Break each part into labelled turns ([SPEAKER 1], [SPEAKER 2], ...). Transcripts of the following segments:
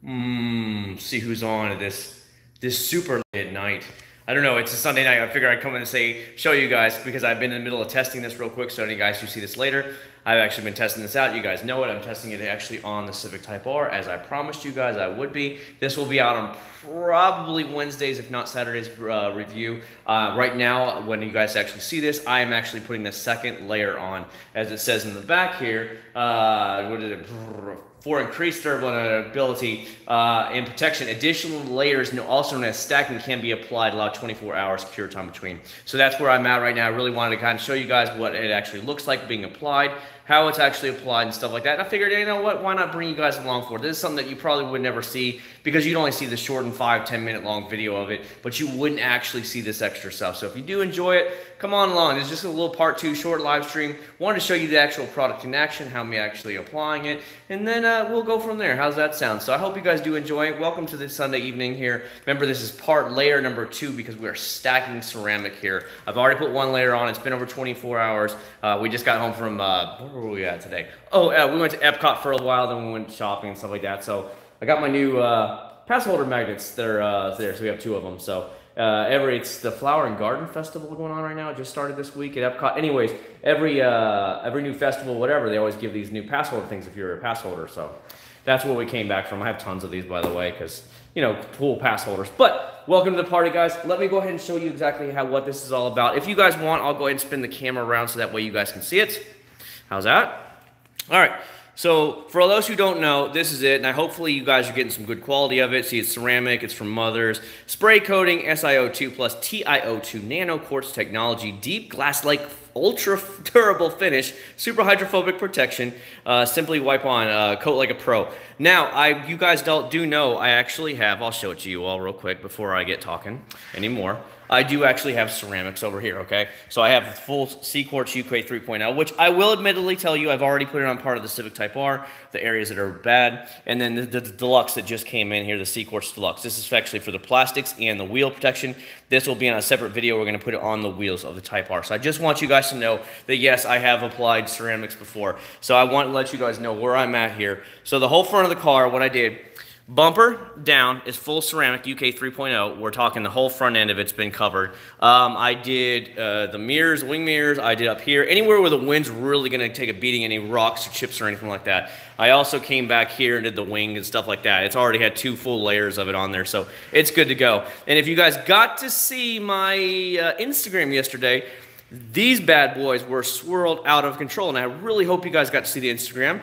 [SPEAKER 1] See who's on at this super late night. I don't know, it's a Sunday night. I figured I'd come in and show you guys because I've been in the middle of testing this real quick, so any guys who see this later, I've actually been testing this out. You guys know it. I'm testing it actually on the Civic Type R, as I promised you guys I would be. This will be out on probably Wednesdays, if not Saturdays, review. Right now, when you guys actually see this, I am actually putting the second layer on. As it says in the back here, what is it? For increased durability and protection, additional layers, also known as stacking, can be applied, allow 24 hours cure time between. So that's where I'm at right now. I really wanted to kind of show you guys what it actually looks like being applied, how it's actually applied and stuff like that. And I figured, you know what, why not bring you guys along for it? This is something that you probably would never see because you'd only see the short and 5-10 minute long video of it, but you wouldn't actually see this extra stuff. So if you do enjoy it, come on along. It's just a little part 2 short live stream. Wanted to show you the actual product in action, how me actually applying it, and then we'll go from there. How's that sound? So I hope you guys do enjoy it. Welcome to this Sunday evening here. Remember, this is part layer number 2 because we are stacking ceramic here. I've already put one layer on. It's been over 24 hours. We just got home from, where were we at today? Oh, we went to Epcot for a while, then we went shopping and stuff like that. So I got my new pass holder magnets. They're there, so we have 2 of them. So it's the Flower and Garden Festival going on right now. It just started this week at Epcot. Anyways, every new festival, whatever, they always give these new pass holder things if you're a pass holder. So that's where we came back from. I have tons of these, by the way, because, you know, cool pass holders. But welcome to the party, guys. Let me go ahead and show you exactly what this is all about. If you guys want, I'll go ahead and spin the camera around so that way you guys can see it. How's that? All right. So for those who don't know, this is it, and hopefully you guys are getting some good quality of it. See, it's ceramic, it's from Mothers. Spray coating, SiO2 plus TiO2 nano quartz technology, deep glass-like ultra durable finish, super hydrophobic protection, simply wipe on, coat like a pro. Now, you guys do know I actually have, I'll show it to you all real quick before I get talking anymore. I do actually have ceramics over here, okay? So I have full Acc0rd UK 3.0, which I will admittedly tell you, I've already put it on part of the Civic Type R, the areas that are bad, and then the Deluxe that just came in here, the Acc0rd Deluxe. This is actually for the plastics and the wheel protection. This will be on a separate video. We're gonna put it on the wheels of the Type R. So I just want you guys to know that yes, I have applied ceramics before. So I want to let you guys know where I'm at here. So the whole front of the car, what I did, bumper down is full ceramic UK 3.0. We're talking the whole front end of it's been covered. I did the mirrors, wing mirrors. I did up here. Anywhere where the wind's really going to take a beating, any rocks or chips or anything like that. I also came back here and did the wing and stuff like that. It's already had 2 full layers of it on there, so it's good to go. And if you guys got to see my Instagram yesterday, these bad boys were swirled out of control, and I really hope you guys got to see the Instagram.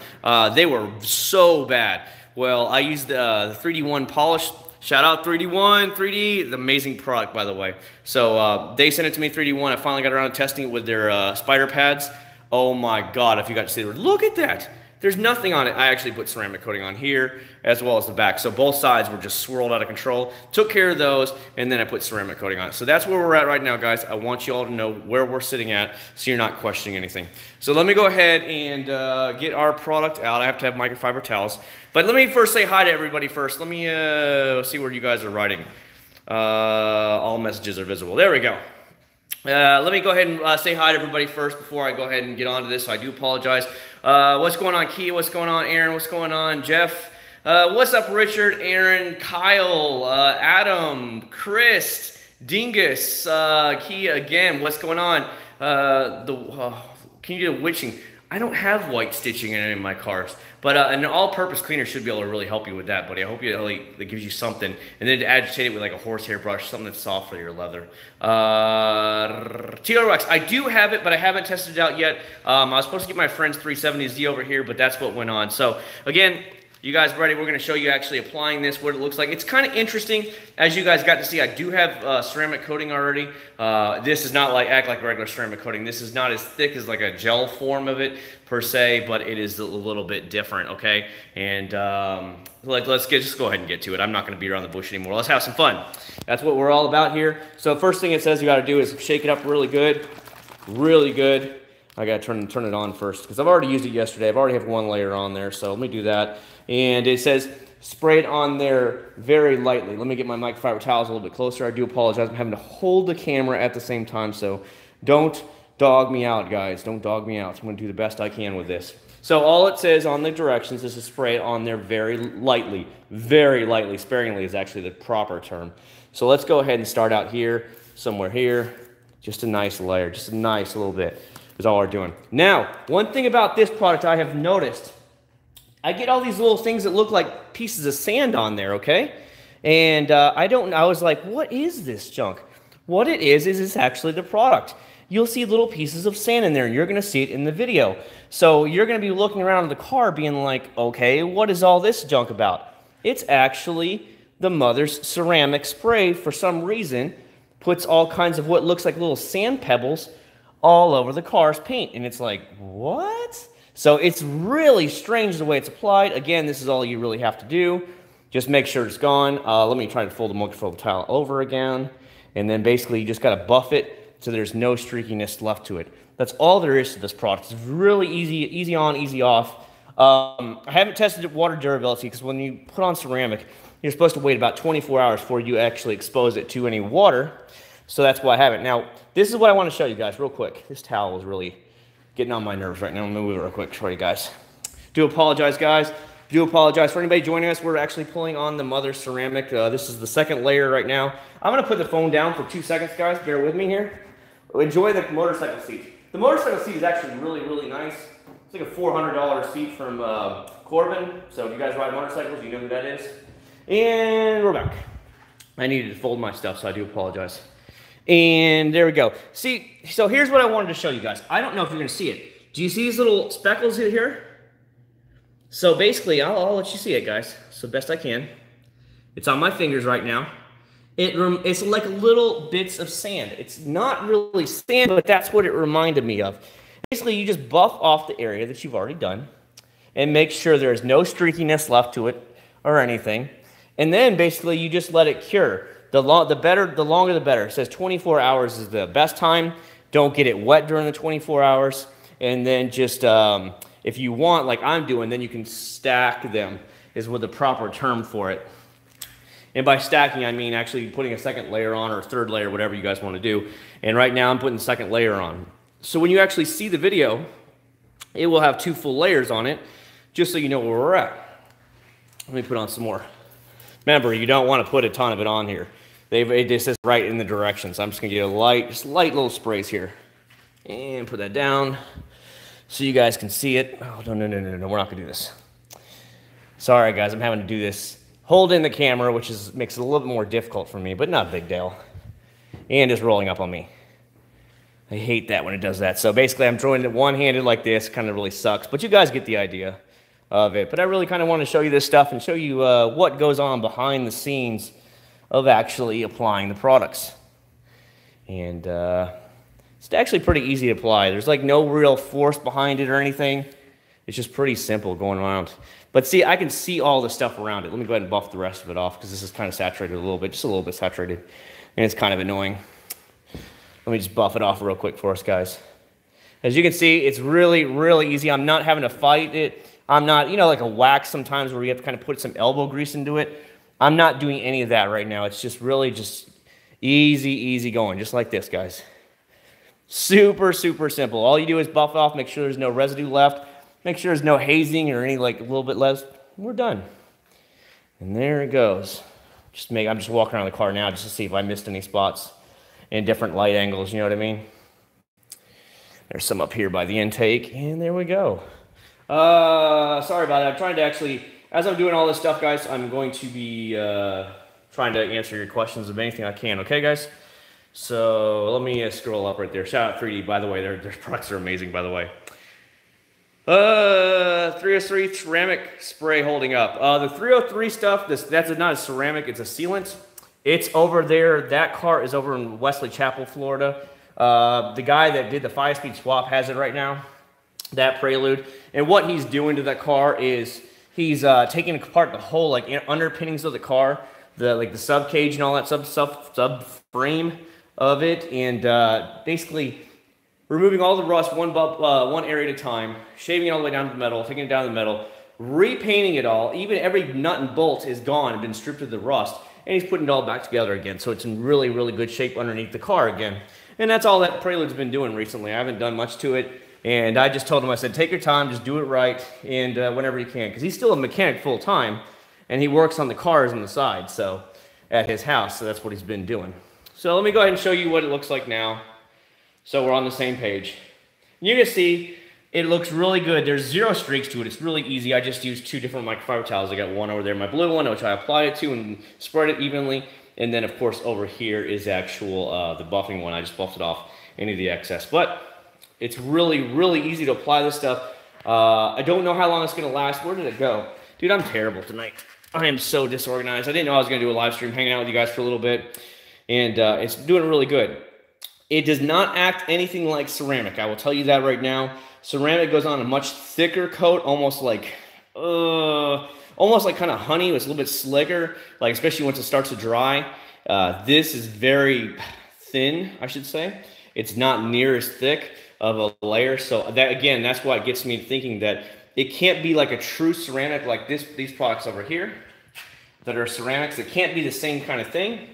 [SPEAKER 1] They were so bad. Well, I used the 3D1 polish. Shout out 3D1, 3D, the amazing product, by the way. So they sent it to me, 3D1. I finally got around to testing it with their spider pads. Oh my God, if you got to see it, look at that. There's nothing on it. I actually put ceramic coating on here as well as the back. So both sides were just swirled out of control. Took care of those, and then I put ceramic coating on it. So that's where we're at right now, guys. I want you all to know where we're sitting at so you're not questioning anything. So let me go ahead and get our product out. I have to have microfiber towels. But let me first say hi to everybody first. Let me see where you guys are writing. All messages are visible. There we go. Let me go ahead and say hi to everybody first before I go ahead and get on to this. So I do apologize. What's going on, Kia? What's going on, Aaron? What's going on, Jeff? What's up, Richard, Aaron, Kyle, Adam, Chris, Dingus, Kia again? What's going on? Can you do witching? I don't have white stitching in any of my cars, but an all-purpose cleaner should be able to really help you with that, buddy. I hope that gives you something, and then to agitate it with like a horsehair brush, something that's soft for your leather. TRX, I do have it, but I haven't tested it out yet. I was supposed to get my friend's 370Z over here, but that's what went on. So again, you guys ready? We're going to show you actually applying this, what it looks like. It's kind of interesting. As you guys got to see, I do have ceramic coating already. This is not act like regular ceramic coating. This is not as thick as like a gel form of it per se, but it is a little bit different, okay? And let's just go ahead and get to it. I'm not going to beat around the bush anymore. Let's have some fun. That's what we're all about here. So first thing it says you got to do is shake it up really good. Really good. I got to turn it on first because I've already used it yesterday. I've already have one layer on there, so let me do that. And it says spray it on there very lightly. Let me get my microfiber towels a little bit closer. I do apologize. I'm having to hold the camera at the same time, so don't dog me out, guys. Don't dog me out. I'm going to do the best I can with this. So all it says on the directions is to spray it on there very lightly, sparingly is actually the proper term. So let's go ahead and start out here, somewhere here, just a nice layer, just a nice little bit is all we're doing. Now, one thing about this product I have noticed, I get all these little things that look like pieces of sand on there, okay? And I was like, what is this junk? What it is it's actually the product. You'll see little pieces of sand in there, and you're going to see it in the video. So you're going to be looking around the car being like, okay, what is all this junk about? It's actually the mother's ceramic spray, for some reason, puts all kinds of what looks like little sand pebbles all over the car's paint. And it's like, what? So it's really strange the way it's applied. Again, this is all you really have to do. Just make sure it's gone. Let me try to fold the multifold tile over again. And then basically you just got to buff it so there's no streakiness left to it. That's all there is to this product. It's really easy on, easy off. I haven't tested water durability because when you put on ceramic, you're supposed to wait about 24 hours before you actually expose it to any water. So that's why I haven't. Now, this is what I want to show you guys real quick. This towel is really getting on my nerves right now. I'm going to move it real quick for you guys. Do apologize, guys. Do apologize for anybody joining us. We're actually pulling on the mother ceramic. This is the second layer right now. I'm going to put the phone down for 2 seconds, guys. Bear with me here. Enjoy the motorcycle seat. The motorcycle seat is actually really nice. It's like a $400 seat from Corbin. So if you guys ride motorcycles, you know who that is. And we're back. I needed to fold my stuff, so I do apologize. And there we go. See, so here's what I wanted to show you guys. I don't know if you're going to see it. Do you see these little speckles here? So basically, I'll let you see it, guys, so best I can. It's on my fingers right now. It's like little bits of sand. It's not really sand, but that's what it reminded me of. Basically, you just buff off the area that you've already done and make sure there's no streakiness left to it or anything. And then basically, you just let it cure. The longer the better. It says 24 hours is the best time. Don't get it wet during the 24 hours. And then just... if you want, like I'm doing, then you can stack them, is what the proper term for it. And by stacking, I mean actually putting a second layer on or a third layer, whatever you guys want to do. And right now I'm putting the second layer on. So when you actually see the video, it will have 2 full layers on it, just so you know where we're at. Let me put on some more. Remember, you don't want to put a ton of it on here. It says right in the directions. I'm just going to get just light little sprays here. And put that down. So you guys can see it. Oh, no, we're not gonna do this. Sorry guys, I'm having to do this. Holding the camera, which makes it a little bit more difficult for me, but not a big deal. And it's rolling up on me. I hate that when it does that. So basically I'm throwing it one-handed like this, kind of really sucks, but you guys get the idea of it. But I really kind of want to show you this stuff and show you what goes on behind the scenes of actually applying the products. And it's actually pretty easy to apply. There's like no real force behind it or anything. It's just pretty simple going around. But see, I can see all the stuff around it. Let me go ahead and buff the rest of it off because this is kind of saturated a little bit, just a little bit saturated. And it's kind of annoying. Let me just buff it off real quick for us, guys. As you can see, it's really easy. I'm not having to fight it. I'm not, you know, like a wax sometimes where you have to kind of put some elbow grease into it. I'm not doing any of that right now. It's just really just easy going, just like this, guys. Super simple. All you do is buff off, make sure there's no residue left, make sure there's no hazing or any like a little bit less. We're done. And there it goes. I'm just walking around the car now just to see if I missed any spots in different light angles, you know what I mean? There's some up here by the intake, and there we go. Sorry about that. I'm trying to actually, as I'm doing all this stuff, guys, I'm going to be trying to answer your questions of anything I can, okay, guys? So let me scroll up right there. Shout out 3D, by the way. Their products are amazing, by the way. 303 ceramic spray holding up. The 303 stuff, that's not a ceramic, it's a sealant. It's over there. That car is over in Wesley Chapel, Florida. The guy that did the 5-speed swap has it right now, that Prelude. And what he's doing to that car is he's taking apart the whole like underpinnings of the car, the sub cage and all that sub frame of it, and basically removing all the rust one area at a time, shaving it all the way down to the metal, taking it down to the metal, repainting it all. Even every nut and bolt is gone and been stripped of the rust, and he's putting it all back together again, so it's in really good shape underneath the car again. And that's all that Prelude's been doing recently. I haven't done much to it. And I just told him, I said, take your time, just do it right, and whenever you can. Because he's still a mechanic full time, and he works on the cars on the side, so at his house, so that's what he's been doing. So let me go ahead and show you what it looks like now. So we're on the same page. You can see it looks really good. There's 0 streaks to it. It's really easy. I just used 2 different microfiber towels. I got one over there, my blue one, which I applied it to and spread it evenly. And then, of course, over here is actual the buffing one. I just buffed it off any of the excess. But it's really, really easy to apply this stuff. I don't know how long it's going to last. Where did it go? Dude, I'm terrible tonight. I am so disorganized. I didn't know I was going to do a live stream, hanging out with you guys for a little bit. And it's doing really good. It does not act anything like ceramic. I will tell you that right now. Ceramic goes on a much thicker coat, almost like kind of honey. It's a little bit slicker, like especially once it starts to dry. This is very thin, I should say. It's not near as thick of a layer. So that, again, that's why it gets me thinking that it can't be like a true ceramic like these products over here that are ceramics. It can't be the same kind of thing,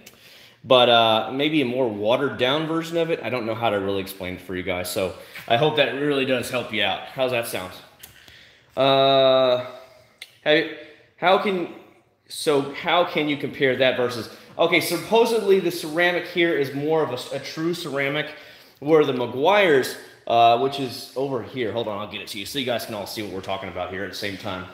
[SPEAKER 1] but maybe a more watered down version of it. I don't know how to really explain it for you guys. So I hope that really does help you out. How's that sound? How can you compare that versus, okay, supposedly the ceramic here is more of a true ceramic, where the Meguiar's, which is over here, hold on, I'll get it to you so you guys can all see what we're talking about here at the same time.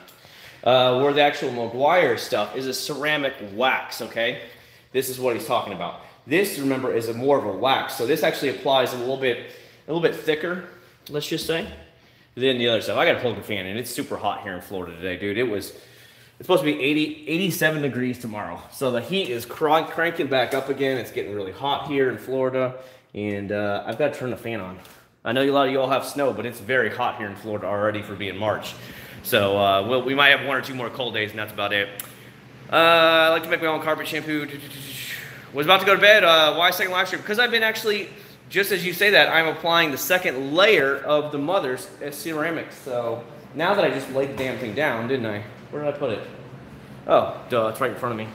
[SPEAKER 1] Where the actual Meguiar's stuff is a ceramic wax, okay? This is what he's talking about. This, remember, is more of a wax, so this actually applies a little bit thicker, let's just say, than the other stuff. I got to plug the fan in. It's super hot here in Florida today, dude. It's supposed to be 87 degrees tomorrow. So the heat is cranking back up again. It's getting really hot here in Florida, and I've got to turn the fan on. I know a lot of you all have snow, but it's very hot here in Florida already for being March. So we might have 1 or 2 more cold days, and that's about it. I like to make my own carpet shampoo. Was about to go to bed. Why second live stream? Because I've been actually, just as you say that, I'm applying the second layer of the Mother's ceramics. So now that I just laid the damn thing down, didn't I? Where did I put it? Oh, duh, it's right in front of me.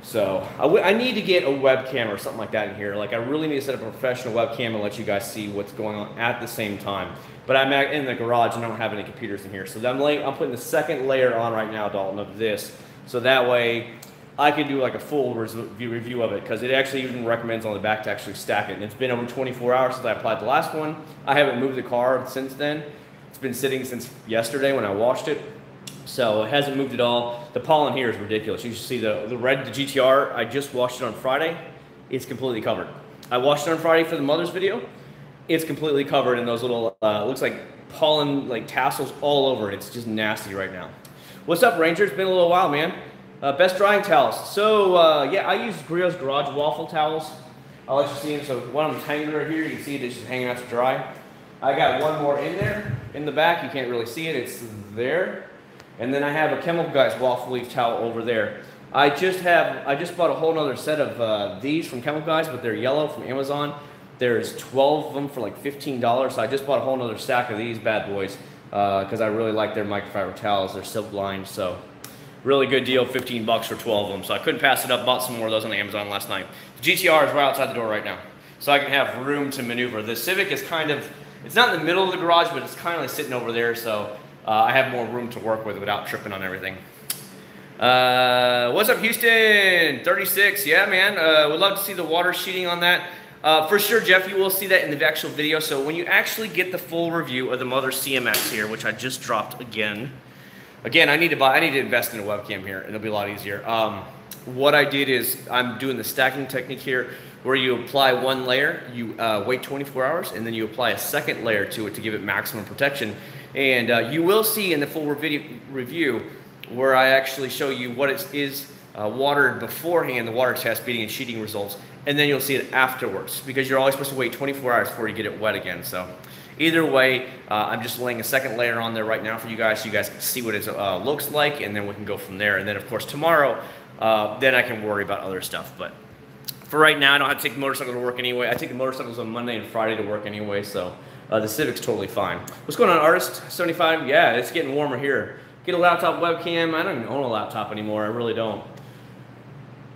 [SPEAKER 1] So I need to get a webcam or something like that in here. Like, I really need to set up a professional webcam and let you guys see what's going on at the same time. But I'm in the garage and I don't have any computers in here. So I'm putting the second layer on right now, Dalton, of this. So that way I can do like a full review of it, because it actually even recommends on the back to actually stack it. And it's been over 24 hours since I applied the last one. I haven't moved the car since then. It's been sitting since yesterday when I washed it. So it hasn't moved at all. The pollen here is ridiculous. You should see the GTR. I just washed it on Friday. It's completely covered. I washed it on Friday for the Mother's video. It's completely covered in those little, looks like pollen, like tassels all over it. It's just nasty right now. What's up, Ranger? It's been a little while, man. Best drying towels. So yeah, I use Griot's Garage waffle towels. I'll let you see them. So one of them's hanging right here. You can see it, it's just hanging out to dry. I got one more in there, in the back. You can't really see it. It's there. And then I have a Chemical Guys waffle leaf towel over there. I just bought a whole nother set of these from Chemical Guys, but they're yellow from Amazon. There's 12 of them for like $15. So I just bought a whole nother stack of these bad boys because I really like their microfiber towels. They're silk lined, so really good deal, 15 bucks for 12 of them. So I couldn't pass it up, bought some more of those on Amazon last night. The GTR is right outside the door right now, so I can have room to maneuver. The Civic is kind of, it's not in the middle of the garage, but it's kind of like sitting over there, so I have more room to work with without tripping on everything. What's up, Houston? 36, yeah, man. Would love to see the water sheeting on that. For sure, Jeff, you will see that in the actual video. So when you actually get the full review of the Mother CMX here, which I just dropped again, I need to invest in a webcam here, and it'll be a lot easier. What I did is I'm doing the stacking technique here, where you apply one layer, you wait 24 hours, and then you apply a second layer to it to give it maximum protection. And you will see in the full review where I actually show you what it is watered beforehand, the water test, beating and sheeting results, and then you'll see it afterwards, because you're always supposed to wait 24 hours before you get it wet again. So either way, I'm just laying a second layer on there right now for you guys, so you guys can see what it looks like, and then we can go from there. And then, of course, tomorrow, then I can worry about other stuff. But for right now, I don't have to take the motorcycle to work anyway. I take the motorcycles on Monday and Friday to work anyway, so the Civic's totally fine. What's going on, Acc0rd79? Yeah, it's getting warmer here. Get a laptop webcam. I don't even own a laptop anymore. I really don't.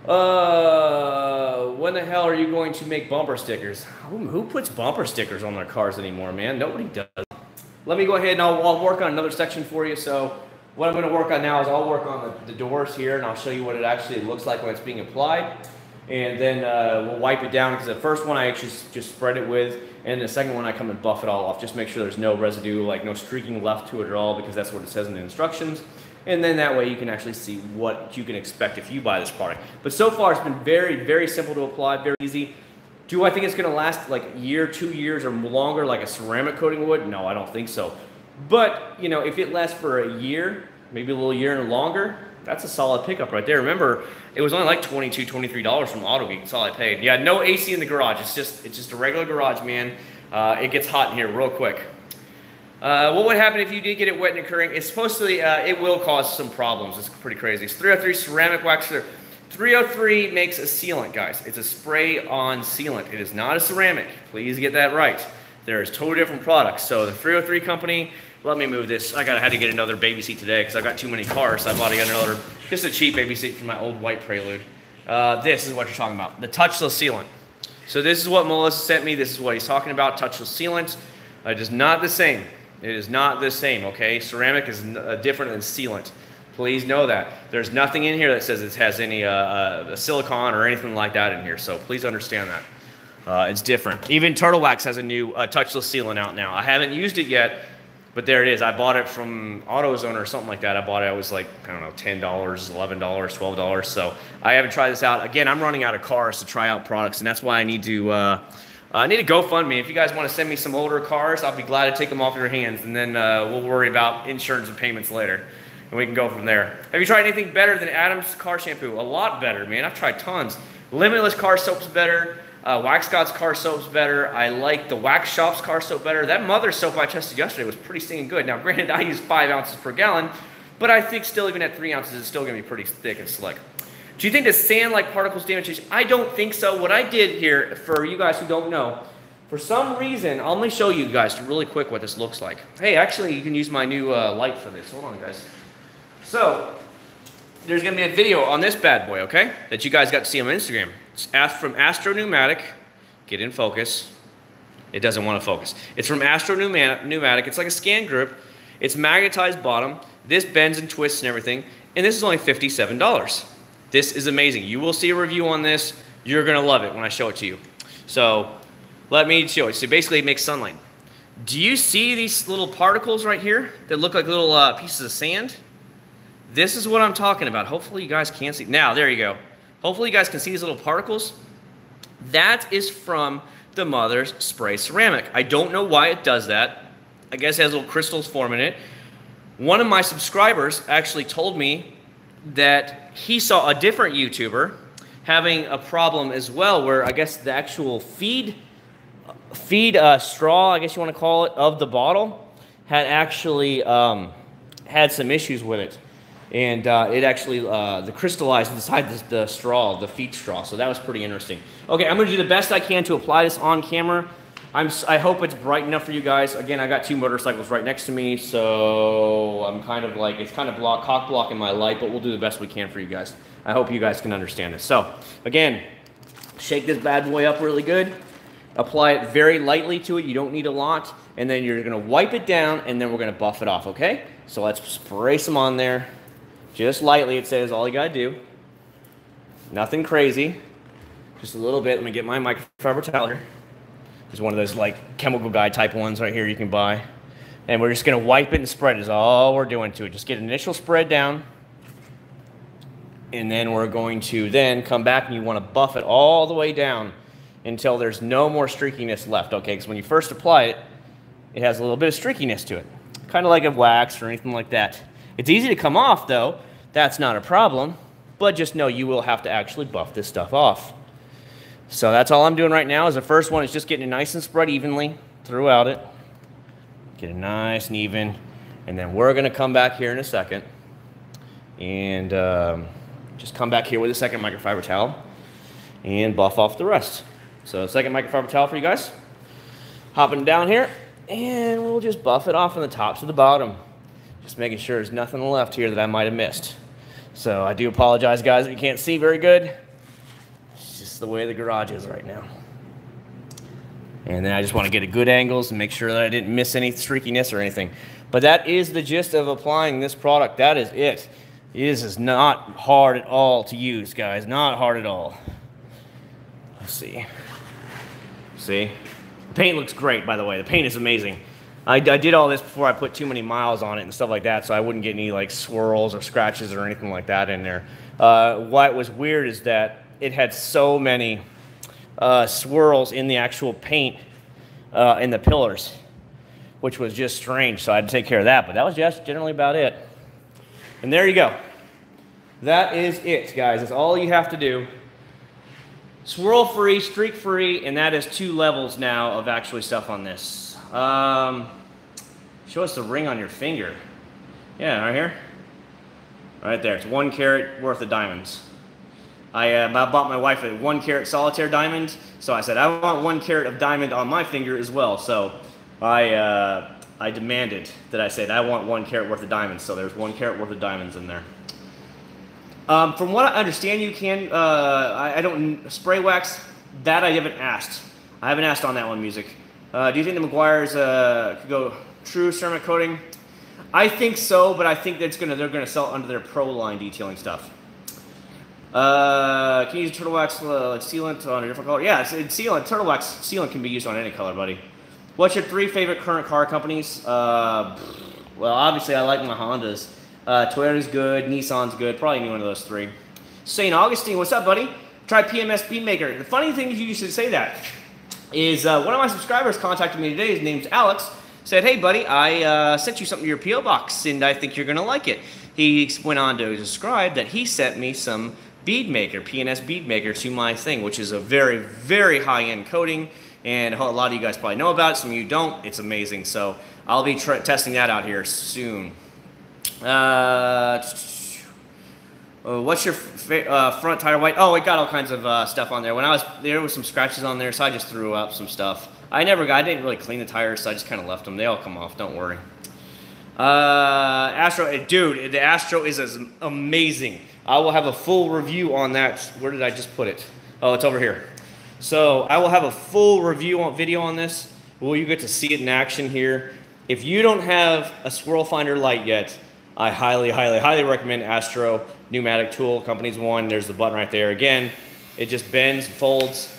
[SPEAKER 1] When the hell are you going to make bumper stickers? Who puts bumper stickers on their cars anymore, man? Nobody does. Let me go ahead and I'll work on another section for you. So what I'm going to work on now is I'll work on the doors here, and I'll show you what it actually looks like when it's being applied. And then we'll wipe it down, because the first one I actually just spread it with, and the second one I come and buff it all off. Just make sure there's no residue, like no streaking left to it at all, because that's what it says in the instructions. And then that way you can actually see what you can expect if you buy this product. But so far it's been very, very simple to apply, very easy. Do I think it's going to last like a year, 2 years or longer like a ceramic coating would? No, I don't think so. But, you know, if it lasts for a year, maybe a little year and longer, that's a solid pickup right there. Remember, it was only like $22, $23 from Auto Geek. That's all I paid. Yeah, no AC in the garage. It's just a regular garage, man. It gets hot in here real quick. What would happen if you did get it wet and occurring? It's supposed to, it will cause some problems. It's pretty crazy. It's 303 ceramic waxer. 303 makes a sealant, guys. It's a spray-on sealant. It is not a ceramic. Please get that right. There's totally different products. So the 303 company, let me move this. I had to get another baby seat today because I got too many cars. So I bought another, just a cheap baby seat from my old white Prelude. This is what you're talking about, the touchless sealant. So this is what Melissa sent me. This is what he's talking about, touchless sealant. It is not the same. It is not the same, okay? Ceramic is different than sealant. Please know that. There's nothing in here that says it has any silicone or anything like that in here, so please understand that. It's different. Even Turtle Wax has a new touchless sealant out now. I haven't used it yet, but there it is. I bought it from AutoZone or something like that. I bought it, it was like, I don't know, $10, $11, $12. So I haven't tried this out. Again, I'm running out of cars to try out products, and that's why I need to GoFundMe. If you guys want to send me some older cars, I'll be glad to take them off your hands, and then we'll worry about insurance and payments later, and we can go from there. Have you tried anything better than Adam's car shampoo? A lot better, man. I've tried tons. Limitless car soap's better. Wax God's car soap's better. I like the Wax Shop's car soap better. That Mother soap I tested yesterday was pretty stinking good. Now, granted, I use 5 ounces per gallon, but I think still, even at 3 ounces, it's still going to be pretty thick and slick. Do you think the sand-like particles damage fish? I don't think so. What I did here, for you guys who don't know, for some reason, I'll only show you guys really quick what this looks like. Hey, actually, you can use my new light for this. Hold on, guys. So, there's going to be a video on this bad boy, okay, that you guys got to see on Instagram. It's from Acc0rd79. Get in focus. It doesn't want to focus. It's from Acc0rd79. It's like a scan group. It's magnetized bottom. This bends and twists and everything. And this is only $57. This is amazing. You will see a review on this. You're going to love it when I show it to you. So let me show it. So basically it makes sunlight. Do you see these little particles right here that look like little pieces of sand? This is what I'm talking about. Hopefully you guys can see. Now, there you go. Hopefully you guys can see these little particles. That is from the Mother's Spray Ceramic. I don't know why it does that. I guess it has little crystals forming it. One of my subscribers actually told me that he saw a different YouTuber having a problem as well, where I guess the actual feed straw, I guess you want to call it, of the bottle had actually had some issues with it. And it actually, the crystallized inside the straw, the feed straw. So that was pretty interesting. Okay, I'm going to do the best I can to apply this on camera. I hope it's bright enough for you guys. Again, I got 2 motorcycles right next to me, so I'm kind of like, it's kind of cock blocking my light, but we'll do the best we can for you guys. I hope you guys can understand this. So, again, shake this bad boy up really good. Apply it very lightly to it. You don't need a lot. And then you're going to wipe it down, and then we're going to buff it off, okay? So let's spray some on there. Just lightly, it says, all you got to do. Nothing crazy. Just a little bit. Let me get my microfiber towel here. It's one of those like chemical guy type ones right here you can buy. And we're just going to wipe it and spread it is all we're doing to it. Just get an initial spread down. And then we're going to then come back and you want to buff it all the way down until there's no more streakiness left. Okay, because when you first apply it, it has a little bit of streakiness to it. Kind of like a wax or anything like that. It's easy to come off though. That's not a problem. But just know you will have to actually buff this stuff off. So that's all I'm doing right now is the first one is just getting it nice and spread evenly throughout it. Get it nice and even. And then we're going to come back here in a second and just come back here with a second microfiber towel and buff off the rest. So second microfiber towel for you guys. Hopping down here and we'll just buff it off from the top to the bottom. Just making sure there's nothing left here that I might have missed. So I do apologize, guys, if you can't see very good. the way the garage is right now. And then I just want to get a good angles and make sure that I didn't miss any streakiness or anything. But that is the gist of applying this product. That is it. This is not hard at all to use, guys. Not hard at all. Let's see. See? The paint looks great, by the way. The paint is amazing. I did all this before I put too many miles on it and stuff like that, so I wouldn't get any like swirls or scratches or anything like that in there. What was weird is that it had so many swirls in the actual paint in the pillars, which was just strange, so I had to take care of that, but that was just generally about it. And there you go. That is it, guys. That's all you have to do. Swirl free, streak free, and that is 2 levels now of actually stuff on this. Show us the ring on your finger. Yeah, right here. Right there. It's 1 carat worth of diamonds. I bought my wife a 1 carat solitaire diamond, so I said I want 1 carat of diamond on my finger as well. So I demanded that I said I want 1 carat worth of diamonds. So there's 1 carat worth of diamonds in there. From what I understand, you can, I don't, spray wax, that I haven't asked. I haven't asked on that one, Music. Do you think the Meguiar's could go true ceramic coating? I think so, but I think that's they're gonna sell it under their Pro line detailing stuff. Can you use turtle wax sealant on a different color? Yeah, it's sealant. Turtle wax sealant can be used on any color, buddy. What's your 3 favorite current car companies? Well, obviously I like my Hondas. Toyota's good, Nissan's good, probably any one of those 3. St. Augustine, what's up, buddy? Try PMS Beadmaker. The funny thing is you should say that is one of my subscribers contacted me today. His name's Alex. Said, hey, buddy, I sent you something to your P.O. box, and I think you're going to like it. He went on to describe that he sent me some bead maker, PNS bead maker, to my thing, which is a very, very high-end coating, and a lot of you guys probably know about it. Some of you don't. It's amazing. So I'll be testing that out here soon. What's your front tire white? Oh, it got all kinds of stuff on there. When I was there was some scratches on there, so I just threw up some stuff. I didn't really clean the tires, so I just kind of left them. They all come off, don't worry. Astro, dude, the Astro is amazing. I will have a full review on that. Where did I just put it? Oh, it's over here. So I will have a full video on this. Well, you get to see it in action here. If you don't have a swirl finder light yet, I highly, highly, highly recommend Acc0rd pneumatic tool. Company's one. There's the button right there. Again, it just bends, folds.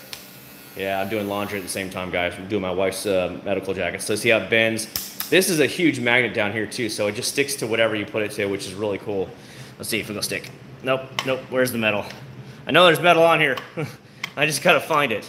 [SPEAKER 1] Yeah, I'm doing laundry at the same time, guys. I'm doing my wife's medical jacket. So see how it bends? This is a huge magnet down here too, so it just sticks to whatever you put it to, which is really cool. Let's see if it'll stick. Nope, nope, where's the metal? I know there's metal on here. I just gotta find it.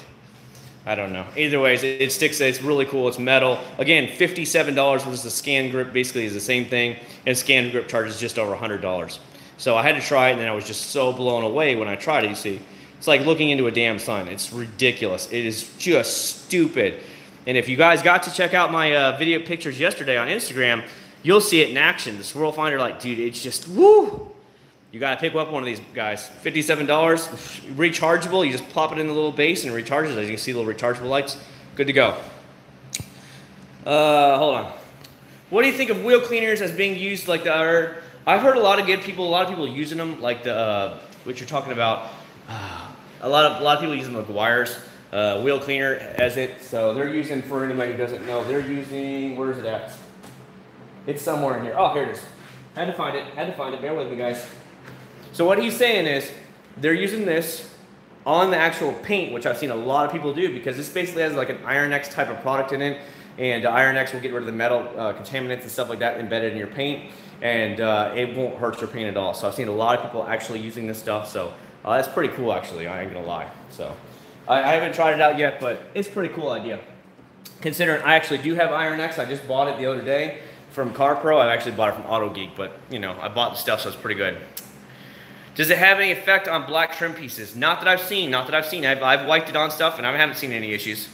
[SPEAKER 1] I don't know. Either way, it sticks, it's really cool, it's metal. Again, $57 versus the scan grip basically is the same thing, and scan grip charges just over $100. So I had to try it, and then I was just so blown away when I tried it, you see. It's like looking into a damn sun. It's ridiculous. It is just stupid. And if you guys got to check out my video pictures yesterday on Instagram, you'll see it in action. The swirl finder, like, dude, it's just, woo! You gotta pick up one of these guys. $57, rechargeable. You just plop it in the little base and it recharges. As you can see, little rechargeable lights. Good to go. Hold on. What do you think of wheel cleaners as being used like the other? I've heard a lot of people using them, like the what you're talking about. A lot of people using the Meguiar's wheel cleaner as it. So they're using, for anybody who doesn't know, they're using, where is it at? It's somewhere in here. Oh, here it is. Had to find it. Bear with me, guys. So what he's saying is they're using this on the actual paint, which I've seen a lot of people do, because this basically has like an Iron X type of product in it, and Iron X will get rid of the metal contaminants and stuff like that embedded in your paint, and it won't hurt your paint at all. So I've seen a lot of people actually using this stuff, so that's pretty cool actually, I ain't gonna lie. So I haven't tried it out yet, but it's a pretty cool idea. Considering I actually do have Iron X, I just bought it the other day from Car Pro. I actually bought it from Auto Geek, but you know, I bought the stuff, so it's pretty good. Does it have any effect on black trim pieces? Not that I've seen, I've wiped it on stuff and I haven't seen any issues.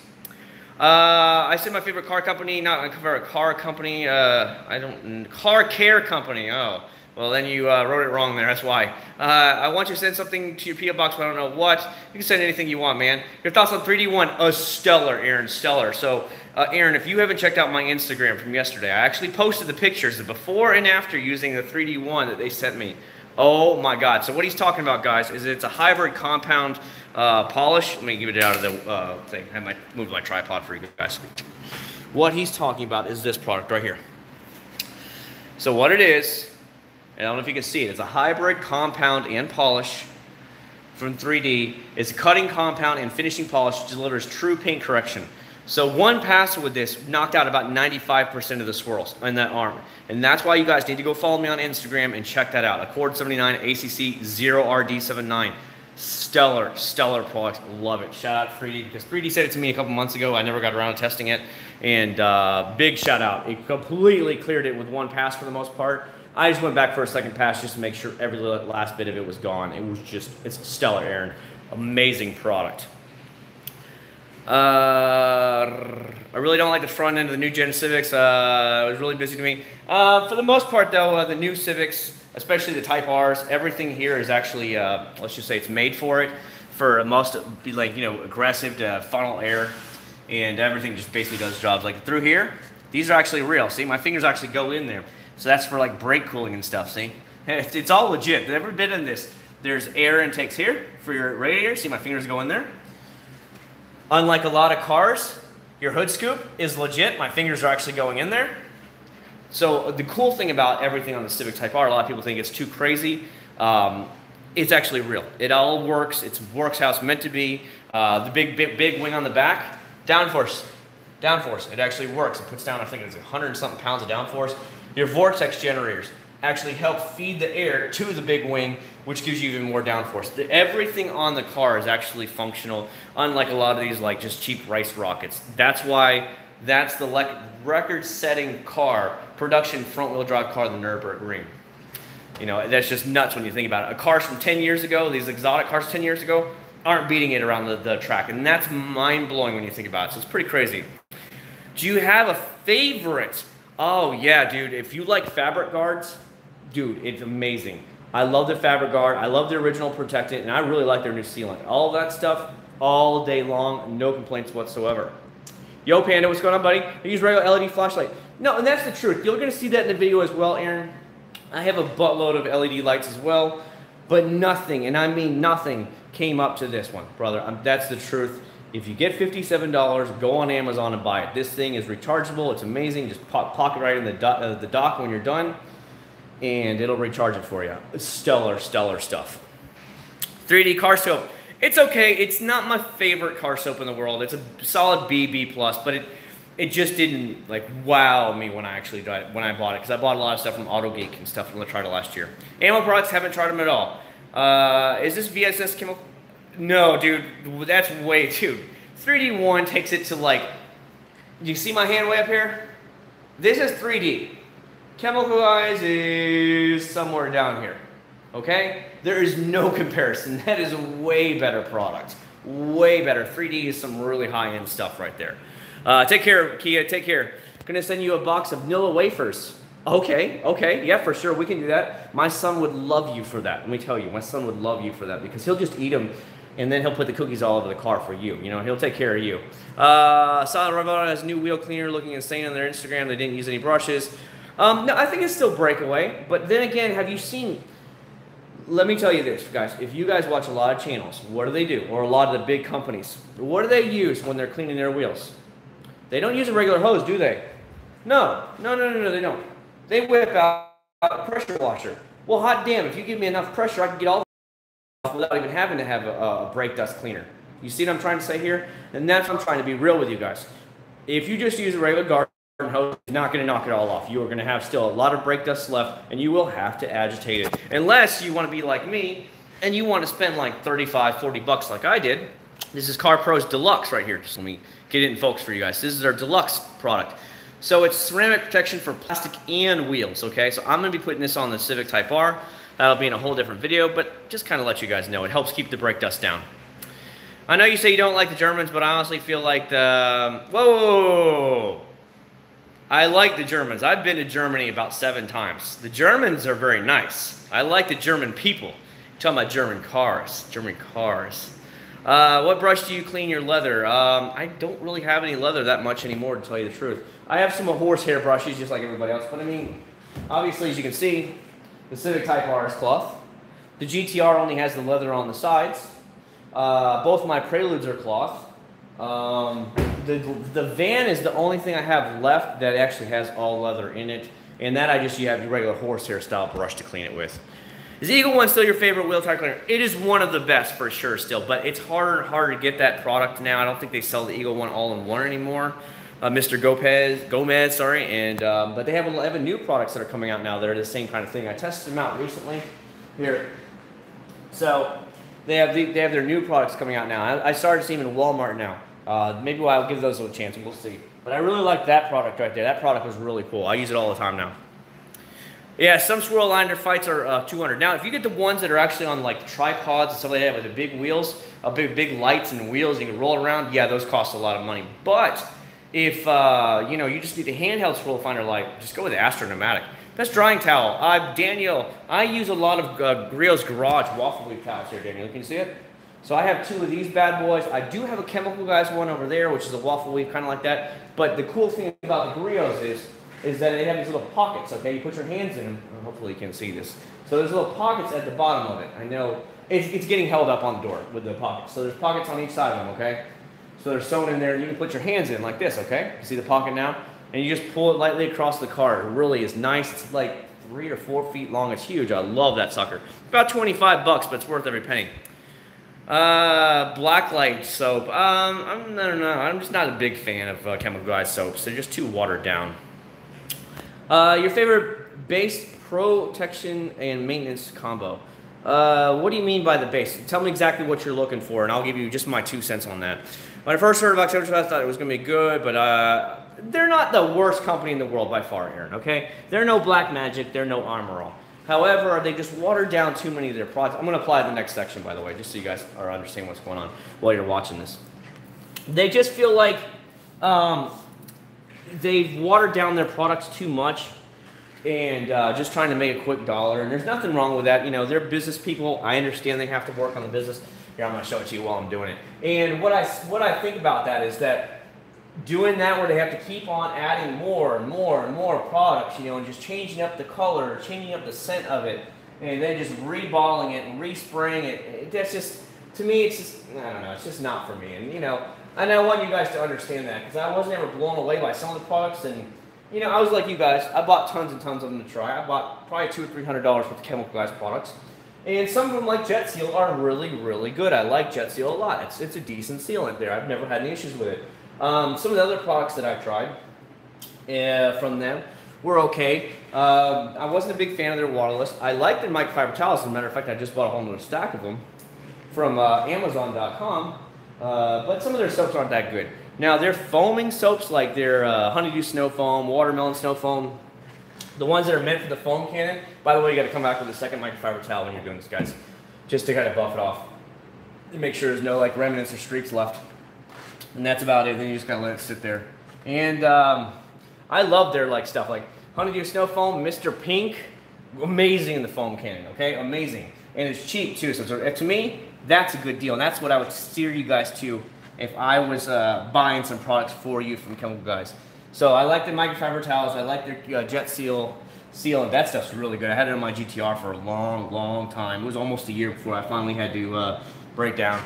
[SPEAKER 1] I said my favorite car company, not my favorite car company, car care company. Oh, well then you wrote it wrong there, that's why. I want you to send something to your P.O. box, but I don't know what. You can send anything you want, man. Your thoughts on 3D1? Stellar, Aaron, stellar. So, Aaron, if you haven't checked out my Instagram from yesterday, I actually posted the pictures, the before and after using the 3D1 that they sent me. Oh my God. So what he's talking about, guys, is it's a hybrid compound polish. Let me give it out of the thing. I might move my tripod for you guys. What he's talking about is this product right here. So what it is, and I don't know if you can see it, it's a hybrid compound and polish from 3D. It's a cutting compound and finishing polish that delivers true paint correction. So one pass with this knocked out about 95% of the swirls in that arm. And that's why you guys need to go follow me on Instagram and check that out. Acc0rd79, Acc0rd79. Stellar, stellar product. Love it. Shout out 3D, because 3D said it to me a couple months ago. I never got around to testing it. And big shout out. It completely cleared it with one pass for the most part. I just went back for a second pass just to make sure every last bit of it was gone. It was just, it's stellar, Aaron. Amazing product. I really don't like the front end of the new gen Civics. It was really busy to me. For the most part, though, the new Civics, especially the Type Rs, everything here is actually, let's just say it's made for it. For most, like, you know, aggressive to funnel air, and everything just basically does jobs. Like through here, these are actually real. See, my fingers actually go in there. So that's for like brake cooling and stuff, see? It's all legit. Every bit in this. There's air intakes here for your radiator. See, my fingers go in there. Unlike a lot of cars, your hood scoop is legit. My fingers are actually going in there. So the cool thing about everything on the Civic Type R, a lot of people think it's too crazy. It's actually real. It all works. It works how it's meant to be. The big wing on the back, downforce. Downforce. It actually works. It puts down, I think it's 100 and something pounds of downforce. Your vortex generators actually help feed the air to the big wing, which gives you even more downforce. Everything on the car is actually functional, unlike a lot of these like just cheap rice rockets. That's why that's the record-setting car, production front-wheel drive car, the Nürburgring. You know, that's just nuts when you think about it. Cars from 10 years ago, these exotic cars 10 years ago, aren't beating it around the track. And that's mind-blowing when you think about it. So it's pretty crazy. Do you have a favorite? Oh, yeah, dude. If you like fabric guards, dude, it's amazing. I love the fabric guard. I love the original protectant, and I really like their new sealant. All of that stuff, all day long, no complaints whatsoever. Yo, Panda, what's going on, buddy? I use regular LED flashlight. No, and that's the truth. You're going to see that in the video as well, Aaron. I have a buttload of LED lights as well, but nothing, and I mean nothing, came up to this one, brother. That's the truth. If you get $57, go on Amazon and buy it. This thing is rechargeable. It's amazing. Just pocket right in the dock when you're done, and it'll recharge it for you. It's stellar, stellar stuff. 3D car soap. It's okay. It's not my favorite car soap in the world. It's a solid B, B+, but it just didn't like wow me when I actually bought it, because I bought a lot of stuff from AutoGeek and stuff, and I tried it last year. Ammo products, haven't tried them at all. Is this VSS chemical? No, dude, that's way too. 3D1 takes it to like, do you see my hand way up here? This is 3D. Chemical Eyes is somewhere down here, okay? There is no comparison. That is a way better product. Way better. 3D is some really high-end stuff right there. Take care, Kia. Take care. Gonna send you a box of Nilla wafers. Okay, okay, yeah, for sure, we can do that. My son would love you for that. Let me tell you, my son would love you for that, because he'll just eat them, and then he'll put the cookies all over the car for you. You know, he'll take care of you. Solid Revell has new wheel cleaner, looking insane on their Instagram. They didn't use any brushes. No, I think it's still breakaway. But then again, have you seen? Let me tell you this, guys. If you guys watch a lot of channels, what do? Or a lot of the big companies, what do they use when they're cleaning their wheels? They don't use a regular hose, do they? No, they don't. They whip out a pressure washer. Well, hot damn, if you give me enough pressure, I can get all off without even having to have a brake dust cleaner. You see what I'm trying to say here? And that's what I'm trying to be real with you guys. If you just use a regular garden hose, it's not going to knock it all off. You are going to have still a lot of brake dust left, and you will have to agitate it. Unless you want to be like me, and you want to spend like 35, 40 bucks like I did. This is Car Pro's Deluxe right here. Just let me get it in focus for you guys. This is our Deluxe product. So it's ceramic protection for plastic and wheels, okay? So I'm going to be putting this on the Civic Type R. That'll be in a whole different video, but just kind of let you guys know. It helps keep the brake dust down. I know you say you don't like the Germans, but I honestly feel like the... Whoa! I like the Germans. I've been to Germany about 7 times. The Germans are very nice. I like the German people. I'm talking about German cars. German cars. What brush do you clean your leather? I don't really have any leather that much anymore, to tell you the truth. I have some horsehair brushes, just like everybody else. But I mean, obviously, as you can see, the Civic Type R is cloth. The GTR only has the leather on the sides. Both my Preludes are cloth. The van is the only thing I have left that actually has all leather in it. And that you have your regular horsehair style brush to clean it with. Is the Eagle One still your favorite wheel tire cleaner? It is one of the best for sure still, but it's harder and harder to get that product now. I don't think they sell the Eagle One all-in-one anymore. Mr. Gomez, sorry, and but they have a new products that are coming out now that are the same kind of thing. I tested them out recently. Here, so they have their new products coming out now. I started seeing them in Walmart now. Maybe I'll give those a chance, and we'll see. But I really like that product right there. That product was really cool. I use it all the time now. Yeah, some swirl liner fights are 200. Now, if you get the ones that are actually on like tripods and stuff like that with the big wheels, big lights and wheels you can roll around, yeah, those cost a lot of money. But if you know, you just need the handheld swirl finder light, just go with the Acc0rd79. Best drying towel. Daniel, I use a lot of Griot's Garage waffle weave towels here, Daniel. Can you see it? So I have 2 of these bad boys. I do have a Chemical Guys one over there, which is a waffle weave, kind of like that. But the cool thing about the Griot's is that they have these little pockets, okay? You put your hands in them, hopefully you can see this. So there's little pockets at the bottom of it. I know it's getting held up on the door with the pockets. So there's pockets on each side of them, okay? So they're sewn in there, and you can put your hands in like this, okay? You see the pocket now? And you just pull it lightly across the car. It really is nice. It's like 3 or 4 feet long. It's huge. I love that sucker. About 25 bucks, but it's worth every penny. Blacklight soap. I don't know. I'm just not a big fan of Chemical Guys soaps. They're just too watered down. Your favorite base protection and maintenance combo. What do you mean by the base? Tell me exactly what you're looking for, and I'll give you just my 2 cents on that. When I first heard of Acc0rd, I thought it was going to be good, but they're not the worst company in the world by far, Aaron, okay? They're no Black Magic, they're no Armor All. However, they just watered down too many of their products. I'm going to apply the next section, by the way, just so you guys are understanding what's going on while you're watching this. They just feel like they've watered down their products too much and just trying to make a quick dollar. And there's nothing wrong with that. You know, they're business people. I understand they have to work on the business. Here, I'm going to show it to you while I'm doing it. And what I think about that is that doing that where they have to keep on adding more and more and more products, you know, and just changing up the color, changing up the scent of it, and then just rebottling it and respraying it. That's just, to me, it's just, I don't know, it's just not for me. And, you know, and I want you guys to understand that because I wasn't ever blown away by some of the products. And, you know, I was like you guys. I bought tons and tons of them to try. I bought probably $200 or $300 worth of Chemical Guys products. And some of them, like Jet Seal, are really, really good. I like Jet Seal a lot. It's a decent sealant there. I've never had any issues with it. Some of the other products that I've tried from them were okay. I wasn't a big fan of their waterless. I like their microfiber towels. As a matter of fact, I just bought a whole new stack of them from Amazon.com. But some of their soaps aren't that good. Now, their foaming soaps, like their Honeydew Snow Foam, Watermelon Snow Foam, the ones that are meant for the foam cannon, by the way, you got to come back with a second microfiber towel when you're doing this, guys, just to kind of buff it off and make sure there's no like remnants or streaks left. And that's about it. Then you just gotta let it sit there. And I love their like stuff like Honeydew Snow Foam, Mr. Pink, amazing in the foam cannon, okay, amazing, and it's cheap too. So to me, that's a good deal, and that's what I would steer you guys to if I was buying some products for you from Chemical Guys. So I like the microfiber towels. I like their Jet Seal seal, and that stuff's really good. I had it on my GTR for a long, long time. It was almost a year before I finally had to break down.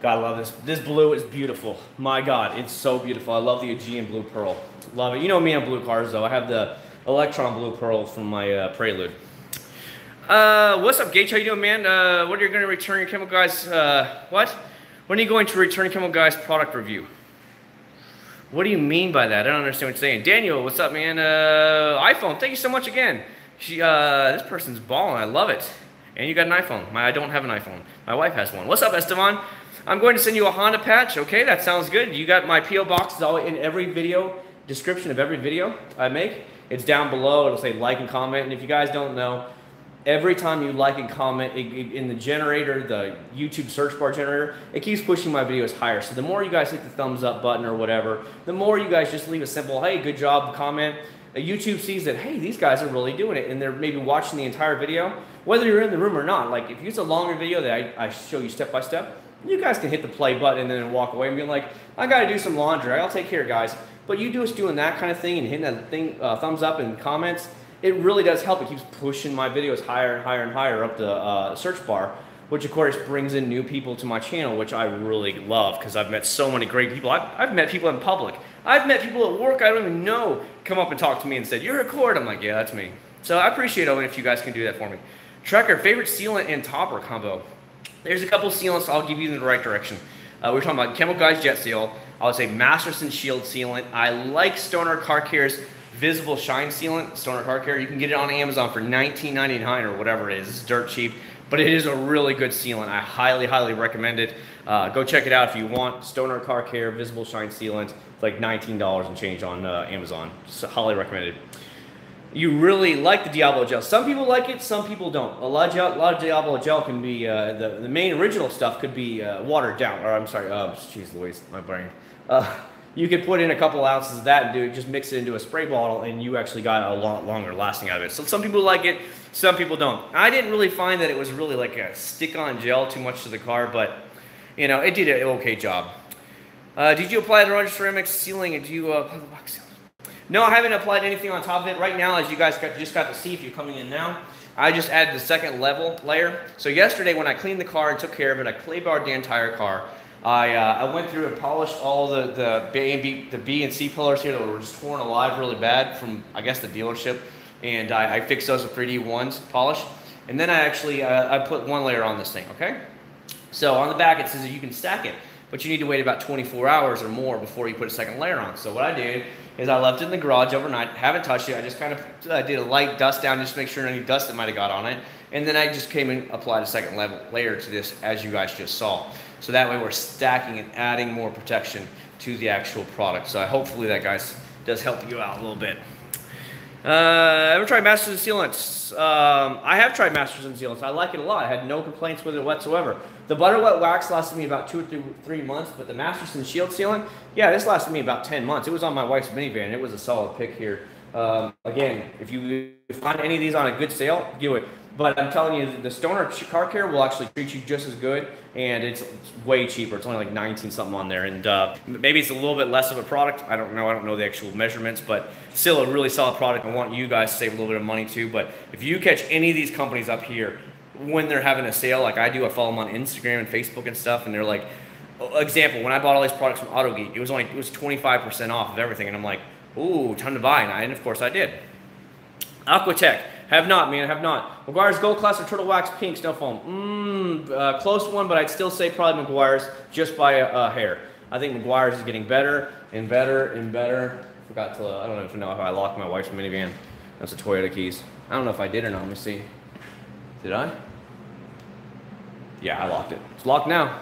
[SPEAKER 1] God, I love this. This blue is beautiful. My God, it's so beautiful. I love the Aegean Blue Pearl. Love it. You know me on blue cars, though. I have the Electron Blue Pearl from my Prelude. What's up, Gage? How you doing, man? When are you going to return your Chemical Guys? What? When are you going to return Chemical Guys product review? What do you mean by that? I don't understand what you're saying. Daniel, what's up, man? iPhone, thank you so much again. This person's balling. I love it. And you got an iPhone. I don't have an iPhone. My wife has one. What's up, Esteban? I'm going to send you a Honda patch. Okay, that sounds good. You got my P.O. box. It's all in every video, description of every video I make. It's down below. It'll say like and comment. And if you guys don't know, every time you like and comment in the generator, the YouTube search bar generator, it keeps pushing my videos higher. So the more you guys hit the thumbs up button or whatever, the more you guys just leave a simple, hey, good job, comment. YouTube sees that, hey, these guys are really doing it, and they're maybe watching the entire video, whether you're in the room or not. Like, if it's a longer video that I show you step by step, you guys can hit the play button and then walk away and be like, I got to do some laundry. I'll take care, guys. But you do us doing that kind of thing and hitting that thing, thumbs up and comments, it really does help. It keeps pushing my videos higher and higher and higher up the search bar, which of course brings in new people to my channel, which I really love because I've met so many great people. I've met people in public. I've met people at work I don't even know come up and talk to me and said, "You're Acc0rd." I'm like, yeah, that's me. So I appreciate it if you guys can do that for me. Trekker, favorite sealant and topper combo. There's a couple sealants I'll give you in the right direction. We're talking about Chemical Guys Jet Seal. I would say Masterson Shield Sealant. I like Stoner Car Care's Visible Shine Sealant, Stoner Car Care. You can get it on Amazon for $19.99 or whatever it is. It's dirt cheap, but it is a really good sealant. I highly, highly recommend it. Go check it out if you want. Stoner Car Care Visible Shine Sealant. It's like $19 and change on Amazon. So highly recommended. You really like the Diablo gel. Some people like it, some people don't. A lot of Diablo gel can be, the main original stuff could be watered down. Or I'm sorry, jeez Louise, my brain. You could put in a couple ounces of that and just mix it into a spray bottle and you actually got a lot longer lasting out of it. So some people like it, some people don't. I didn't really find that it was really like a stick-on gel too much to the car, but you know, it did an okay job. Did you apply the Roger Ceramics sealing and do you apply the box seal? No, I haven't applied anything on top of it. Right now, as you guys just got to see if you're coming in now, I just added the second level layer. So yesterday when I cleaned the car and took care of it, I clay barred the entire car. I went through and polished all the B and C pillars here that were just torn alive really bad from, I guess, the dealership. And I fixed those with 3D1s polish. And then I actually, I put one layer on this thing, okay? So on the back it says that you can stack it, but you need to wait about 24 hours or more before you put a second layer on. So what I did is I left it in the garage overnight, haven't touched it. I just kind of did a light dust down just to make sure any dust that might have got on it. And then I just came and applied a second layer to this as you guys just saw. So that way we're stacking and adding more protection to the actual product. So hopefully that, guys, does help you out a little bit. Ever tried Masters and Sealants? I have tried Masters and Sealants. I like it a lot. I had no complaints with it whatsoever. The Butter Wet Wax lasted me about 2 or 3 months, but the Masters and Shield Sealant, yeah, this lasted me about 10 months. It was on my wife's minivan. It was a solid pick here. Again, if you find any of these on a good sale, do it. But I'm telling you, the Stoner Car Care will actually treat you just as good, and it's way cheaper. It's only like 19 something on there, and maybe it's a little bit less of a product. I don't know the actual measurements, but still a really solid product. I want you guys to save a little bit of money too. But if you catch any of these companies up here when they're having a sale, like I do, I follow them on Instagram and Facebook and stuff, and they're like, example, when I bought all these products from AutoGeek, it was 25% off of everything, and I'm like, ooh, time to buy, and of course I did. Aquatech. Have not, man, have not. Meguiar's Gold Class or Turtle Wax Pink Snow Foam. Close one, but I'd still say probably Meguiar's just by a hair. I think Meguiar's is getting better and better and better. I don't even know if I locked my wife's minivan. That's the Toyota keys. I don't know if I did or not. Let me see. Did I? Yeah, I locked it. It's locked now.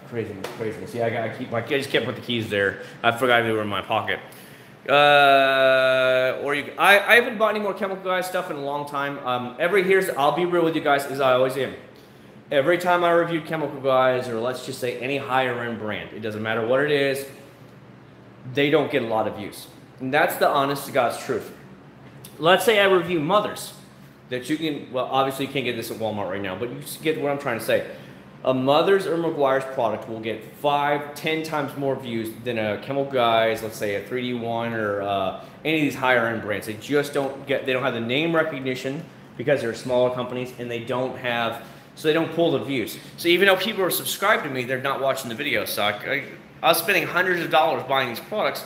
[SPEAKER 1] Craziness. Yeah, I just can't put the keys there. I forgot they were in my pocket. I haven't bought any more Chemical Guys stuff in a long time. I'll be real with you guys, as I always am. Every time I reviewed Chemical Guys, or let's just say any higher end brand, it doesn't matter what it is, they don't get a lot of views. And that's the honest to God's truth. Let's say I review Mothers, that you can, well, obviously you can't get this at Walmart right now, but you get what I'm trying to say. A Mother's or Meguiar's product will get 5-10 times more views than a Chemical Guys, let's say a 3D1 or any of these higher end brands. They just don't have the name recognition because they're smaller companies, and they don't pull the views. So even though people are subscribed to me, they're not watching the videos. So I was spending hundreds of dollars buying these products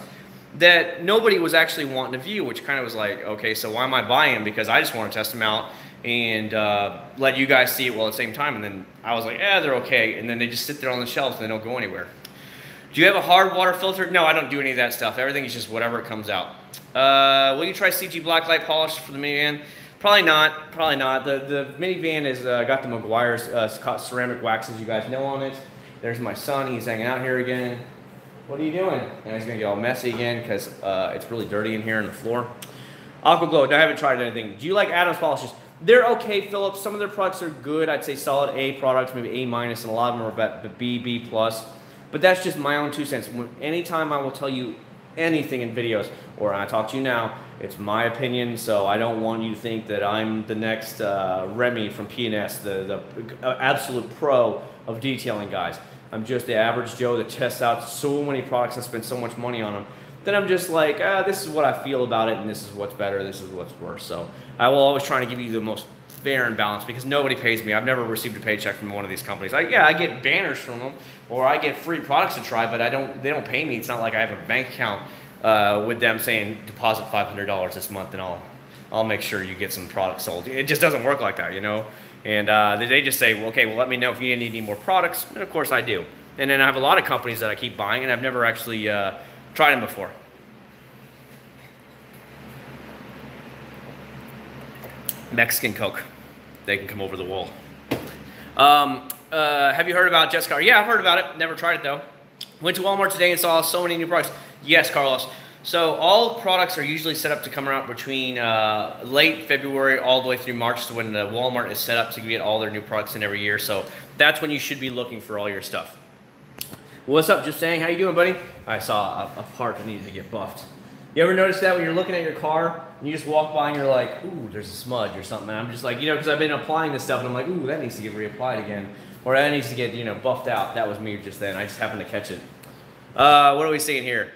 [SPEAKER 1] that nobody was actually wanting to view, which kind of was like, okay, so why am I buying them? Because I just want to test them out and let you guys see it well at the same time. And then I was like, yeah, they're okay. And then they just sit there on the shelves and they don't go anywhere. Do you have a hard water filter? No, I don't do any of that stuff. Everything is just whatever it comes out. Will you try CG Blacklight polish for the minivan? Probably not. Probably not. The minivan has got the Meguiar's ceramic wax, as you guys know, on it. There's my son. He's hanging out here again. What are you doing? And he's going to get all messy again because it's really dirty in here on the floor. Aqua Glow. No, I haven't tried anything. Do you like Adams polishes? They're okay, Phillips. Some of their products are good. I'd say solid A products, maybe A-, and a lot of them are about B, B+. But that's just my own 2 cents. Anytime I will tell you anything in videos, or I talk to you now, it's my opinion, so I don't want you to think that I'm the next Remy from P&S, the absolute pro of detailing, guys. I'm just the average Joe that tests out so many products and spends so much money on them then I'm just like, this is what I feel about it, and this is what's better, this is what's worse. So I will always try to give you the most fair and balanced, because nobody pays me. I've never received a paycheck from one of these companies. I get banners from them, or I get free products to try, but they don't pay me. It's not like I have a bank account with them saying deposit $500 this month and I'll make sure you get some products sold. It just doesn't work like that, you know. And they just say, well, okay, well, let me know if you need any more products, and of course I do. And then I have a lot of companies that I keep buying, and I've never actually tried them before. Mexican Coke. They can come over the wall. Have you heard about Jessica? Yeah, I've heard about it. Never tried it though. Went to Walmart today and saw so many new products. Yes, Carlos. So all products are usually set up to come out between late February all the way through March, to when the Walmart is set up to get all their new products in every year. So that's when you should be looking for all your stuff. What's up, just saying? How you doing, buddy? I saw a part that needed to get buffed. You ever notice that when you're looking at your car and you just walk by and you're like, ooh, there's a smudge or something? And I'm just like, you know, because I've been applying this stuff and I'm like, ooh, that needs to get reapplied again. Or that needs to get, you know, buffed out. That was me just then. I just happened to catch it. What are we seeing here?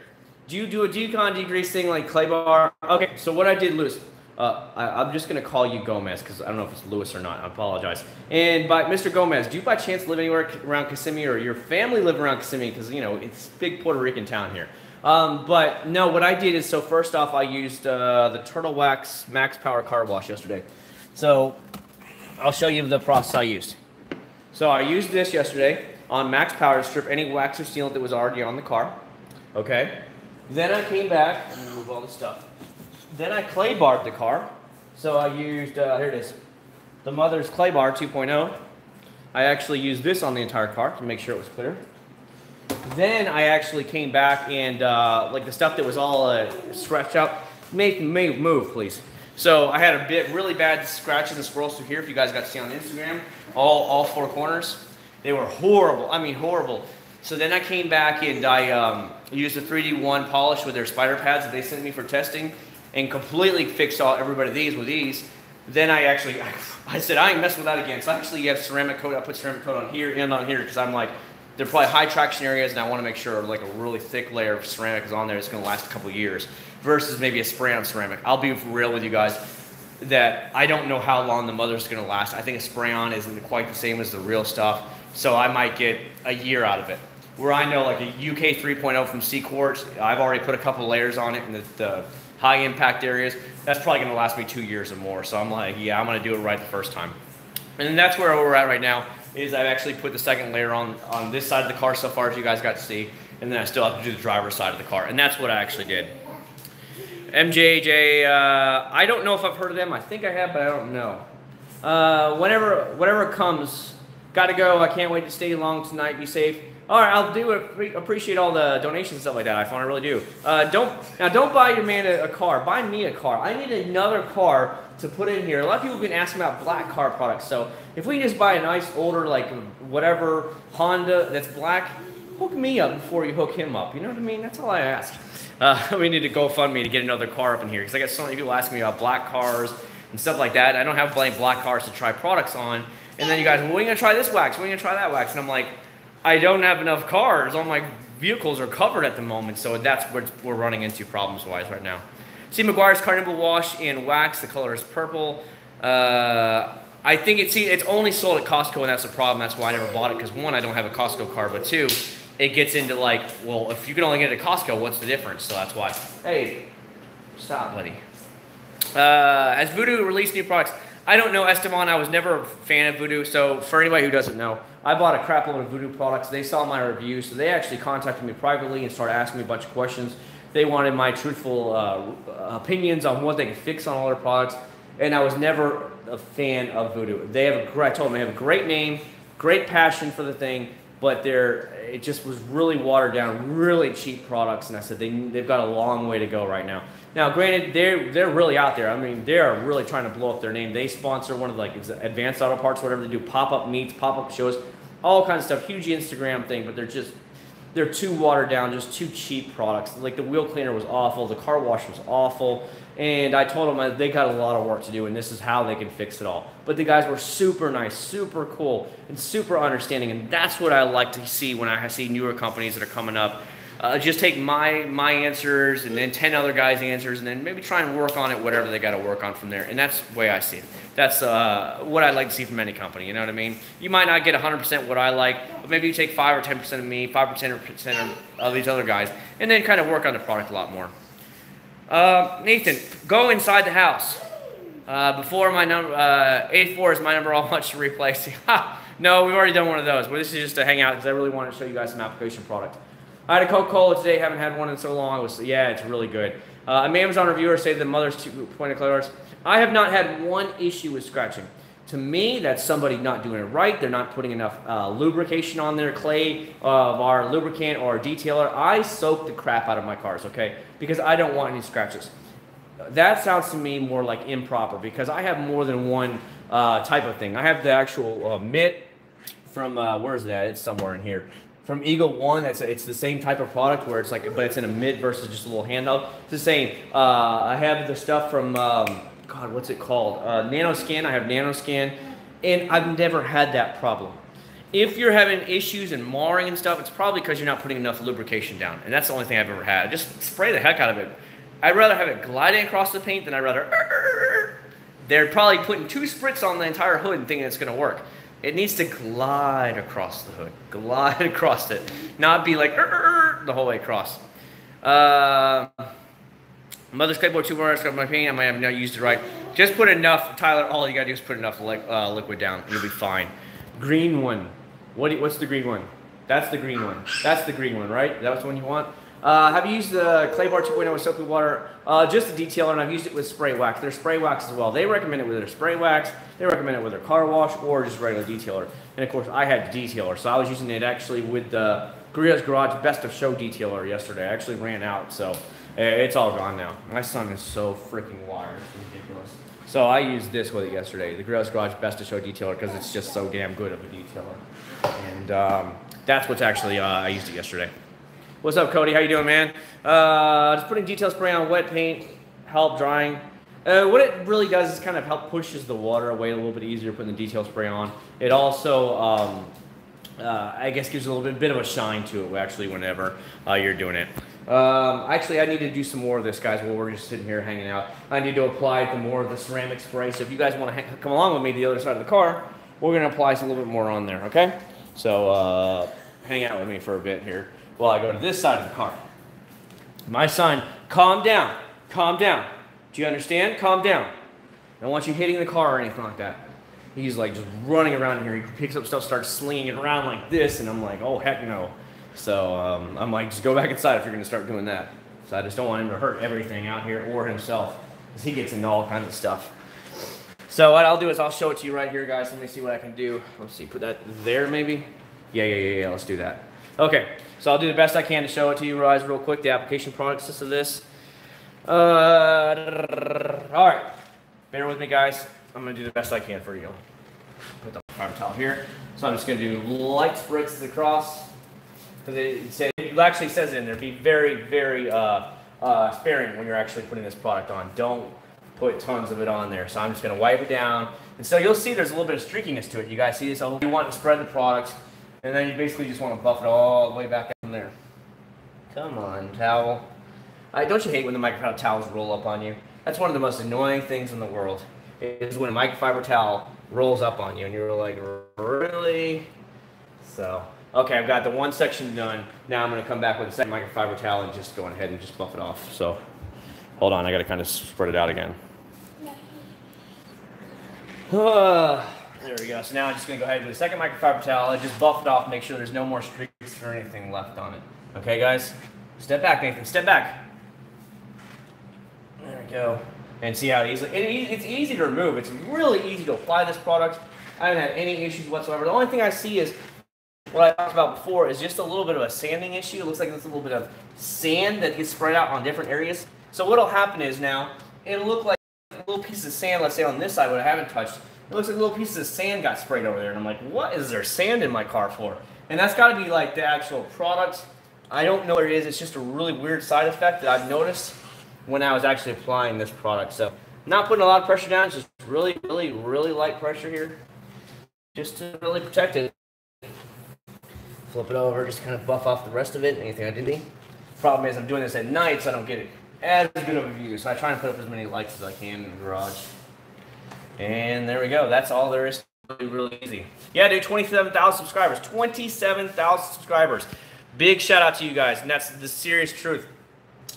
[SPEAKER 1] Do you do a decon degrease thing like clay bar? Okay, so what I did, Lewis, I'm just going to call you Gomez because I don't know if it's Lewis or not. I apologize. And by Mr. Gomez, do you by chance live anywhere around Kissimmee, or your family live around Kissimmee? Because, you know, it's a big Puerto Rican town here. But no, what I did is, so first off, I used the Turtle Wax Max Power Car Wash yesterday. So I'll show you the process I used. So I used this yesterday on Max Power to strip any wax or sealant that was already on the car. Okay. Then I came back and remove all the stuff. Then I clay barred the car. So I used, here it is, the Mother's Clay Bar 2.0. I actually used this on the entire car to make sure it was clear. Then I actually came back and like the stuff that was all scratched out, move please. So I had a really bad scratches and swirls through here, if you guys got to see on Instagram, all four corners. They were horrible, I mean horrible. So then I came back and I used a 3D1 polish with their spider pads that they sent me for testing, and completely fixed everybody these with these. Then I said I ain't messing with that again. So I actually have ceramic coat. I put ceramic coat on here and on here because I'm like, they're probably high traction areas, and I want to make sure like a really thick layer of ceramic is on there. It's going to last a couple years versus maybe a spray on ceramic. I'll be real with you guys that I don't know how long the Mother's going to last. I think a spray on isn't quite the same as the real stuff, so I might get a year out of it. Where I know like a UK 3.0 from Acc0rd, I've already put a couple of layers on it in the high impact areas. That's probably going to last me 2 years or more. So I'm like, yeah, I'm going to do it right the first time. And that's where we're at right now. Is I've actually put the second layer on this side of the car so far, as you guys got to see, and then I still have to do the driver's side of the car, and that's what I actually did. MJJ, I don't know if I've heard of them. I think I have, but I don't know. Whatever comes, gotta go. I can't wait to stay long tonight. Be safe. All right, I'll do it. Appreciate all the donations and stuff like that. I really do. Don't buy your man a car. Buy me a car. I need another car to put in here. A lot of people have been asking about black car products. So if we just buy a nice older, like whatever Honda that's black, hook me up before you hook him up. You know what I mean? That's all I ask. We need to GoFundMe to get another car up in here, because I got so many people asking me about black cars and stuff like that. I don't have black cars to try products on. And then you guys, well, when are you gonna try this wax? When are you gonna try that wax? And I'm like, I don't have enough cars. All my vehicles are covered at the moment, so that's what we're running into problems-wise right now. See McGuire's Carnival Wash and Wax. The color is purple. I think it's only sold at Costco, and that's the problem. That's why I never bought it, because one, I don't have a Costco card, but two, it gets into like, well, if you can only get it at Costco, what's the difference? So that's why. Hey, stop, buddy. Has Voodoo released new products? I don't know, Esteban. I was never a fan of Voodoo, so for anybody who doesn't know, I bought a crap load of Voodoo products. They saw my review, so they actually contacted me privately and started asking me a bunch of questions. They wanted my truthful opinions on what they could fix on all their products, and I was never a fan of Voodoo. I told them they have a great name, great passion for the thing, but it just was really watered down, really cheap products, and I said they've got a long way to go right now. Now, granted, they're really out there. I mean, they are really trying to blow up their name. They sponsor one of the, like Advanced Auto Parts, whatever they do, pop-up meets, pop-up shows, all kinds of stuff. Huge Instagram thing, but they're too watered down, just too cheap products. Like the wheel cleaner was awful, the car wash was awful, and I told them they got a lot of work to do, and this is how they can fix it all. But the guys were super nice, super cool, and super understanding, and that's what I like to see when I see newer companies that are coming up. just take my answers and then 10 other guys' answers, and then maybe try and work on it, whatever they got to work on from there. And that's the way I see it. That's what I'd like to see from any company. You know what I mean? You might not get 100% what I like, but maybe you take 5 or 10% of me, 5% of these other guys, and then kind of work on the product a lot more. Nathan, go inside the house. Before my number, 84 is my number I want to replace. No, we've already done one of those, but this is just to hang out because I really want to show you guys some application product. I had a Coca-Cola today, haven't had one in so long. Yeah, it's really good. An Amazon reviewer said the mother's 2-point colors. I have not had one issue with scratching. To me, that's somebody not doing it right. They're not putting enough lubrication on their clay of our lubricant or detailer. I soak the crap out of my cars, okay? Because I don't want any scratches. That sounds to me more like improper because I have more than one type of thing. I have the actual mitt from, where is that? It's somewhere in here. From Eagle One, it's the same type of product where it's like, but it's in a mitt versus just a little handheld. It's the same. I have the stuff from, God, what's it called? NanoScan. I have NanoScan, and I've never had that problem. If you're having issues and marring and stuff, it's probably because you're not putting enough lubrication down, and that's the only thing I've ever had. Just spray the heck out of it. I'd rather have it gliding across the paint than I'd rather. They're probably putting 2 spritz on the entire hood and thinking it's going to work. It needs to glide across the hood. Glide across it. Not be like the whole way across. Mother's Clayboard 2 bars got my paint. I might have not used it right. Just put enough, Tyler. All you got to do is put enough liquid down. And you'll be fine. Green one. What's the green one? That's the green one. That's the green one, right? That's the one you want? Have you used the Clayboard 2.0 with soapy water? Just the detailer, and I've used it with spray wax. There's spray wax as well. They recommend it with their spray wax. They recommend it with their car wash or just regular detailer. And of course, I had the detailer, so I was using it actually with the Gorilla's Garage Best of Show detailer yesterday. I actually ran out, so it's all gone now. My son is so freaking wired. It's ridiculous. So I used this with it yesterday, the Gorilla's Garage Best of Show detailer, because it's just so damn good of a detailer. And that's what's actually, I used it yesterday. What's up, Cody? How you doing, man? Just putting detail spray on wet paint, help drying. What it really does is kind of help pushes the water away a little bit easier putting the detail spray on. It also, I guess, gives a little bit of a shine to it, actually, whenever you're doing it. Actually, I need to do some more of this, guys, while we're just sitting here hanging out. I need to apply more of the ceramic spray. So if you guys want to come along with me to the other side of the car, we're going to apply some a little bit more on there, okay? So hang out with me for a bit here while I go to this side of the car. My son, calm down. Calm down. Do you understand? Calm down. I don't want you hitting the car or anything like that. He's like just running around here. He picks up stuff, starts slinging it around like this, and I'm like, oh, heck no. So I'm like, just go back inside if you're going to start doing that. So I just don't want him to hurt everything out here or himself, because he gets into all kinds of stuff. So what I'll do is I'll show it to you right here, guys. Let me see what I can do. Let's see, put that there maybe? Yeah, let's do that. Okay, so I'll do the best I can to show it to you guys real quick, the application product system of this. All right, bear with me, guys. I'm going to do the best I can for you. Put the fiber towel here. So I'm just going to do light spritzes across. Because it actually says in there, be very, very sparing when you're actually putting this product on. Don't put tons of it on there. So I'm just going to wipe it down. And so you'll see there's a little bit of streakiness to it. You guys see this? So you want to spread the product, and then you basically just want to buff it all the way back from there. Come on, towel. Don't you hate when the microfiber towels roll up on you? That's one of the most annoying things in the world, is when a microfiber towel rolls up on you, and you're like, really? So, okay, I've got the one section done. Now I'm going to come back with a second microfiber towel and just go ahead and just buff it off. So, hold on, I got to kind of spread it out again. There we go. So now I'm just going to go ahead with the second microfiber towel and just buff it off, make sure there's no more streaks or anything left on it. Okay, guys? Step back, Nathan. Step back. There we go. And see how easily, it's easy to remove. It's really easy to apply this product. I haven't had any issues whatsoever. The only thing I see is, what I talked about before, is just a little bit of a sanding issue. It looks like there's a little bit of sand that gets spread out on different areas. So what'll happen is now, it'll look like little pieces of sand, let's say on this side, what I haven't touched, it looks like little pieces of sand got sprayed over there. And I'm like, what is there sand in my car for? And that's got to be like the actual product. I don't know what it is. It's just a really weird side effect that I've noticed when I was actually applying this product. So not putting a lot of pressure down, it's just really, really, really light pressure here, just to really protect it. Flip it over, just kind of buff off the rest of it, anything I didn't. Problem is I'm doing this at night, so I don't get it as good of a view. So I try and put up as many lights as I can in the garage. And there we go. That's all there is. Really, really easy. Yeah, dude, 27,000 subscribers. 27,000 subscribers. Big shout out to you guys, and that's the serious truth.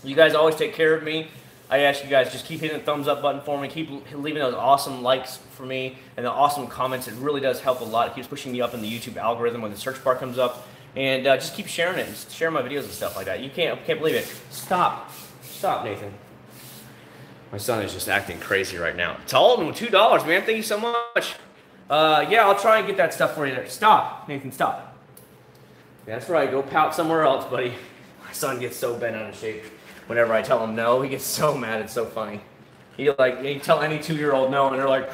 [SPEAKER 1] You guys always take care of me. I ask you guys, just keep hitting the thumbs up button for me. Keep leaving those awesome likes for me and the awesome comments. It really does help a lot. It keeps pushing me up in the YouTube algorithm when the search bar comes up. And just keep sharing it. Just share my videos and stuff like that. You can't believe it. Stop. Stop, Nathan. My son is just acting crazy right now. It's all $2, man. Thank you so much. Yeah, I'll try and get that stuff for you there. Stop, Nathan, stop. That's right. Go pout somewhere else, buddy. My son gets so bent out of shape. Whenever I tell him no, he gets so mad. It's so funny. You tell any 2-year-old no, and they're like,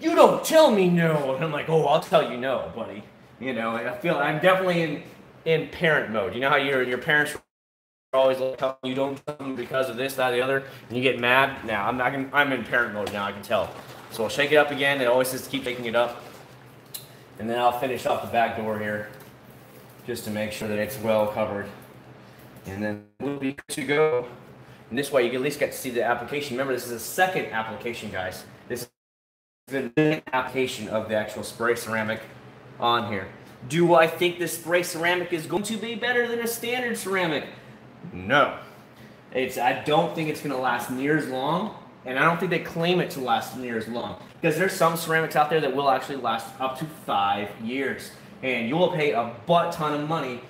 [SPEAKER 1] "You don't tell me no." And I'm like, "Oh, I'll tell you no, buddy." You know, I feel I'm definitely in parent mode. You know how your parents are always like telling you don't tell them because of this, that, the other, and you get mad. Now I'm in parent mode now. I can tell. So I'll shake it up again. It always says to keep shaking it up, and then I'll finish off the back door here, just to make sure that it's well covered. And then we'll be good to go. And this way you can at least get to see the application. Remember, this is a second application, guys. This is the second application of the actual spray ceramic on here. Do I think this spray ceramic is going to be better than a standard ceramic? No. I don't think it's going to last near as long, and I don't think they claim it to last near as long. Because there's some ceramics out there that will actually last up to 5 years. And you will pay a butt ton of money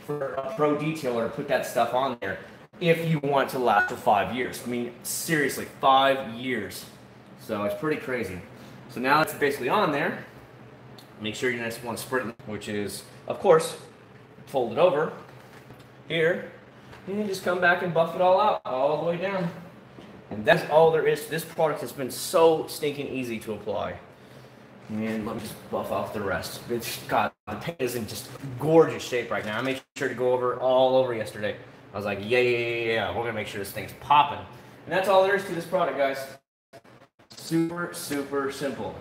[SPEAKER 1] for a pro detailer to put that stuff on there if you want it to last for 5 years. I mean, seriously, 5 years. So it's pretty crazy. So now it's basically on there. Make sure you just want to spread it, which is, of course, fold it over here, and then just come back and buff it all out, all the way down. And that's all there is to this product. Has been so stinking easy to apply. And let me just buff off the rest. It's got the paint is in just gorgeous shape right now. I made sure to go over it all over yesterday. I was like, yeah, we're gonna make sure this thing's popping. And that's all there is to this product, guys. Super, super simple.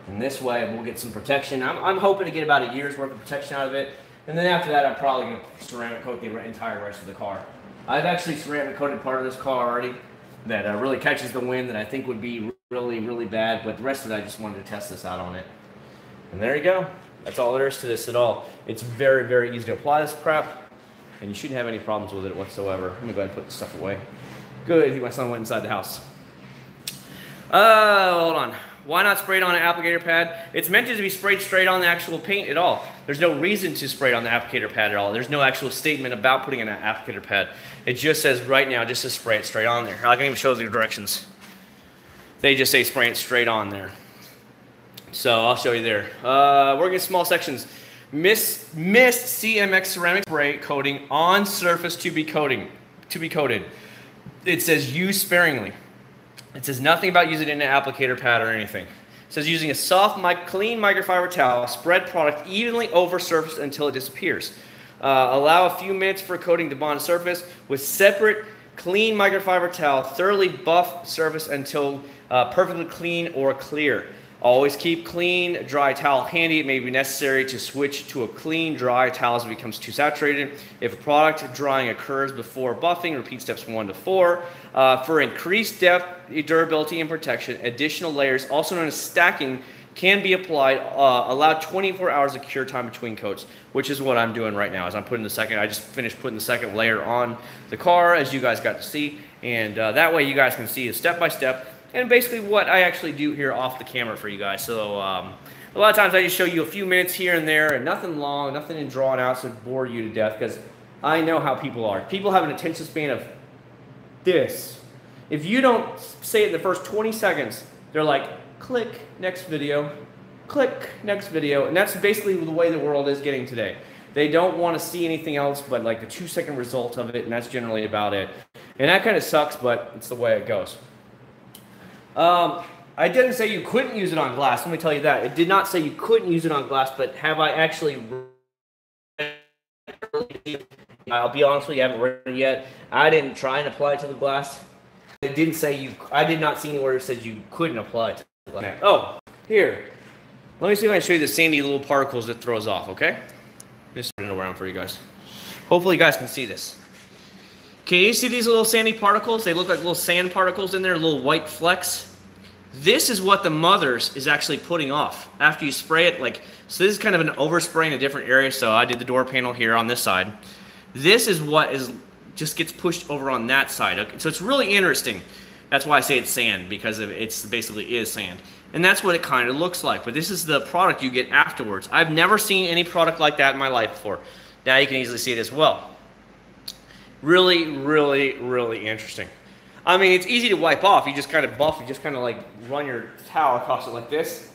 [SPEAKER 1] And this way we'll get some protection. I'm hoping to get about a year's worth of protection out of it. And then after that, I'm probably gonna ceramic coat the entire rest of the car. I've actually ceramic coated part of this car already that really catches the wind that I think would be really, really bad, but the rest of it I just wanted to test this out on it. And there you go. That's all there is to this at all. It's very, very easy to apply this crap, and you shouldn't have any problems with it whatsoever. Let me go ahead and put this stuff away. Good, I think my son went inside the house. Hold on. Why not spray it on an applicator pad? It's meant to be sprayed straight on the actual paint at all. There's no reason to spray it on the applicator pad at all. There's no actual statement about putting in an applicator pad. It just says right now just to spray it straight on there. I can even show the directions. They just say spray it straight on there. So I'll show you there. Working in small sections. Mist CMX ceramic spray coating on surface to be coated. It says use sparingly. It says nothing about using it in an applicator pad or anything. It says using a soft, clean microfiber towel, spread product evenly over surface until it disappears. Allow a few minutes for coating to bond surface with separate clean microfiber towel. Thoroughly buff surface until perfectly clean or clear. Always keep clean, dry towel handy. It may be necessary to switch to a clean, dry towel as it becomes too saturated. If product drying occurs before buffing, repeat steps 1 to 4. For increased depth, durability, and protection, additional layers, also known as stacking, can be applied. Allow 24 hours of cure time between coats, which is what I'm doing right now. As I'm putting the second, I just finished putting the second layer on the car, as you guys got to see, and that way you guys can see step by step. And basically what I actually do here off the camera for you guys. So a lot of times I just show you a few minutes here and there, and nothing long, nothing drawn out so bore you to death, because I know how people are. People have an attention span of this. If you don't say it in the first 20 seconds, they're like, click, next video, click, next video. And that's basically the way the world is getting today. They don't want to see anything else but like the 2-second result of it, and that's generally about it. And that kind of sucks, but it's the way it goes. I didn't say you couldn't use it on glass. Let me tell you that. It did not say you couldn't use it on glass, but have I actually... I'll be honest with you, I haven't read it yet. I didn't try and apply it to the glass. It didn't say you... I did not see anywhere it said you couldn't apply it to the glass. Oh, here. Let me see if I can show you the sandy little particles it throws off, okay? Just spin it around for you guys. Hopefully you guys can see this. Can you see these little sandy particles? They look like little sand particles in there, little white flecks. This is what the Mothers is actually putting off after you spray it. Like, so this is kind of an overspray in a different area. So I did the door panel here on this side. This is what just gets pushed over on that side. Okay, so it's really interesting. That's why I say it's sand, because it's basically is sand. And that's what it kind of looks like. But this is the product you get afterwards. I've never seen any product like that in my life before. Now you can easily see it as well. Really, really, really interesting. I mean, it's easy to wipe off. You just kind of buff, you just kind of like run your towel across it like this,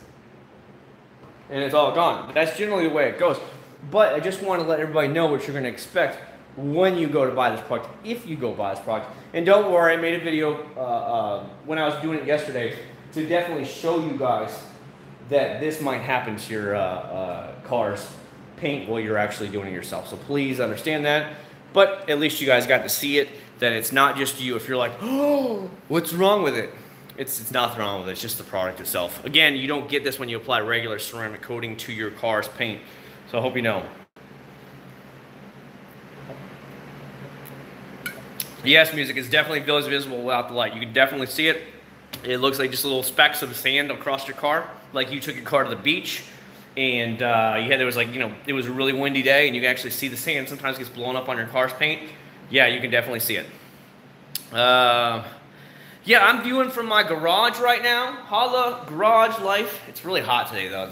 [SPEAKER 1] and it's all gone. But that's generally the way it goes. But I just want to let everybody know what you're going to expect when you go to buy this product, if you go buy this product. And don't worry, I made a video when I was doing it yesterday to definitely show you guys that this might happen to your car's paint while you're actually doing it yourself. So please understand that. But at least you guys got to see it, that it's not just you. If you're like, oh, what's wrong with it? It's nothing wrong with it. It's just the product itself. Again, you don't get this when you apply regular ceramic coating to your car's paint. So I hope you know. Yes, music is definitely visible without the light. You can definitely see it. It looks like just little specks of sand across your car, like you took your car to the beach. And there was like, it was a really windy day, and you can actually see the sand sometimes gets blown up on your car's paint. Yeah, you can definitely see it. Yeah, I'm viewing from my garage right now. Holla, garage life. It's really hot today, though.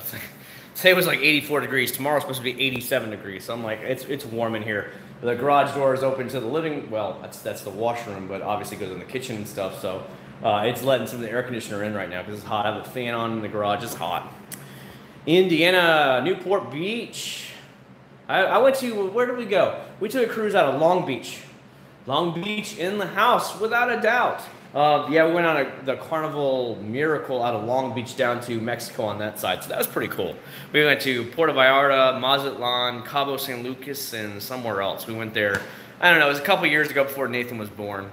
[SPEAKER 1] Today was like 84 degrees. Tomorrow's supposed to be 87 degrees. So I'm like, it's warm in here. The garage door is open to the living. Well, that's the washroom, but obviously it goes in the kitchen and stuff. So it's letting some of the air conditioner in right now because it's hot. I have a fan on in the garage. It's hot. Indiana, Newport Beach. I went to, where did we go? We took a cruise out of Long Beach. Long Beach in the house, without a doubt. Yeah, we went on the Carnival Miracle out of Long Beach down to Mexico on that side. So that was pretty cool. We went to Puerto Vallarta, Mazatlan, Cabo San Lucas, and somewhere else. We went there, I don't know, it was a couple years ago before Nathan was born.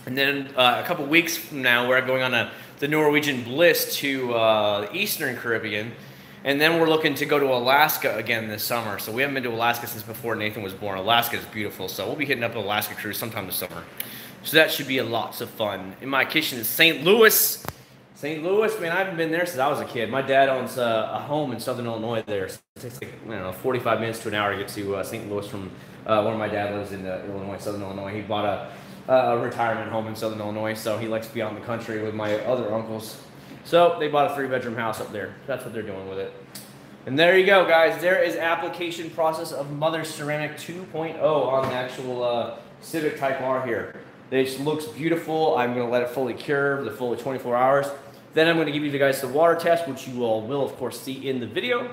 [SPEAKER 1] And then a couple weeks from now, we're going on the Norwegian Bliss to the Eastern Caribbean. And then we're looking to go to Alaska again this summer. So we haven't been to Alaska since before Nathan was born. Alaska is beautiful, so we'll be hitting up an Alaska cruise sometime this summer. So that should be lots of fun. In my kitchen is St. Louis. St. Louis, man, I haven't been there since I was a kid. My dad owns a home in Southern Illinois there. So it takes like, 45 minutes to an hour to get to St. Louis from where my dad lives in Illinois, Southern Illinois. He bought a retirement home in Southern Illinois, so he likes to be out in the country with my other uncles. So they bought a 3-bedroom house up there. That's what they're doing with it. And there you go, guys. There is application process of Mother Ceramic 2.0 on the actual Civic Type R here. This looks beautiful. I'm going to let it fully cure the full 24 hours. Then I'm going to give you guys the water test, which you all will, of course, see in the video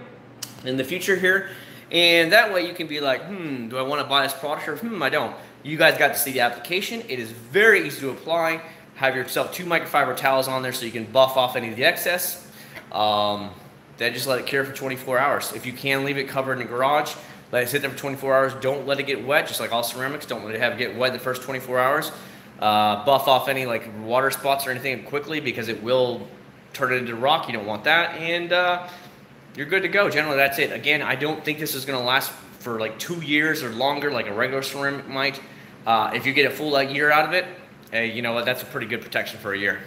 [SPEAKER 1] in the future here. And that way you can be like, do I want to buy this product or I don't. You guys got to see the application. It is very easy to apply. Have yourself 2 microfiber towels on there so you can buff off any of the excess. Then just let it cure for 24 hours. If you can leave it covered in the garage, let it sit there for 24 hours. Don't let it get wet, just like all ceramics. Don't let it get wet the first 24 hours. Buff off any like water spots or anything quickly because it will turn it into rock. You don't want that. And you're good to go. Generally, that's it. Again, I don't think this is going to last for like 2 years or longer like a regular ceramic might. If you get a full year out of it, hey, you know what? That's a pretty good protection for a year.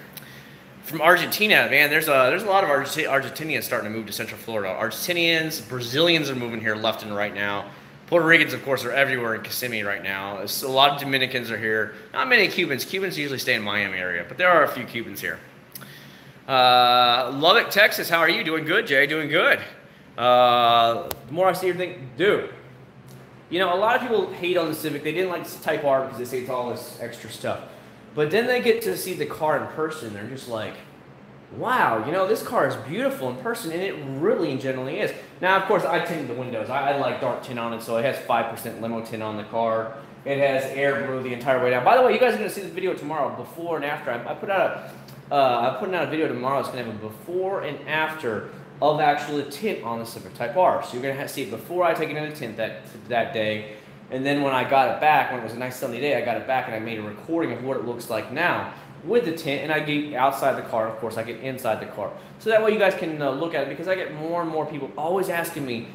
[SPEAKER 1] From Argentina, man, there's a lot of Argentinians starting to move to Central Florida. Argentinians, Brazilians are moving here left and right now. Puerto Ricans, of course, are everywhere in Kissimmee right now. A lot of Dominicans are here. Not many Cubans. Cubans usually stay in Miami area, but there are a few Cubans here. Lubbock, Texas, how are you? Doing good, Jay? Doing good. The more I see everything, dude. You know, a lot of people hate on the Civic. They didn't like Type R because they say it's all this extra stuff. But then they get to see the car in person. They're just like, wow, you know, this car is beautiful in person, and it really and generally is. Now, of course, I tinted the windows. I like dark tint on it, so it has 5% limo tint on the car. It has air blue the entire way down. By the way, you guys are going to see the video tomorrow, before and after. I'm putting out a video tomorrow. It's going to have a before and after of actual tint on the Civic Type R. So you're going to see it before I take it into tint that day. And then when I got it back, when it was a nice sunny day, I got it back and I made a recording of what it looks like now with the tint. And I get outside the car, of course, I get inside the car. So that way you guys can look at it, because I get more and more people always asking me,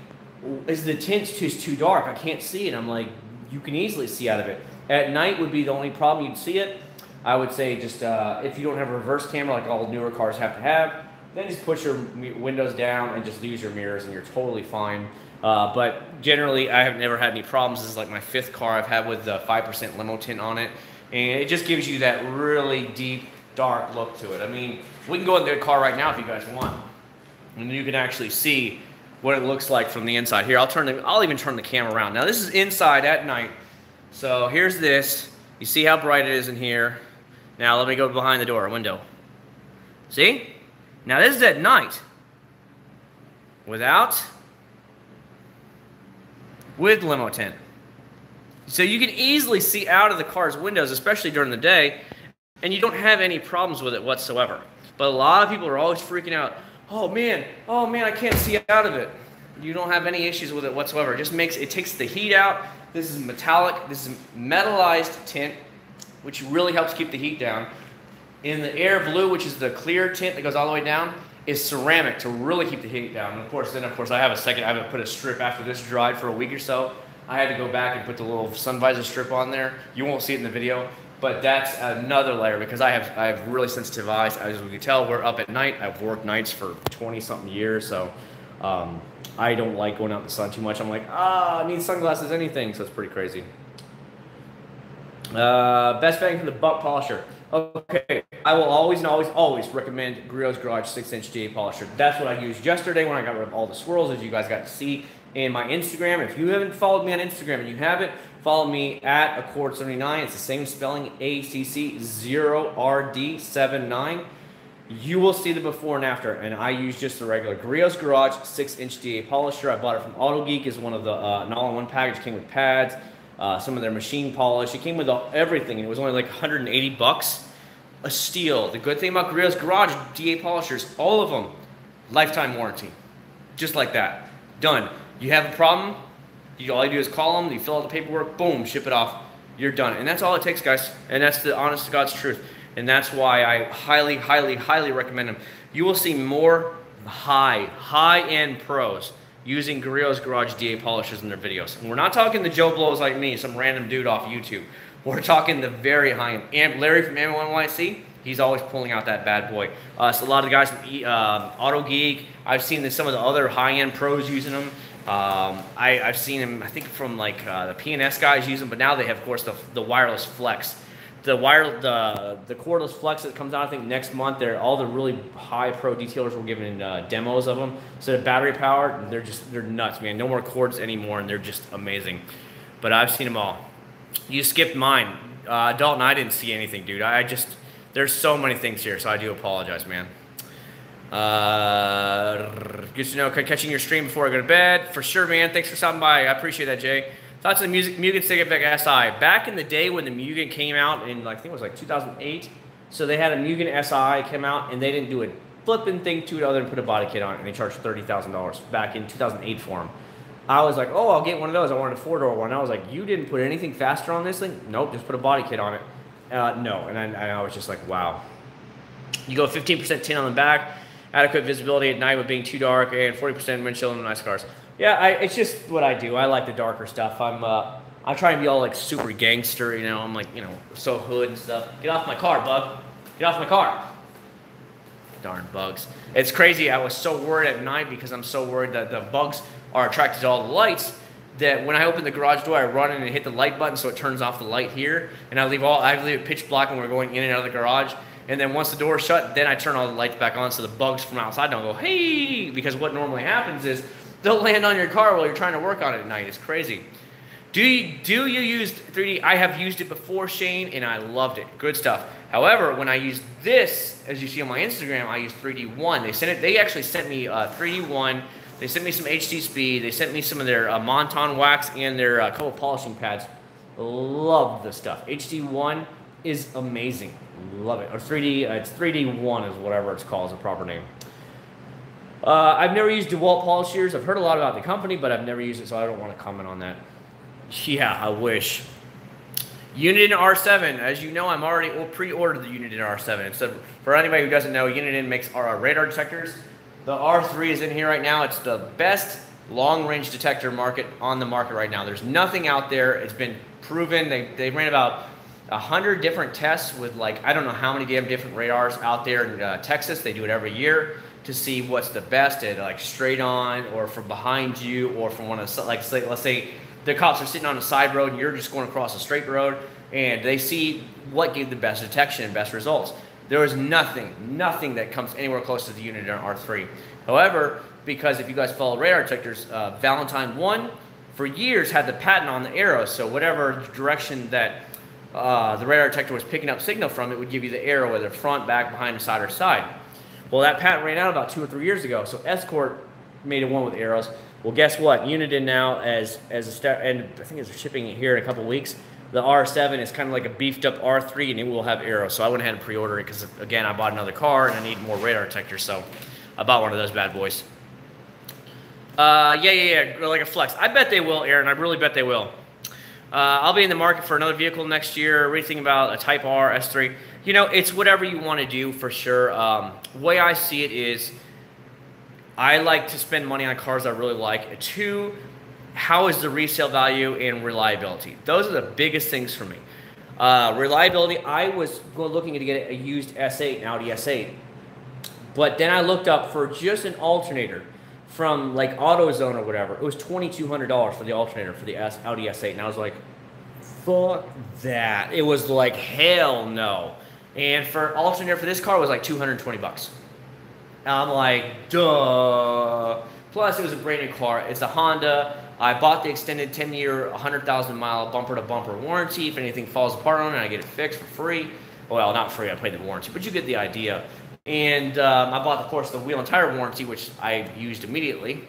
[SPEAKER 1] is the tint just too dark? I can't see it. I'm like, you can easily see out of it. At night would be the only problem you'd see it. I would say just if you don't have a reverse camera like all newer cars have to have, then just push your windows down and just use your mirrors and you're totally fine. But generally, I have never had any problems. This is like my 5th car I've had with the 5% limo tint on it. And it just gives you that really deep, dark look to it. I mean, we can go in the car right now if you guys want. And you can actually see what it looks like from the inside. Here, I'll even turn the camera around. Now, this is inside at night. So here's this. You see how bright it is in here. Now, let me go behind the door, window. See? Now, this is at night. With limo tint. So you can easily see out of the car's windows, especially during the day, and you don't have any problems with it whatsoever. But a lot of people are always freaking out. Oh man, I can't see out of it. You don't have any issues with it whatsoever. It takes the heat out. This is metallic. This is metallized tint, which really helps keep the heat down. In the air blue, which is the clear tint that goes all the way down, is ceramic to really keep the heat down. And of course, I have to put a strip after this dried for a week or so. I had to go back and put the little sun visor strip on there. You won't see it in the video, but that's another layer because I have really sensitive eyes. As we can tell, we're up at night. I've worked nights for 20-something years, so I don't like going out in the sun too much. I'm like, I need sunglasses, anything, so it's pretty crazy. Best bang for the buck polisher. Okay, I will always recommend Acc0rd Garage 6-inch DA polisher. That's what I used yesterday when I got rid of all the swirls, as you guys got to see in my Instagram. If you haven't followed me on Instagram and you haven't, follow me at Acc0rd79. It's the same spelling, Acc0rd79. You will see the before and after, and I use just the regular Acc0rd Garage 6-inch DA polisher. I bought it from Auto Geek as one of the an all-in-one package. Came with pads, some of their machine polish. It came with everything, and it was only like 180 bucks. A steal. The good thing about Acc0rd Garage DA polishers, all of them, lifetime warranty. Just like that. Done. You have a problem, all you do is call them, you fill out the paperwork, boom, ship it off. You're done. And that's all it takes, guys. And that's the honest to God's truth. And that's why I highly, highly, highly recommend them. You will see more high-end pros using Acc0rd Garage DA polishers in their videos. And we're not talking the Joe Blows like me, some random dude off YouTube. We're talking the very high-end. Larry from M1YC, he's always pulling out that bad boy. So a lot of the guys from Auto Geek, I've seen some of the other high-end pros using them. I've seen them, I think, from like the P&S guys use them, but now they have, of course, the wireless flex. The cordless flex that comes out, I think, next month. All the really high pro detailers were giving demos of them. So the battery powered, they're nuts, man. No more cords anymore, and they're just amazing. But I've seen them all. You skipped mine. Dalton, I didn't see anything, dude. There's so many things here, so I do apologize, man. Good to know, catching your stream before I go to bed. For sure, man. Thanks for stopping by. I appreciate that, Jay. Thoughts on the Mugen Signific SI. Back in the day when the Mugen came out in, I think it was like 2008, so they had a Mugen SI come out, and they didn't do a flipping thing to it other than put a body kit on it, and they charged $30,000 back in 2008 for them. I was like, oh, I'll get one of those. I wanted a 4-door one. I was like, you didn't put anything faster on this thing? Nope, just put a body kit on it. No, and I was just like, wow. You go 15% tint on the back, adequate visibility at night with being too dark, and 40% windshield in nice cars. Yeah, it's just what I do. I like the darker stuff. I try and be all like super gangster, you know. I'm like, you know, so hood and stuff. Get off my car, bug. Get off my car. Darn bugs. It's crazy. I was so worried at night because I'm so worried that the bugs are attracted to all the lights that when I open the garage door, I run in and hit the light button so it turns off the light here, and I leave it pitch black when we're going in and out of the garage. And then once the door is shut, then I turn all the lights back on so the bugs from outside don't go, hey, because what normally happens is they'll land on your car while you're trying to work on it at night. It's crazy. Do you use 3D? I have used it before, Shane, and I loved it. Good stuff. However, when I used this, as you see on my Instagram, I used 3D1. They actually sent me 3D1. They sent me some HD Speed. They sent me some of their Monton wax and their couple polishing pads. Love the stuff. HD1 is amazing. Love it. Or 3D, it's 3D1 is whatever it's called, is the proper name. I've never used DeWalt polishers. I've heard a lot about the company, but I've never used it, so I don't want to comment on that. Yeah, I wish. Uniden R7. As you know, I'm already pre-ordered the Uniden R7. So for anybody who doesn't know, Uniden makes our radar detectors. The R3 is in here right now. It's the best long range detector market on the market right now. There's nothing out there. It's been proven. They ran about 100 different tests with like, I don't know how many damn different radars out there in Texas. They do it every year to see what's the best at, like straight on or from behind you or from one of the, like say, let's say the cops are sitting on a side road and you're just going across a straight road, and they see what gave the best detection and best results. There is nothing that comes anywhere close to the unit on R3. However, because if you guys follow radar detectors, Valentine 1 for years had the patent on the arrow, so whatever direction that the radar detector was picking up signal from, it would give you the arrow, whether front, back, behind, side, or side. Well, that patent ran out about 2 or 3 years ago, so Acc0rd made a one with arrows. Well, guess what? Unit in now as a step, and I think it's shipping it here in a couple weeks. The R7 is kind of like a beefed up R3, and it will have arrows. So I went ahead and pre-ordered it because, again, I bought another car and I need more radar detectors, so I bought one of those bad boys. Yeah, like a Flex. I bet they will, Aaron. I really bet they will. I'll be in the market for another vehicle next year. What do you think about a Type R, S3? You know, it's whatever you want to do for sure. The way I see it is I like to spend money on cars I really like. 2, how is the resale value and reliability? Those are the biggest things for me. Reliability, I was looking to get a used S8, an Audi S8. But then I looked up for just an alternator from like AutoZone or whatever. It was $2,200 for the alternator for the Audi S8. And I was like, fuck that. It was like, hell no. And for alternator for this car was like 220 bucks. And I'm like, duh. Plus, it was a brand new car. It's a Honda. I bought the extended 10-year, 100,000 mile bumper-to-bumper warranty. If anything falls apart on it, I get it fixed for free. Well, not free. I paid the warranty, but you get the idea. And I bought, of course, the wheel and tire warranty, which I used immediately,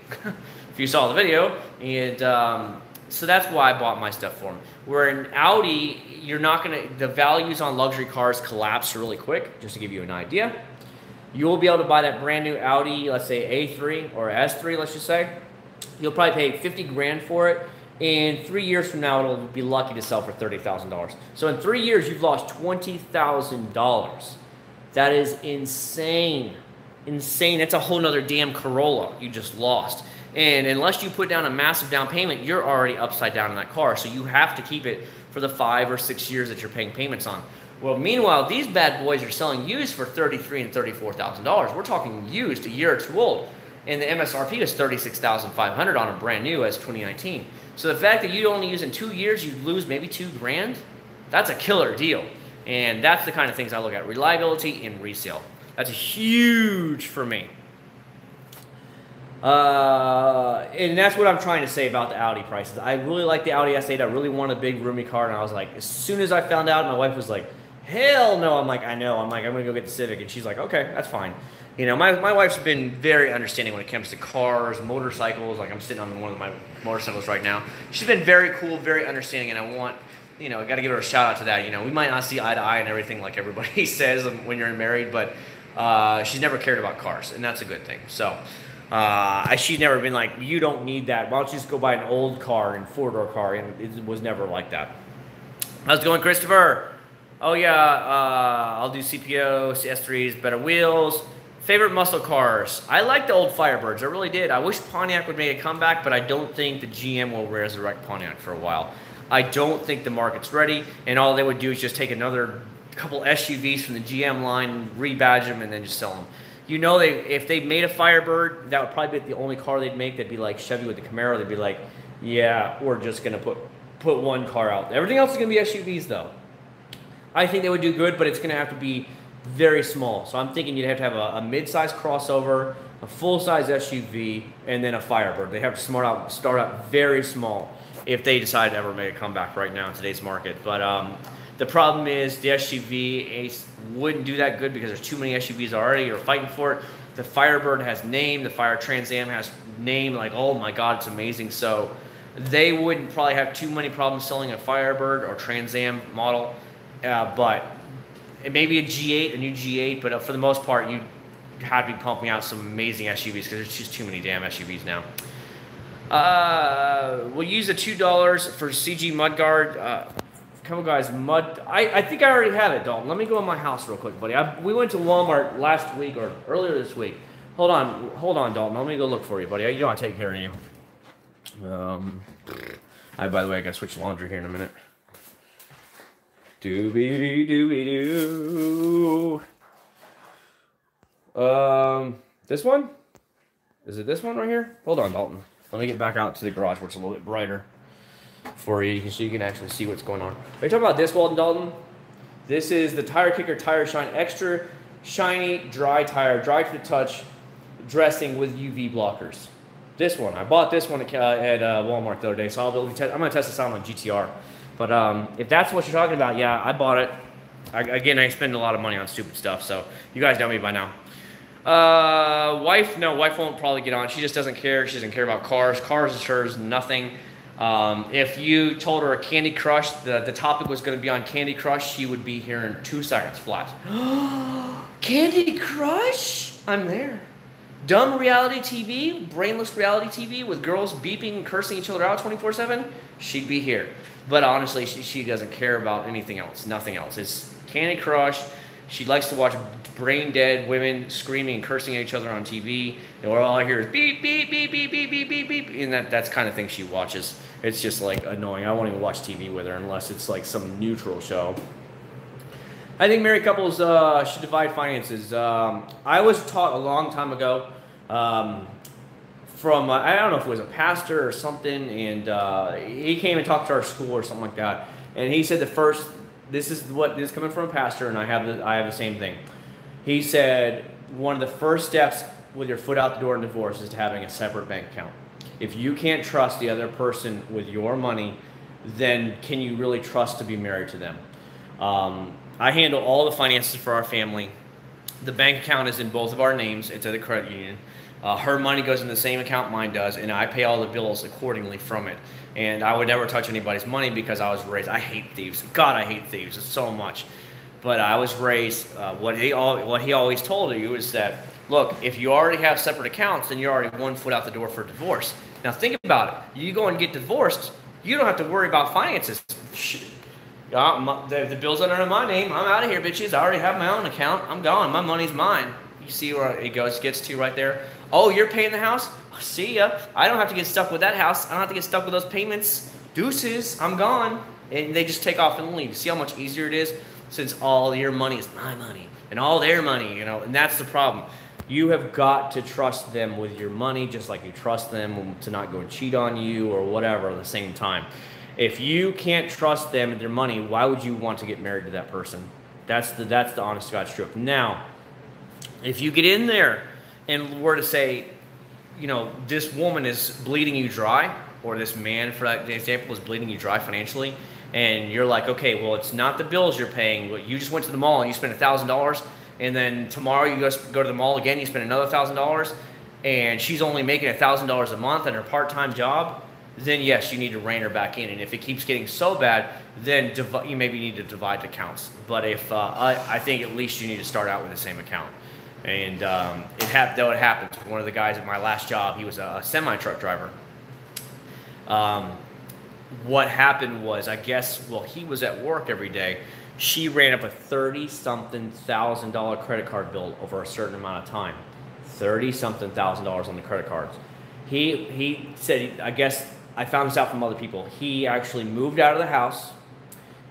[SPEAKER 1] if you saw the video. And so that's why I bought my stuff for them. Where in Audi, you're not going to, the values on luxury cars collapse really quick, just to give you an idea. You will be able to buy that brand new Audi, let's say A3 or S3, let's just say. You'll probably pay 50 grand for it. And 3 years from now, it'll be lucky to sell for $30,000. So in 3 years, you've lost $20,000. That is insane. Insane. That's a whole nother damn Corolla you just lost. And unless you put down a massive down payment, you're already upside down in that car. So you have to keep it for the 5 or 6 years that you're paying payments on. Well, meanwhile, these bad boys are selling used for $33,000 and $34,000. We're talking used, a year or two old. And the MSRP is $36,500 on a brand new as 2019. So the fact that you only use in 2 years, you lose maybe $2 grand, that's a killer deal. And that's the kind of things I look at, reliability and resale. That's huge for me. And that's what I'm trying to say about the Audi prices. I really like the Audi S8. I really want a big roomy car. And I was like, as soon as I found out, my wife was like, hell no. I'm like, I know. I'm like, I'm going to go get the Civic. And she's like, okay, that's fine. You know, my wife's been very understanding when it comes to cars, motorcycles. Like I'm sitting on one of my motorcycles right now. She's been very cool, very understanding. And I want, you know, I got to give her a shout out to that. You know, we might not see eye to eye and everything like everybody says when you're married, but she's never cared about cars, and that's a good thing. So she's never been like, you don't need that. Why don't you just go buy an old car and four-door car? And it was never like that. How's it going, Christopher? Oh, yeah, I'll do CPO, CS3s, better wheels. Favorite muscle cars? I like the old Firebirds. I really did. I wish Pontiac would make a comeback, but I don't think the GM will resurrect Pontiac for a while. I don't think the market's ready, and all they would do is just take another couple SUVs from the GM line, rebadge them, and then just sell them. You know, if they made a Firebird, that would probably be the only car they'd make. They'd be like Chevy with the Camaro. They'd be like, yeah, we're just going to put one car out. Everything else is going to be SUVs, though. I think they would do good, but it's going to have to be very small. So I'm thinking you'd have to have a mid-size crossover, a full-size SUV, and then a Firebird. They have to start out very small if they decide to ever make a comeback right now in today's market. But the problem is the SUV wouldn't do that good because there's too many SUVs already. You're fighting for it. The Firebird has name. The Fire Trans Am has name. Like, oh my God, it's amazing. So they wouldn't probably have too many problems selling a Firebird or Trans Am model. But maybe a G8, a new G8. But for the most part, you have to be pumping out some amazing SUVs because there's just too many damn SUVs now. We'll use the $2 for CG Mudguard. Come on, guys, I think I already have it, Dalton. Let me go in my house real quick, buddy. We went to Walmart last week or earlier this week. Hold on, Dalton. Let me go look for you, buddy. You know I take care of you. By the way, I gotta switch laundry here in a minute. Doobie-doo. This one? Is it this one right here? Hold on, Dalton. Let me get back out to the garage where it's a little bit brighter for you, so you can actually see what's going on. Are you talking about this, Walton Dalton? This is the Tire Kicker Tire Shine Extra Shiny Dry Tire, dry to the touch, dressing with UV blockers. This one, I bought this one at Walmart the other day, so I'm going to test this out on GTR. But if that's what you're talking about, yeah, I bought it. Again, I spend a lot of money on stupid stuff, so you guys know me by now. Wife won't probably get on. She just doesn't care. She doesn't care about cars. Cars is hers, nothing. If you told her a Candy Crush, the topic was going to be on Candy Crush, she would be here in 2 seconds flat. Candy Crush? I'm there. Dumb reality TV, brainless reality TV with girls beeping and cursing each other out 24/7, she'd be here. But honestly, she doesn't care about anything else, nothing else. It's Candy Crush. She likes to watch brain dead women screaming and cursing at each other on TV. And all I hear is beep, beep, beep, beep, beep, beep, beep, beep. And that's kind of thing she watches. It's just like annoying. I won't even watch TV with her unless it's like some neutral show. I think married couples should divide finances. I was taught a long time ago from, I don't know if it was a pastor or something, and he came and talked to our school or something like that. And he said this is coming from a pastor, and I have the same thing. He said one of the first steps with your foot out the door in divorce is to having a separate bank account. If you can't trust the other person with your money, then can you really trust to be married to them? I handle all the finances for our family. The bank account is in both of our names. It's at the credit union. Her money goes in the same account mine does, and I pay all the bills accordingly from it. And I would never touch anybody's money because I was raised. I hate thieves. God, I hate thieves so much. But I was raised. What he always told you is that, look, if you already have separate accounts, then you're already 1 foot out the door for divorce. Now think about it. You go and get divorced, you don't have to worry about finances. The bill's under my name. I'm out of here, bitches. I already have my own account. I'm gone. My money's mine. You see where it gets to right there? Oh, you're paying the house? See ya. I don't have to get stuck with that house. I don't have to get stuck with those payments. Deuces. I'm gone. And they just take off and leave. See how much easier it is since all your money is my money and all their money, and that's the problem. You have got to trust them with your money just like you trust them to not go and cheat on you or whatever at the same time. If you can't trust them with their money, why would you want to get married to that person? That's the honest to God's truth. Now, if you get in there and were to say, this woman is bleeding you dry, or this man, for that example, is bleeding you dry financially, and you're like, okay, well, it's not the bills you're paying. You just went to the mall and you spent $1,000, and then tomorrow you go to the mall again, you spend another $1,000, and she's only making $1,000 a month at her part-time job, then yes, you need to rein her back in. And if it keeps getting so bad, then you maybe need to divide accounts. But if I think at least you need to start out with the same account. And it happens. One of the guys at my last job, he was a semi-truck driver. What happened was, he was at work every day. She ran up a $30-something thousand credit card bill over a certain amount of time. $30-something thousand on the credit cards. He said, I found this out from other people. He actually moved out of the house.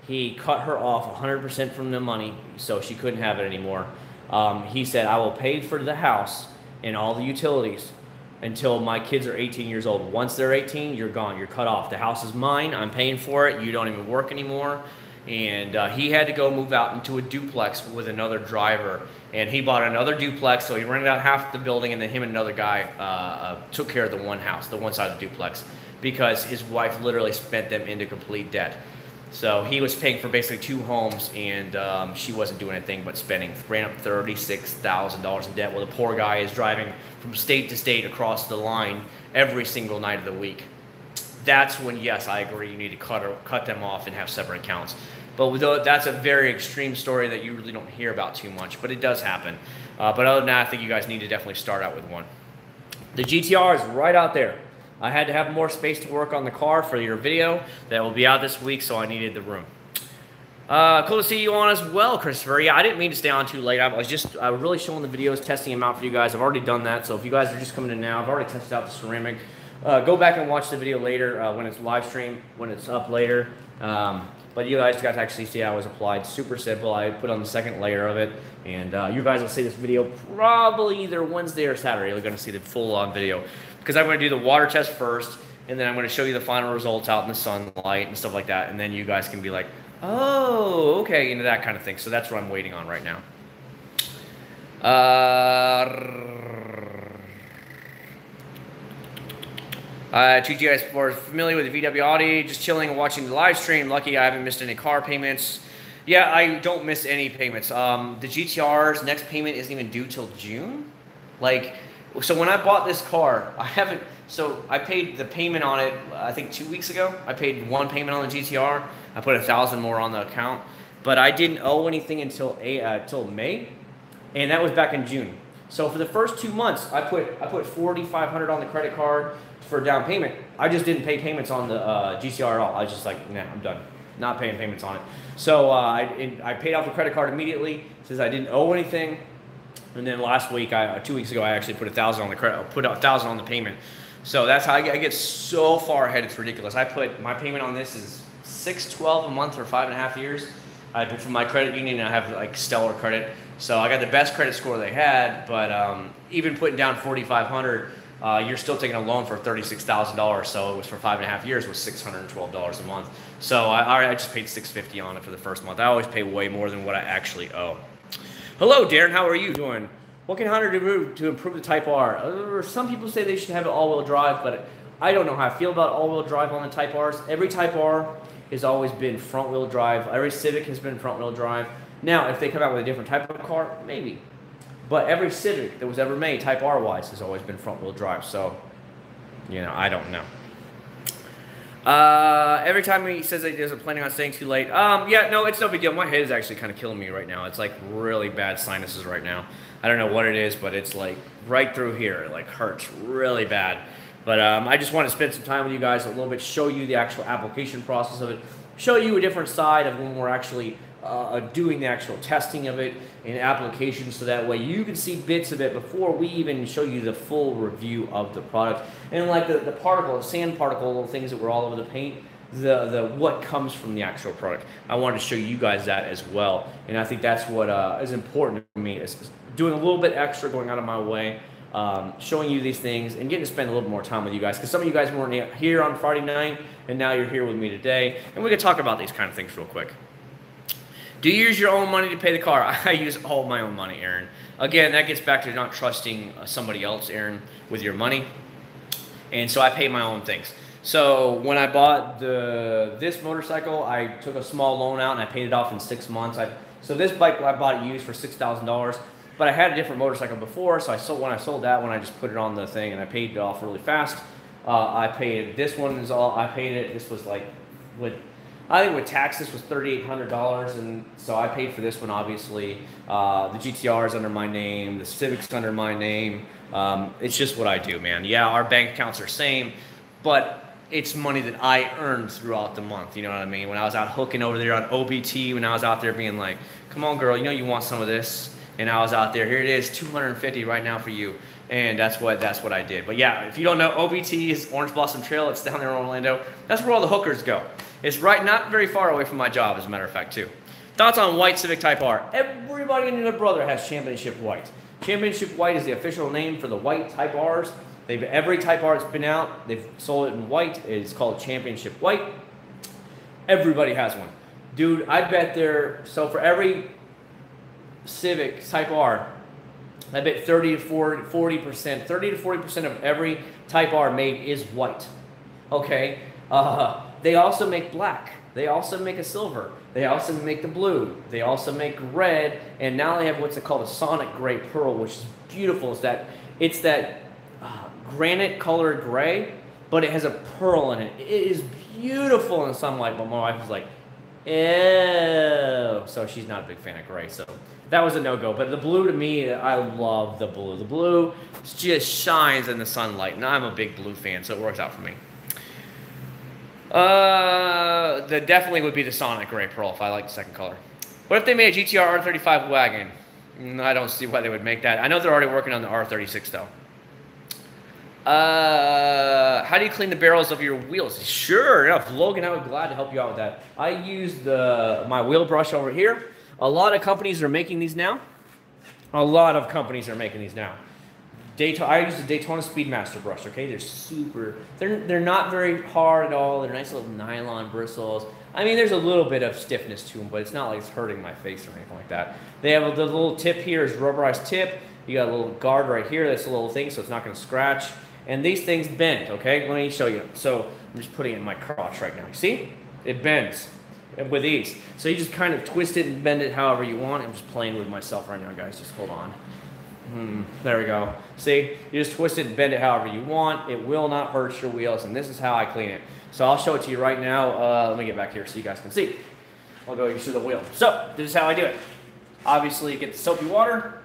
[SPEAKER 1] He cut her off 100% from the money, so she couldn't have it anymore. He said, I will pay for the house and all the utilities until my kids are 18 years old. Once they're 18, you're gone. You're cut off. The house is mine. I'm paying for it. You don't even work anymore. And he had to go move out into a duplex with another driver. And he bought another duplex, so he rented out half the building, and then him and another guy took care of the one house, the one side of the duplex, because his wife literally spent them into complete debt. So he was paying for basically 2 homes, and she wasn't doing anything but spending. Ran up $36,000 in debt, while the poor guy is driving from state to state across the line every single night of the week. That's when, yes, I agree, you need to cut them off and have separate accounts. But that's a very extreme story that you really don't hear about too much, but it does happen. But other than that, I think you guys need to definitely start out with one. The GTR is right out there. I had to have more space to work on the car for your video that will be out this week, so I needed the room. Cool to see you on as well, Christopher. Yeah, I didn't mean to stay on too late. I was just really showing the videos, testing them out for you guys. I've already done that, so if you guys are just coming in now, I've already tested out the ceramic. Go back and watch the video later when it's live stream, when it's up later. But you guys got to actually see how it was applied. Super simple. I put on the second layer of it, and you guys will see this video probably either Wednesday or Saturday. You're going to see the full-on video because I'm going to do the water test first, and then I'm going to show you the final results out in the sunlight and stuff like that, and then you guys can be like, oh, okay, into that kind of thing. So that's what I'm waiting on right now. Treat you guys for familiar with the VW Audi, just chilling and watching the live stream. Lucky I haven't missed any car payments. Yeah, I don't miss any payments. The GTR's next payment isn't even due till June. Like, so when I bought this car, I paid the payment on it, I think 2 weeks ago. I paid one payment on the GTR. I put $1,000 more on the account, but I didn't owe anything until May, and that was back in June. So for the first 2 months, I put $4,500 on the credit card for down payment. I just didn't pay payments on the GTR at all. I was just like, nah, I'm done. Not paying payments on it. So I paid off the credit card immediately since I didn't owe anything. And then last week, 2 weeks ago, I actually put $1,000 on the credit, put $1,000 on the payment. So that's how I get so far ahead. It's ridiculous. I put my payment on this is $612 a month for 5.5 years. I put from my credit union, and I have like stellar credit. So I got the best credit score they had. But even putting down $4,500. You're still taking a loan for $36,000, so it was for 5.5 years, was $612 a month. So I just paid $650 on it for the first month. I always pay way more than what I actually owe. Hello, Darren. How are you doing? What can Hunter do to improve the Type R? Some people say they should have it all-wheel drive, but I don't know how I feel about all-wheel drive on the Type Rs. Every Type R has always been front-wheel drive. Every Civic has been front-wheel drive. Now, if they come out with a different type of car, maybe. But every Civic that was ever made, Type R-wise, has always been front-wheel drive. So, you know, I don't know. Every time he says that he doesn't planning on staying too late. Yeah, no, it's no big deal. My head is actually kind of killing me right now. It's like really bad sinuses right now. I don't know what it is, but it's like right through here. It like hurts really bad. But I just want to spend some time with you guys a little bit, show you the actual application process of it, show you a different side of when we're actually doing the actual testing of it in application, so that way you can see bits of it before we even show you the full review of the product. And like the particle, the sand particle, little things that were all over the paint, the what comes from the actual product. I wanted to show you guys that as well, and I think that's what is important to me, is doing a little bit extra, going out of my way, showing you these things and getting to spend a little more time with you guys, because some of you guys weren't here on Friday night and now you're here with me today, and we can talk about these kind of things real quick. Do you use your own money to pay the car? I use all my own money, Aaron. Again, that gets back to not trusting somebody else, Aaron, with your money. And so I pay my own things. So when I bought this motorcycle, I took a small loan out and I paid it off in 6 months. So this bike I bought it used for $6,000, but I had a different motorcycle before. So when I sold that one, I just put it on the thing and I paid it off really fast. I paid this one is all I paid it. This was like I think with taxes was $3,800, and so I paid for this one, obviously. The GTR is under my name, the Civic's under my name. It's just what I do, man. Yeah, our bank accounts are same, but it's money that I earned throughout the month, you know what I mean? When I was out hooking over there on OBT, when I was out there being like, come on, girl, you know you want some of this, and I was out there, here it is, $250 right now for you. And that's what I did. But yeah, if you don't know, OBT is Orange Blossom Trail. It's down there in Orlando. That's where all the hookers go. It's right, not very far away from my job, as a matter of fact, too. Thoughts on white Civic Type R? Everybody and their brother has Championship White. Championship White is the official name for the white Type Rs. Every Type R that's been out, they've sold it in white. It's called Championship White. Everybody has one. Dude, I bet so for every Civic Type R, I bet 30 to 40% of every Type R made is white. Okay? They also make black. They also make a silver. They also make the blue. They also make red. And now they have what's called a sonic gray pearl, which is beautiful. It's that granite colored gray, but it has a pearl in it. It is beautiful in the sunlight, but my wife was like, ew. So she's not a big fan of gray. So that was a no-go. But the blue, to me, I love the blue. The blue just shines in the sunlight, and I'm a big blue fan, so it works out for me. That definitely would be the Sonic Gray Pearl if I like the second color. What if they made a GTR R35 wagon? I don't see why they would make that. I know they're already working on the R36, though. How do you clean the barrels of your wheels? Sure enough, Logan, I would be glad to help you out with that. I use my wheel brush over here. A lot of companies are making these now. A lot of companies are making these now. I use the Daytona Speedmaster brush, okay? They're not very hard at all. They're nice little nylon bristles. I mean, there's a little bit of stiffness to them, but it's not like it's hurting my face or anything like that. They have the little tip here is rubberized tip. You got a little guard right here. That's a little thing, so it's not going to scratch. And these things bend, okay? Let me show you. So I'm just putting it in my crotch right now. You see? It bends with ease. So you just kind of twist it and bend it however you want. I'm just playing with myself right now, guys. Just hold on. There we go. See? You just twist it and bend it however you want. It will not hurt your wheels, and this is how I clean it. So I'll show it to you right now. Let me get back here so you guys can see. I'll go through the wheel. So this is how I do it. Obviously, you get the soapy water.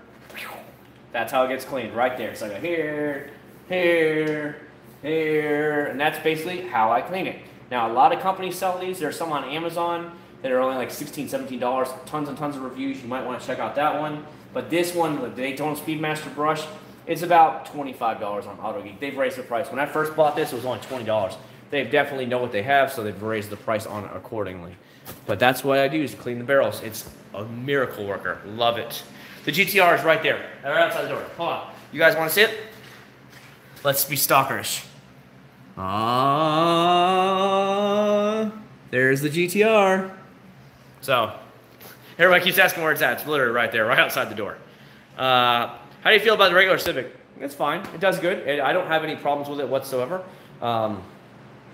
[SPEAKER 1] That's how it gets cleaned right there. So I go here, here, here, and that's basically how I clean it. Now, a lot of companies sell these. There's some on Amazon that are only like $16, $17. Tons and tons of reviews. You might want to check out that one. But this one, the Daytona Speedmaster brush, it's about $25 on AutoGeek. They've raised the price. When I first bought this, it was only $20. They definitely know what they have, so they've raised the price on it accordingly. But that's what I do is to clean the barrels. It's a miracle worker. Love it. The GTR is right there, right outside the door. Hold on. You guys want to see it? Let's be stalkerish. There's the GTR. So, everybody keeps asking where it's at. It's literally right there, right outside the door. How do you feel about the regular Civic? It's fine. It does good. I don't have any problems with it whatsoever. I'm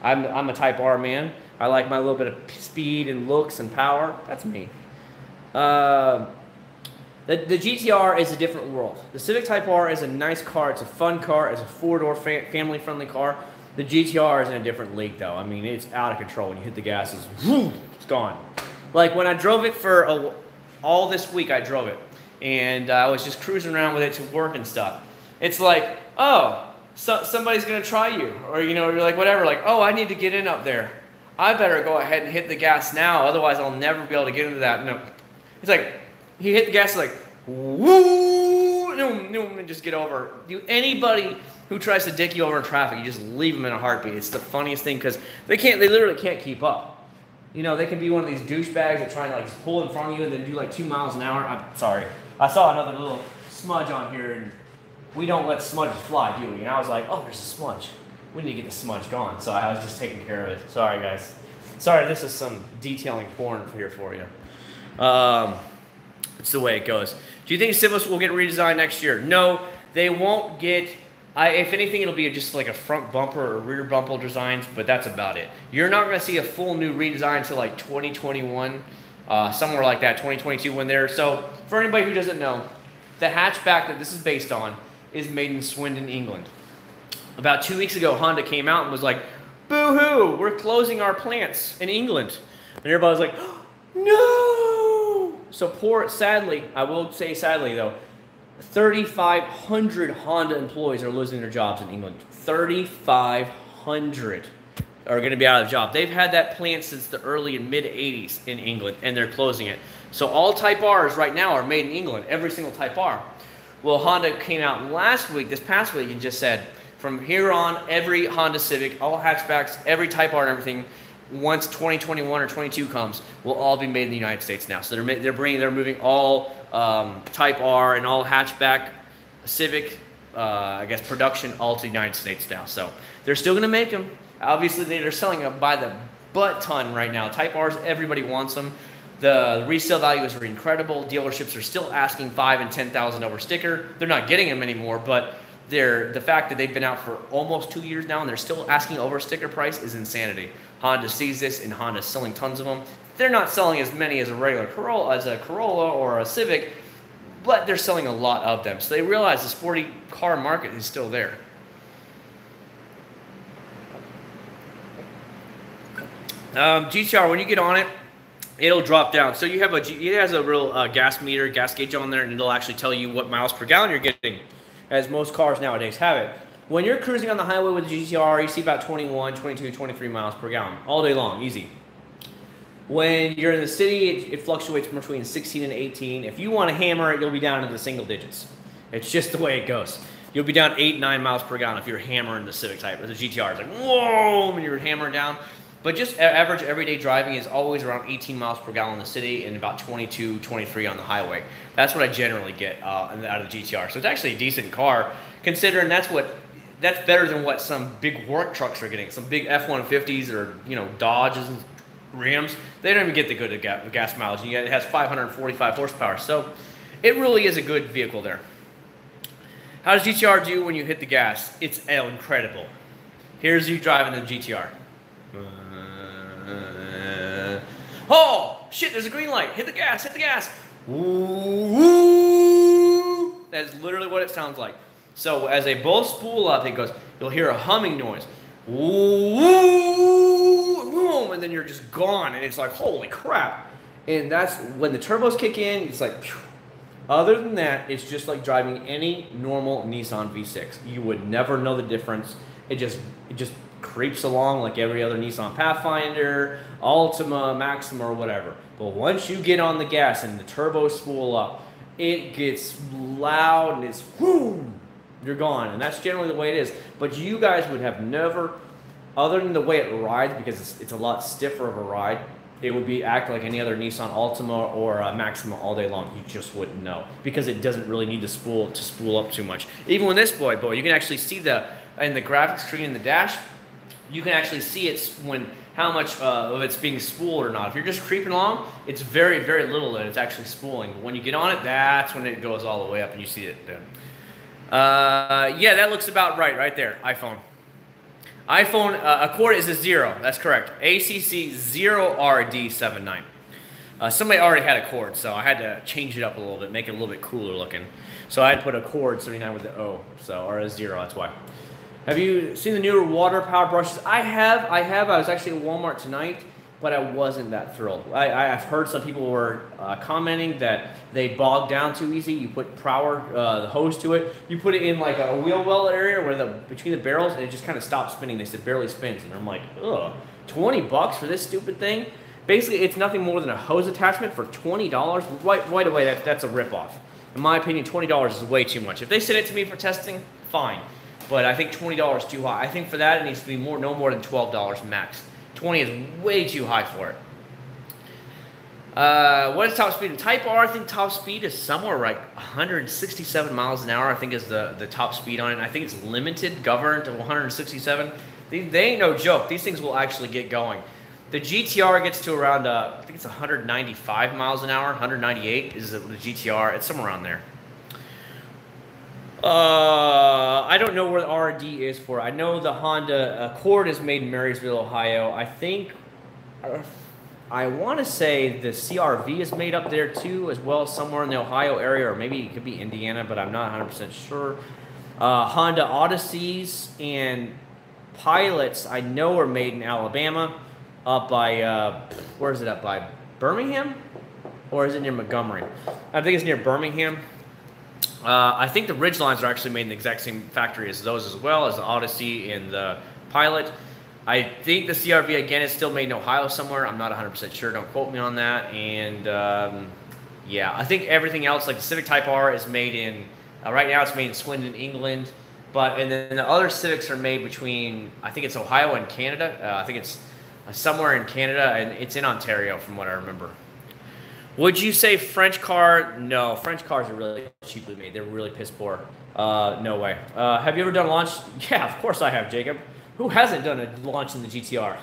[SPEAKER 1] a Type R man. I like my little bit of speed and looks and power. That's me. The GTR is a different world. The Civic Type R is a nice car. It's a fun car. It's a four-door family-friendly car. The GTR is in a different league, though. I mean, it's out of control. When you hit the gas, it's gone. Like, when I drove it for all this week, I drove it. And I was just cruising around with it to work and stuff. It's like, oh, somebody's going to try you. Or, you know, you're like, whatever. Like, oh, I need to get in up there. I better go ahead and hit the gas now. Otherwise, I'll never be able to get into that. No. It's like, you hit the gas like, woo, and just get over. Anybody who tries to dick you over in traffic, you just leave them in a heartbeat. It's the funniest thing because they literally can't keep up. You know, they can be one of these douchebags that try to like pull in front of you and then do like 2 miles an hour. I'm sorry. I saw another little smudge on here, and we don't let smudges fly, do we? And I was like, oh, there's a smudge. We need to get the smudge gone. So I was just taking care of it. Sorry, guys. Sorry, this is some detailing porn here for you. It's the way it goes. Do you think Civus will get redesigned next year? No, they won't get. If anything, it'll be just like a front bumper or rear bumper designs, but that's about it. You're not going to see a full new redesign until like 2021, somewhere like that, 2022 when they're. So for anybody who doesn't know, the hatchback that this is based on is made in Swindon, England. About 2 weeks ago, Honda came out and was like, boo-hoo, we're closing our plants in England. And everybody was like, no! So sadly, I will say sadly though, 3,500 Honda employees are losing their jobs in England. 3,500 are going to be out of the job. They've had that plant since the early and mid-'80s in England, and they're closing it. So all Type Rs right now are made in England, every single Type R. Well, Honda came out this past week, and just said, from here on, every Honda Civic, all hatchbacks, every Type R and everything, once 2021 or 22 comes, will all be made in the United States now. So they're moving all Type R and all hatchback Civic, I guess, production all to the United States now. So they're still going to make them. Obviously, they're selling them by the butt ton right now. Type Rs, everybody wants them. The resale value is incredible. Dealerships are still asking $5,000 and $10,000 over sticker. They're not getting them anymore, but the fact that they've been out for almost 2 years now and they're still asking over sticker price is insanity. Honda sees this, and Honda's selling tons of them. They're not selling as many as a regular Corolla or a Civic, but they're selling a lot of them. So they realize the sporty car market is still there. GTR, when you get on it, it'll drop down. So it has a real gas meter, gas gauge on there, and it'll actually tell you what miles per gallon you're getting, as most cars nowadays have it. When you're cruising on the highway with the GTR, you see about 21, 22, 23 miles per gallon all day long, easy. When you're in the city, it fluctuates between 16 and 18. If you want to hammer it, you'll be down into the single digits. It's just the way it goes. You'll be down 8, 9 miles per gallon if you're hammering the Civic Type. Or the GTR is like, whoa, when you're hammering down. But just average everyday driving is always around 18 miles per gallon in the city and about 22, 23 on the highway. That's what I generally get out of the GTR. So it's actually a decent car, considering that's better than what some big work trucks are getting. Some big F-150s or Dodges and Rams. They don't even get the good gas mileage. And yet it has 545 horsepower. So it really is a good vehicle there. How does GTR do when you hit the gas? It's incredible. Here's you driving the GTR. Oh, shit, there's a green light. Hit the gas, hit the gas. Woo. That's literally what it sounds like. So as they both spool up, you'll hear a humming noise. Woo, and then you're just gone. And it's like, holy crap. And that's when the turbos kick in, it's like, phew. Other than that, it's just like driving any normal Nissan V6. You would never know the difference. It just creeps along like every other Nissan Pathfinder, Altima, Maxima, or whatever. But once you get on the gas and the turbos spool up, it gets loud and it's whoo, you're gone. And that's generally the way it is. But you guys would have never, other than the way it rides, because it's a lot stiffer of a ride, it would act like any other Nissan Altima or Maxima all day long. You just wouldn't know because it doesn't really need to spool up too much. Even with this boy, you can actually see in the graphics screen in the dash, you can actually see how much of it's being spooled or not. If you're just creeping along, it's very, very little that it's actually spooling. But when you get on it, that's when it goes all the way up and you see it then. Yeah, that looks about right there. iPhone, Accord is a 0. That's correct. Acc0rd79. Somebody already had Accord, so I had to change it up a little bit, make it a little bit cooler looking. So I had to put Accord79 with the O, or a 0, that's why. Have you seen the newer water power brushes? I have. I was actually at Walmart tonight, but I wasn't that thrilled. I've heard some people were commenting that they bog down too easy. You put the hose to it. You put it in like a wheel well area where between the barrels, and it just kind of stops spinning. They said barely spins, and I'm like, ugh, $20 for this stupid thing? Basically, it's nothing more than a hose attachment for $20. Right away, that's a ripoff. In my opinion, $20 is way too much. If they send it to me for testing, fine. But I think $20 is too high. I think for that, it needs to be no more than $12 max. 20 is way too high for it. What is top speed in Type R? I think top speed is somewhere like 167 miles an hour. I think is the top speed on it. I think it's limited, governed to 167. They ain't no joke. These things will actually get going. The GTR gets to around, I think it's 195 miles an hour. 198 is the GTR. It's somewhere around there. I don't know where the R&D is for. I know the Honda Accord is made in Marysville, Ohio. I think, I want to say the CR-V is made up there too, as well as somewhere in the Ohio area, or maybe it could be Indiana, but I'm not 100% sure. Honda Odysseys and Pilots, I know, are made in Alabama, up by, where is it up by? Birmingham? Or is it near Montgomery? I think it's near Birmingham. I think the Ridgelines are actually made in the exact same factory as those, as well as the Odyssey and the Pilot. I think the CR-V, again, is still made in Ohio somewhere. I'm not 100% sure. Don't quote me on that. And, yeah, I think everything else, like the Civic Type R, is made in, right now it's made in Swindon, England. And then the other Civics are made between, I think it's Ohio and Canada. I think it's somewhere in Canada, and it's in Ontario from what I remember. Would you say French car? No, French cars are really cheaply made. They're really piss poor. No way. Have you ever done a launch? Yeah, of course I have, Jacob. Who hasn't done a launch in the GTR?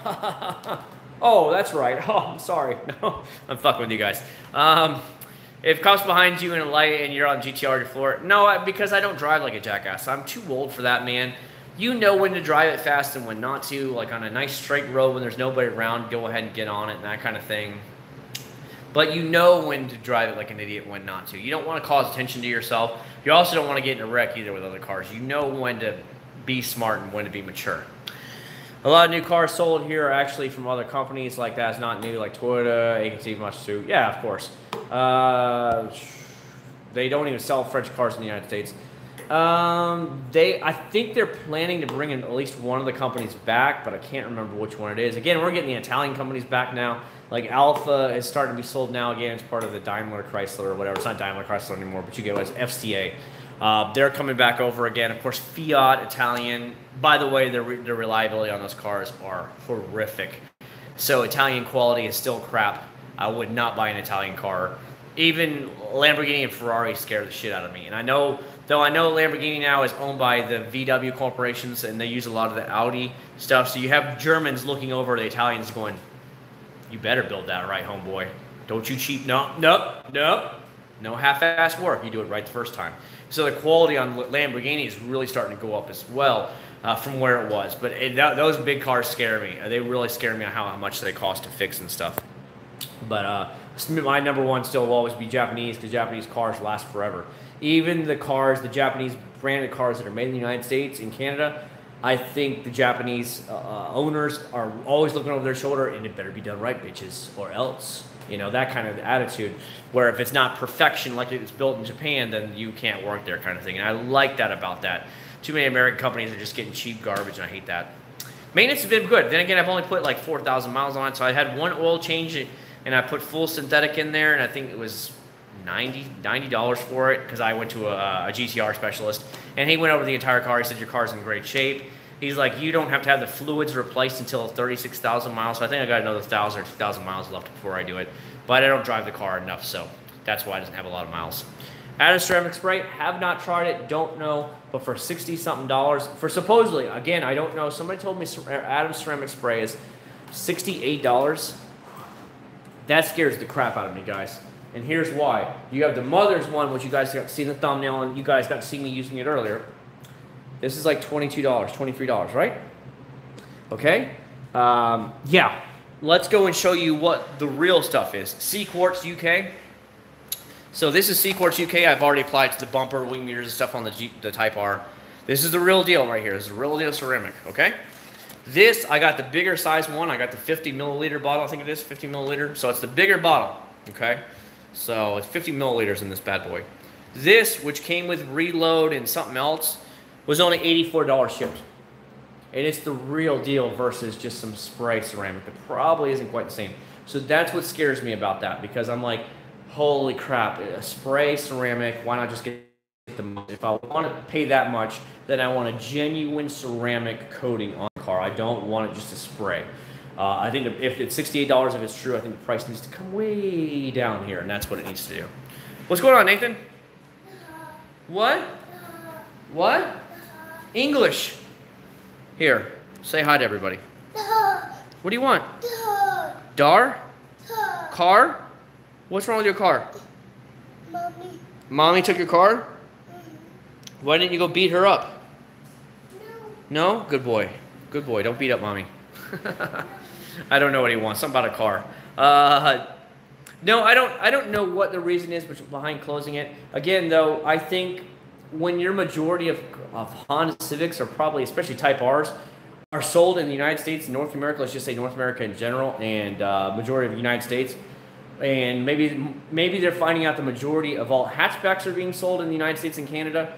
[SPEAKER 1] Oh, that's right. Oh, I'm sorry. No, I'm fucking with you guys. If cops behind you in a light and you're on GTR, you floor it. No, because I don't drive like a jackass. I'm too old for that, man. You know when to drive it fast and when not to. Like on a nice straight road when there's nobody around, go ahead and get on it and that kind of thing. But you know when to drive it like an idiot, when not to. You don't want to cause attention to yourself. You also don't want to get in a wreck either with other cars. You know when to be smart and when to be mature. A lot of new cars sold here are actually from other companies. Like that's not new, like Toyota, Acc0rd, Matsu. Yeah, of course. They don't even sell French cars in the United States. I think they're planning to bring in at least one of the companies back, but I can't remember which one it is. Again, we're getting the Italian companies back now. Like Alpha is starting to be sold now again. It's part of the Daimler Chrysler or whatever. It's not Daimler Chrysler anymore, but you get it as FCA. They're coming back over again. Of course, Fiat, Italian. By the way, the reliability on those cars are horrific. So Italian quality is still crap. I would not buy an Italian car. Even Lamborghini and Ferrari scare the shit out of me. And I know Lamborghini now is owned by the VW corporations, and they use a lot of the Audi stuff. So you have Germans looking over the Italians going, you better build that right, homeboy. Don't you cheap. No half-ass work. You do it right the first time. So the quality on Lamborghini is really starting to go up as well from where it was. But those big cars scare me. They really scare me on how much they cost to fix and stuff. But my number one still will always be Japanese, because Japanese cars last forever. Even the Japanese branded cars that are made in the United States and Canada, I think the Japanese owners are always looking over their shoulder, and it better be done right, bitches, or else. You know, that kind of attitude, where if it's not perfection like it's built in Japan, then you can't work there, kind of thing. And I like that about that. Too many American companies are just getting cheap garbage, and I hate that. Maintenance has been good. Then again, I've only put like 4,000 miles on it, so I had one oil change, and I put full synthetic in there, and I think it was $90 for it, because I went to a GTR specialist, and he went over the entire car. He said, your car's in great shape. He's like, you don't have to have the fluids replaced until 36,000 miles. So I think I got another 1,000 or 2,000 miles left before I do it. But I don't drive the car enough, so that's why it doesn't have a lot of miles. Acc0rd ceramic spray, have not tried it, don't know. But for $60-something, for supposedly, again, I don't know. Somebody told me Acc0rd ceramic spray is $68. That scares the crap out of me, guys. And here's why. You have the Mother's one, which you guys got to see in the thumbnail, and you guys got to see me using it earlier. This is like $22, $23, right? Okay. Yeah. Let's go and show you what the real stuff is. Acc0rd UK. So this is Acc0rd UK. I've already applied to the bumper, wing mirrors, and stuff on the Type R. This is the real deal right here. This is the real deal ceramic, okay? This, I got the bigger size one. I got the 50 milliliter bottle, I think it is, 50 milliliter. So it's the bigger bottle, okay? So it's 50 milliliters in this bad boy. This, which came with reload and something else, was only $84 shipped. And it's the real deal versus just some spray ceramic. It probably isn't quite the same. So that's what scares me about that, because I'm like, holy crap, a spray ceramic, why not just get the, if I want to pay that much, then I want a genuine ceramic coating on the car. I don't want it just a spray. I think if it's $68, if it's true, I think the price needs to come way down here, and that's what it needs to do. What's going on, Nathan? What? What? English. Here, say hi to everybody. What do you want? Dar? Car? What's wrong with your car?
[SPEAKER 2] Mommy.
[SPEAKER 1] Mommy took your car? Why didn't you go beat her up? No? No? Good boy. Good boy. Don't beat up Mommy. I don't know what he wants. Something about a car. No, I don't know what the reason is behind closing it. Again, though, I think when your majority of Honda Civics are probably, especially Type Rs, are sold in the United States, North America, let's just say North America in general, and majority of the United States, and maybe they're finding out the majority of all hatchbacks are being sold in the United States and Canada,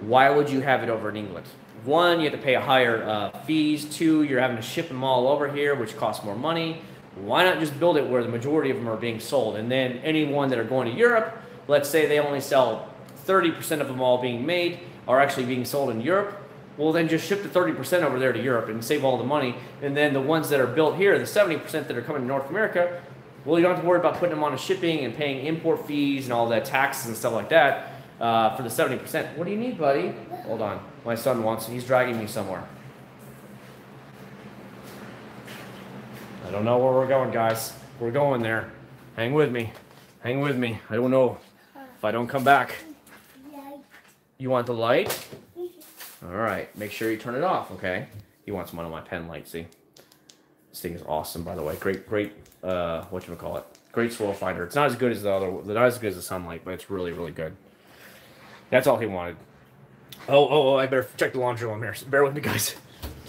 [SPEAKER 1] why would you have it over in England? One, you have to pay a higher fees. Two, you're having to ship them all over here, which costs more money. Why not just build it where the majority of them are being sold? And then anyone that are going to Europe, let's say they only sell 30% of them all being made are actually being sold in Europe. Well, then just ship the 30% over there to Europe and save all the money. And then the ones that are built here, the 70% that are coming to North America, well, you don't have to worry about putting them on a shipping and paying import fees and all that taxes and stuff like that for the 70%. What do you need, buddy? Hold on. My son wants, he's dragging me somewhere. I don't know where we're going, guys. We're going there. Hang with me. Hang with me. I don't know if I don't come back. You want the light? All right. Make sure you turn it off, okay? He wants one of my pen lights, see? This thing is awesome, by the way. Great, whatchamacallit? Great soil finder. It's not as good as the other, not as good as the sunlight, but it's really, really good. That's all he wanted. Oh, I better check the laundry while I'm here. Bear with me, guys.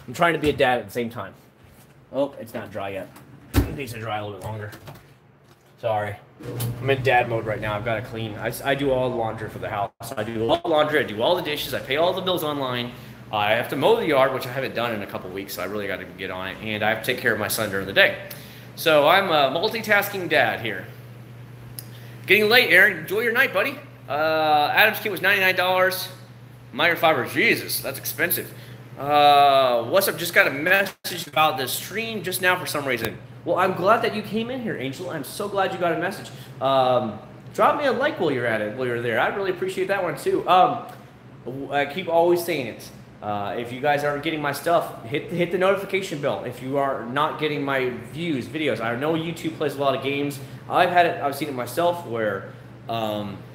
[SPEAKER 1] I'm trying to be a dad at the same time. Oh, it's not dry yet. It needs to dry a little bit longer. Sorry. I'm in dad mode right now. I've got to clean. I do all the laundry for the house. I do all the laundry. I do all the dishes. I pay all the bills online. I have to mow the yard, which I haven't done in a couple weeks, so I really got to get on it. And I have to take care of my son during the day. So I'm a multitasking dad here. Getting late, Aaron. Enjoy your night, buddy. Adam's kit was $99. Microfiber, Jesus, that's expensive. What's up? Just got a message about the stream just now for some reason. Well, I'm glad that you came in here, Angel. I'm so glad you got a message. Drop me a like while you're at it, while you're there. I really appreciate that one too. I keep always saying it. If you guys aren't getting my stuff, hit the notification bell. If you are not getting my videos, I know YouTube plays a lot of games. I've seen it myself where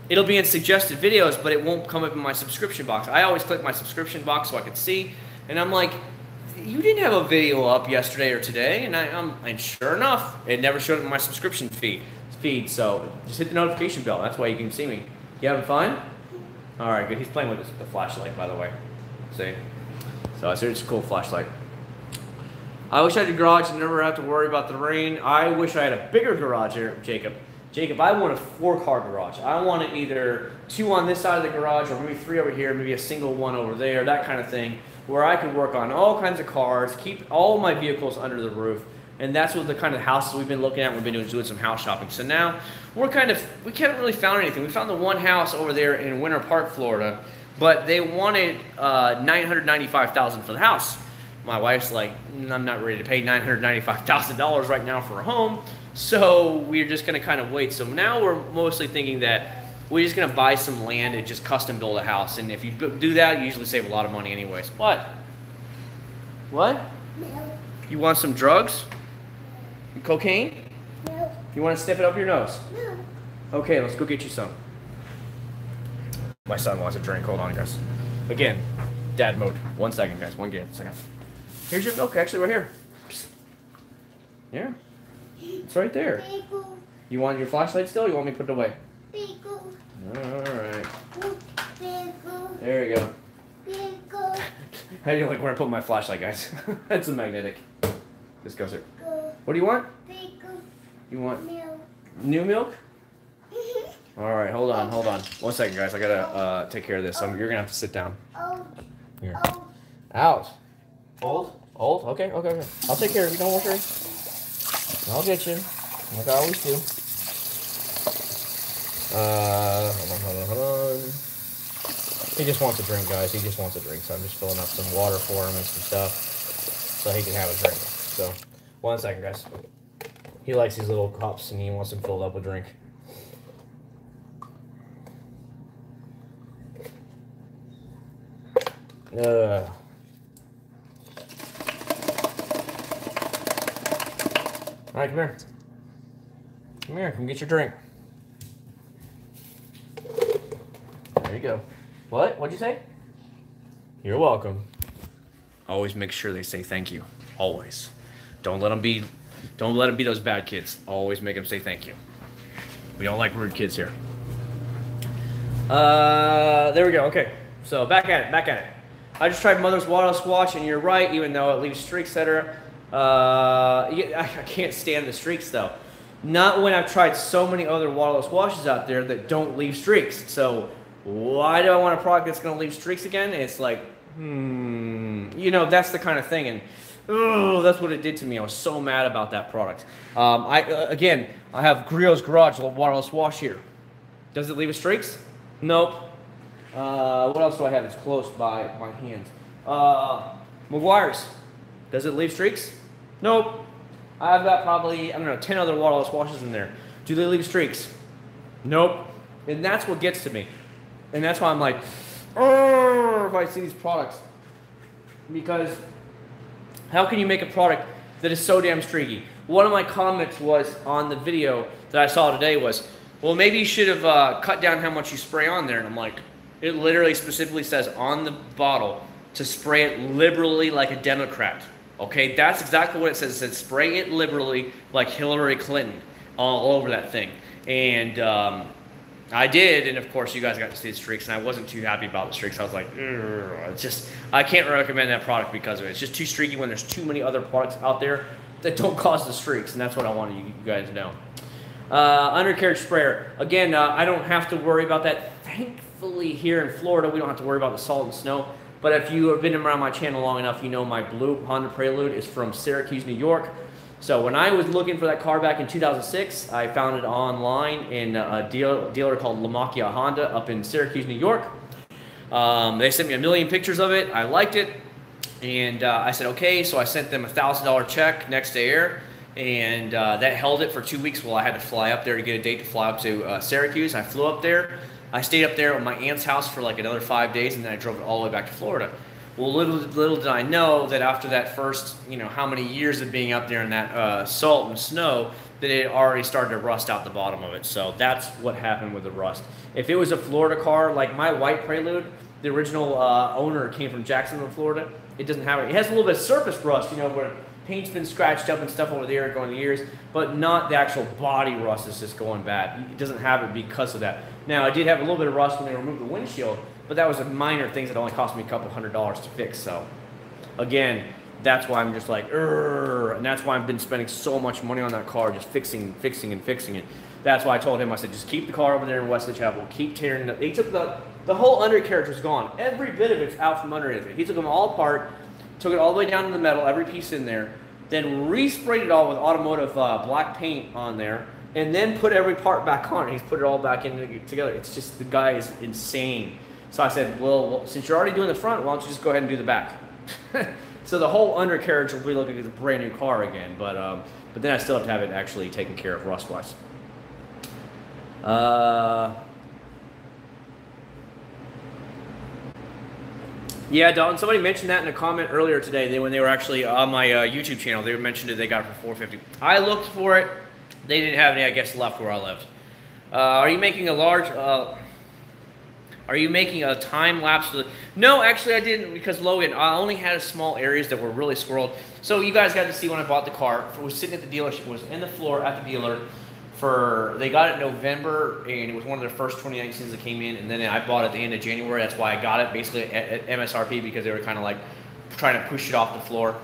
[SPEAKER 1] it'll be in suggested videos, but it won't come up in my subscription box. I always click my subscription box so I can see, and I'm like, you didn't have a video up yesterday or today, and sure enough, it never showed up in my subscription feed. So just hit the notification bell. That's why you can see me. You having fun? All right, good. He's playing with the flashlight, by the way. See? So it's a cool flashlight. I wish I had a garage and never have to worry about the rain. I wish I had a bigger garage here, Jacob. Jacob, I want a 4-car garage. I want it either 2 on this side of the garage or maybe 3 over here, maybe a single one over there, that kind of thing, where I could work on all kinds of cars, keep all my vehicles under the roof. And that's what the kind of houses we've been looking at. We've been doing some house shopping. So now we haven't really found anything. We found the one house over there in Winter Park, Florida, but they wanted $995,000 for the house. My wife's like, I'm not ready to pay $995,000 right now for a home. So we're just going to kind of wait. So now we're mostly thinking that we're just going to buy some land and just custom build a house. And if you do that, you usually save a lot of money anyways. What? What?
[SPEAKER 2] No.
[SPEAKER 1] You want some drugs? Cocaine?
[SPEAKER 2] No.
[SPEAKER 1] You want to sniff it up your nose?
[SPEAKER 2] No.
[SPEAKER 1] Okay, let's go get you some. My son wants a drink. Hold on, guys. Again, dad mode. 1 second, guys. One second. Here's your milk, actually, right here. Yeah. It's right there.
[SPEAKER 2] Pickle.
[SPEAKER 1] You want your flashlight still, or you want me to put it away?
[SPEAKER 2] Pickle.
[SPEAKER 1] Alright.
[SPEAKER 2] Pickle.
[SPEAKER 1] There you go.
[SPEAKER 2] Pickle.
[SPEAKER 1] How do you like where I put my flashlight, guys? It's a magnetic. This goes here.
[SPEAKER 2] Pickle.
[SPEAKER 1] What do you want?
[SPEAKER 2] Pickle.
[SPEAKER 1] You want
[SPEAKER 2] Milk.
[SPEAKER 1] new milk? Alright, hold on. 1 second, guys. I gotta take care of this. You're gonna have to sit down.
[SPEAKER 2] Oh.
[SPEAKER 1] Here.
[SPEAKER 2] Oh.
[SPEAKER 1] Out. Old? Okay. I'll take care of you. Don't worry. I'll get you. Like I always do. Hold on. He just wants a drink, guys. He just wants a drink. So I'm just filling up some water for him and some stuff so he can have a drink. So, 1 second, guys. He likes these little cups and he wants them filled up with drink. All right, come here. Come here, come get your drink. There you go. What'd you say? You're welcome. Always make sure they say thank you. Always. Don't let them be those bad kids. Always make them say thank you. We don't like rude kids here. There we go. Okay. So back at it. I just tried Mother's Water Squash, and you're right, even though it leaves streaks, etc. I can't stand the streaks though. Not when I've tried so many other waterless washes out there that don't leave streaks. So why do I want a product that's going to leave streaks again? It's like, you know, that's the kind of thing. And that's what it did to me. I was so mad about that product. I have Griot's Garage waterless wash here. Does it leave streaks? Nope. What else do I have that's close by my hand? McGuire's. Does it leave streaks? Nope. I've got probably, 10 other waterless washes in there. Do they leave streaks? Nope. And that's what gets to me. And that's why I'm like, if I see these products. Because how can you make a product that is so damn streaky? One of my comments was on the video that I saw today was, well, maybe you should have cut down how much you spray on there. And I'm like, it literally specifically says on the bottle to spray it liberally like a Democrat. Okay, that's exactly what it says. It says spray it liberally like Hillary Clinton all over that thing. And I did, and of course you guys got to see the streaks, and I wasn't too happy about the streaks. I was like, it's just, I can't recommend that product because of it. It's just too streaky when there's too many other products out there that don't cause the streaks, and that's what I wanted you guys to know. Undercarriage sprayer. Again, I don't have to worry about that. Thankfully here in Florida, we don't have to worry about the salt and snow. But if you have been around my channel long enough, you know my blue Honda Prelude is from Syracuse, New York. So when I was looking for that car back in 2006, I found it online in a dealer called Lamakia Honda up in Syracuse, New York. They sent me a million pictures of it. I liked it. And I said, okay, so I sent them a $1,000 check next day air. And that held it for 2 weeks while I had to fly up there to get a date to fly up to Syracuse. I flew up there. I stayed up there at my aunt's house for like another 5 days, and then I drove it all the way back to Florida. Well, little did I know that after that first, how many years of being up there in that salt and snow, that it already started to rust out the bottom of it. So that's what happened with the rust. If it was a Florida car, like my white Prelude, the original owner came from Jacksonville, Florida. It doesn't have it. It has a little bit of surface rust, where paint's been scratched up and stuff over there going the years, but not the actual body rust is just going bad. It doesn't have it because of that. Now, I did have a little bit of rust when they removed the windshield, but that was a minor thing that only cost me a couple $100s to fix. So, again, that's why I'm just like, and that's why I've been spending so much money on that car, just fixing it. That's why I told him, I said, just keep the car over there in Wesley Chapel, keep tearing it up. He took the whole undercarriage was gone. Every bit of it's out from underneath it. He took them all apart, took it all the way down to the metal, every piece in there, then resprayed it all with automotive black paint on there, and then put every part back on. He's put it all back in together. It's just, the guy is insane. So I said, well, since you're already doing the front, why don't you just go ahead and do the back? So the whole undercarriage will be looking like a brand new car again, but then I still have to have it actually taken care of rust-wise. Yeah, Dalton, somebody mentioned that in a comment earlier today. When they were actually on my YouTube channel, they mentioned it. They got it for $450. I looked for it. They didn't have any, I guess, left where I lived. Are you making a large? Are you making a time lapse? No, actually, I didn't, because Logan, I only had small areas that were really squirreled. So you guys got to see when I bought the car. It was sitting at the dealership. It was in the floor at the dealer. They got it in November, and it was one of their first 2019s that came in, and then I bought it at the end of January. That's why I got it basically at MSRP, because they were kind of like trying to push it off the floor.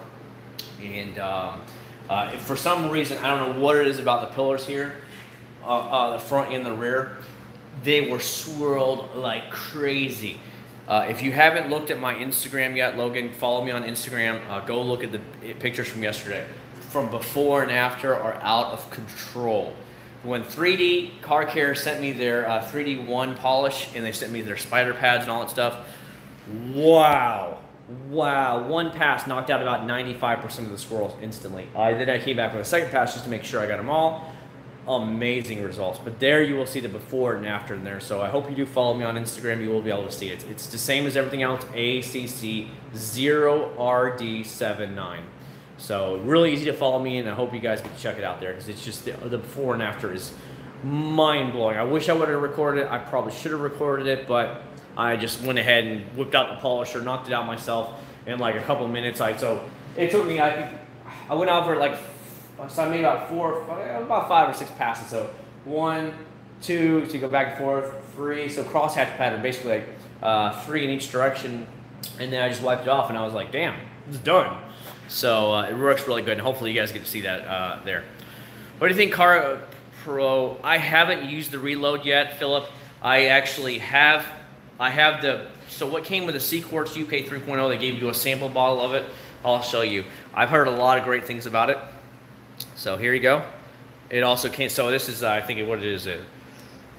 [SPEAKER 1] And for some reason, I don't know what it is about the pillars here, the front and the rear, they were swirled like crazy. If you haven't looked at my Instagram yet, Logan, follow me on Instagram. Go look at the pictures from yesterday. From before and after are out of control. When 3D Car Care sent me their 3D1 polish, and they sent me their spider pads and all that stuff, wow, one pass knocked out about 95% of the squirrels instantly. Then I came back with a second pass just to make sure I got them all. Amazing results. But there you will see the before and after in there. So I hope you do follow me on Instagram. You will be able to see it. It's the same as everything else, Acc0rd79. So really easy to follow me, and I hope you guys get to check it out there, because it's just the before and after is mind-blowing. I wish I would have recorded it. I probably should have recorded it, but I just went ahead and whipped out the polisher, knocked it out myself in like a couple of minutes. So it took me, I went out for like, so I made about 5 or 6 passes. So 1, 2, so you go back and forth, 3, so crosshatch pattern, basically like 3 in each direction, and then I just wiped it off, and I was like, damn, it's done. So it works really good, and hopefully you guys get to see that there. What do you think, Car Pro? I haven't used the reload yet, Philip. I actually have. So what came with the Acc0rd UK 3.0, they gave you a sample bottle of it. I'll show you. I've heard a lot of great things about it. So here you go. It also came, so this is, I think what it is.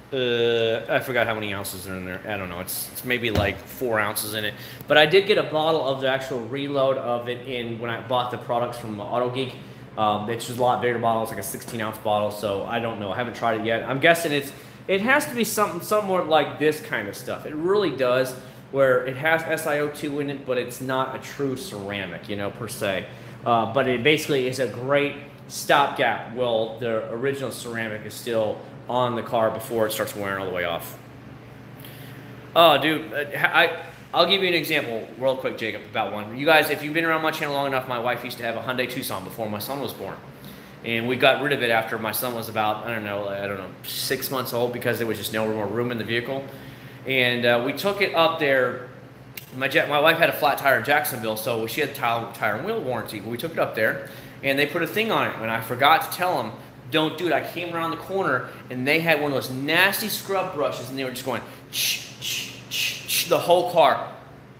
[SPEAKER 1] I forgot how many ounces are in there. I don't know. It's maybe like 4 ounces in it. But I did get a bottle of the actual reload of it when I bought the products from Auto Geek. It's just a lot bigger bottle. It's like a 16-ounce bottle. So I don't know. I haven't tried it yet. I'm guessing it has to be something somewhat like this kind of stuff. It really does, where it has SiO2 in it, but it's not a true ceramic, per se. But it basically is a great stopgap while the original ceramic is still on the car before it starts wearing all the way off. Oh, dude, I'll give you an example real quick, Jacob, about one. You guys, if you've been around my channel long enough, my wife used to have a Hyundai Tucson before my son was born. And we got rid of it after my son was about, I don't know, 6 months old, because there was just no more room in the vehicle. And we took it up there. My wife had a flat tire in Jacksonville, so she had tire and wheel warranty. But we took it up there, and they put a thing on it, and I forgot to tell them, don't do it. I came around the corner, and they had one of those nasty scrub brushes, and they were just going, shh, shh, shh, shh, the whole car.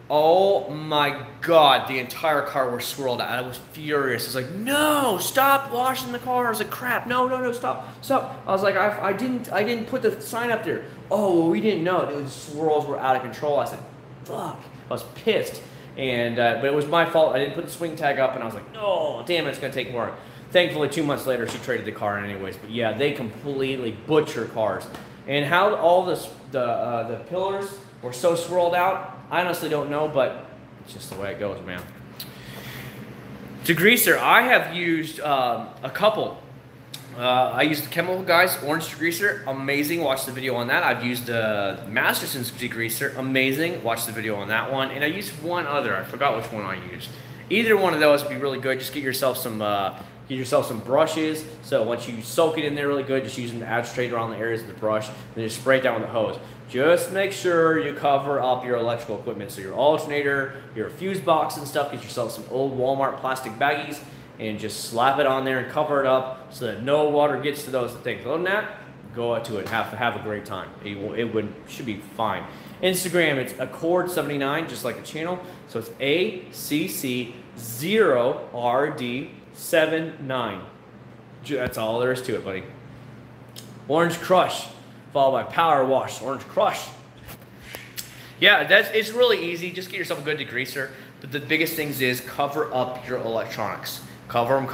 [SPEAKER 1] Oh my God, the entire car was swirled out. I was furious. I was like, no, stop washing the car. I was like, crap, no, stop. I was like, I didn't put the sign up there. Oh, well, we didn't know. The swirls were out of control. I said, fuck. I was pissed. And, but it was my fault. I didn't put the swing tag up, and I was like, no, damn it, it's gonna take more. Thankfully, 2 months later, she traded the car in anyways. But yeah, they completely butcher cars. And how all this, the pillars were so swirled out, I honestly don't know, but it's just the way it goes, man. Degreaser, I have used a couple. I used the Chemical Guys Orange Degreaser, amazing. Watch the video on that. I've used Masterson's Degreaser, amazing. Watch the video on that one. And I used one other. I forgot which one I used. Either one of those would be really good. Just get yourself some brushes. So once you soak it in there really good, just use them to agitate around the areas of the brush, and then just spray it down with the hose. Just make sure you cover up your electrical equipment. So your alternator, your fuse box and stuff, get yourself some old Walmart plastic baggies and just slap it on there and cover it up so that no water gets to those things. Other than that, go out to it, have a great time. It should be fine. Instagram, it's Acc0rd79, just like the channel. So it's Acc0rd79. That's all there is to it, buddy. Orange Crush, followed by Power Wash, Orange Crush. Yeah, it's really easy. Just get yourself a good degreaser. But the biggest things is cover up your electronics. Cover them.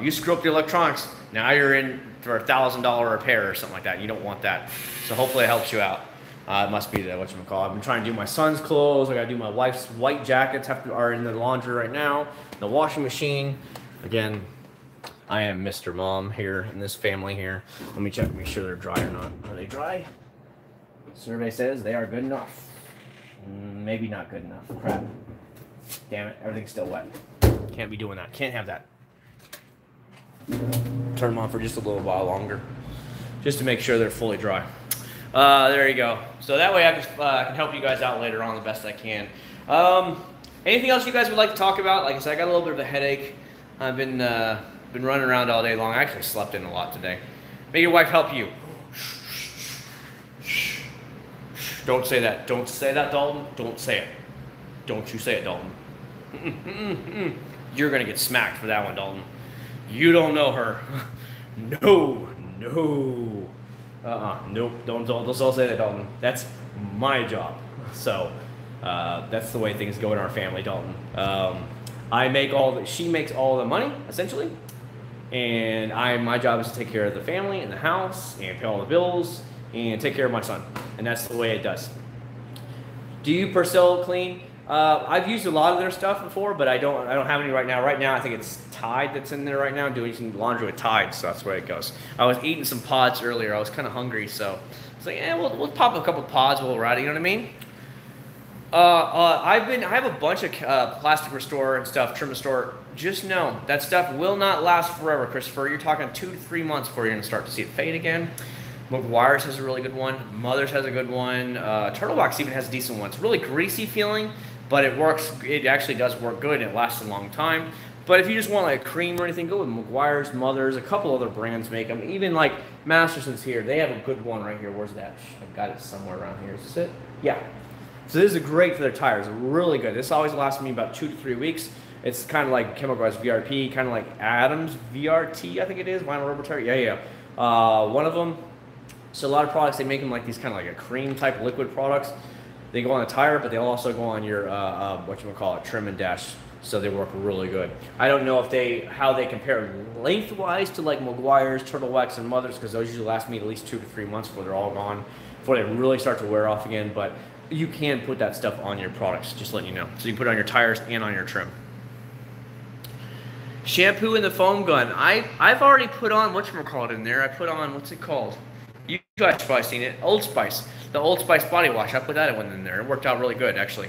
[SPEAKER 1] You screw up the electronics, now you're in for a $1,000 repair or something like that. You don't want that. So hopefully it helps you out. It must be the whatchamacallit. I've been trying to do my son's clothes. I gotta do my wife's white jackets. Are in the laundry right now. The washing machine. Again, I am Mr. Mom here in this family here. Let me check, make sure they're dry or not. Are they dry? Survey says they are good enough. Maybe not good enough. Crap. Damn it, everything's still wet. Can't be doing that. Can't have that. Turn them on for just a little while longer, just to make sure they're fully dry. There you go. So that way I can help you guys out later on the best I can. Anything else you guys would like to talk about? Like I said, I got a little bit of a headache. I've been running around all day long. I actually slept in a lot today. May your wife help you. Don't say that. Don't say that, Dalton. Don't say it. Don't you say it, Dalton. You're going to get smacked for that one, Dalton. You don't know her. No. Nope. Don't say that, Dalton. That's my job. So that's the way things go in our family, Dalton. She makes all the money, essentially. And my job is to take care of the family and the house and pay all the bills and take care of my son. And that's the way it does. Do you Persil clean? I've used a lot of their stuff before, but I don't have any right now. Right now, I think it's Tide that's in there right now. I'm doing some laundry with Tide, so that's the way it goes. I was eating some pods earlier. I was kind of hungry, so it's like, we'll pop a couple pods while we're at it. You know what I mean? I have a bunch of plastic restore and stuff, trim restore. Just know that stuff will not last forever, Christopher. You're talking 2 to 3 months before you're gonna start to see it fade again. McGuire's has a really good one. Mother's has a good one. Turtlebox even has a decent one. It's really greasy feeling, but it works. It actually does work good. And it lasts a long time. But if you just want like a cream or anything, go with McGuire's, Mother's. A couple other brands make them. Even like Masterson's here, they have a good one right here. Where's that? I've got it somewhere around here. Is this it? Yeah. So this is great for their tires. Really good. This always lasts me about 2 to 3 weeks. It's kind of like Chemical Guys VRP, kind of like Adams VRT, I think it is. Vinyl rubber tire. Yeah. One of them. So a lot of products, they make them like these kind of like a cream type liquid products. They go on a tire, but they'll also go on your, trim and dash. So they work really good. I don't know how they compare lengthwise to like McGuire's, Turtle Wax, and Mother's, because those usually last me at least 2 to 3 months before they're all gone, before they really start to wear off again. But you can put that stuff on your products, just letting you know. So you can put it on your tires and on your trim. Shampoo and the foam gun. I've already put on whatchamacallit in there. I put on, what's it called? You guys have probably seen it. Old Spice. The Old Spice body wash. I put that one in there. It worked out really good, actually.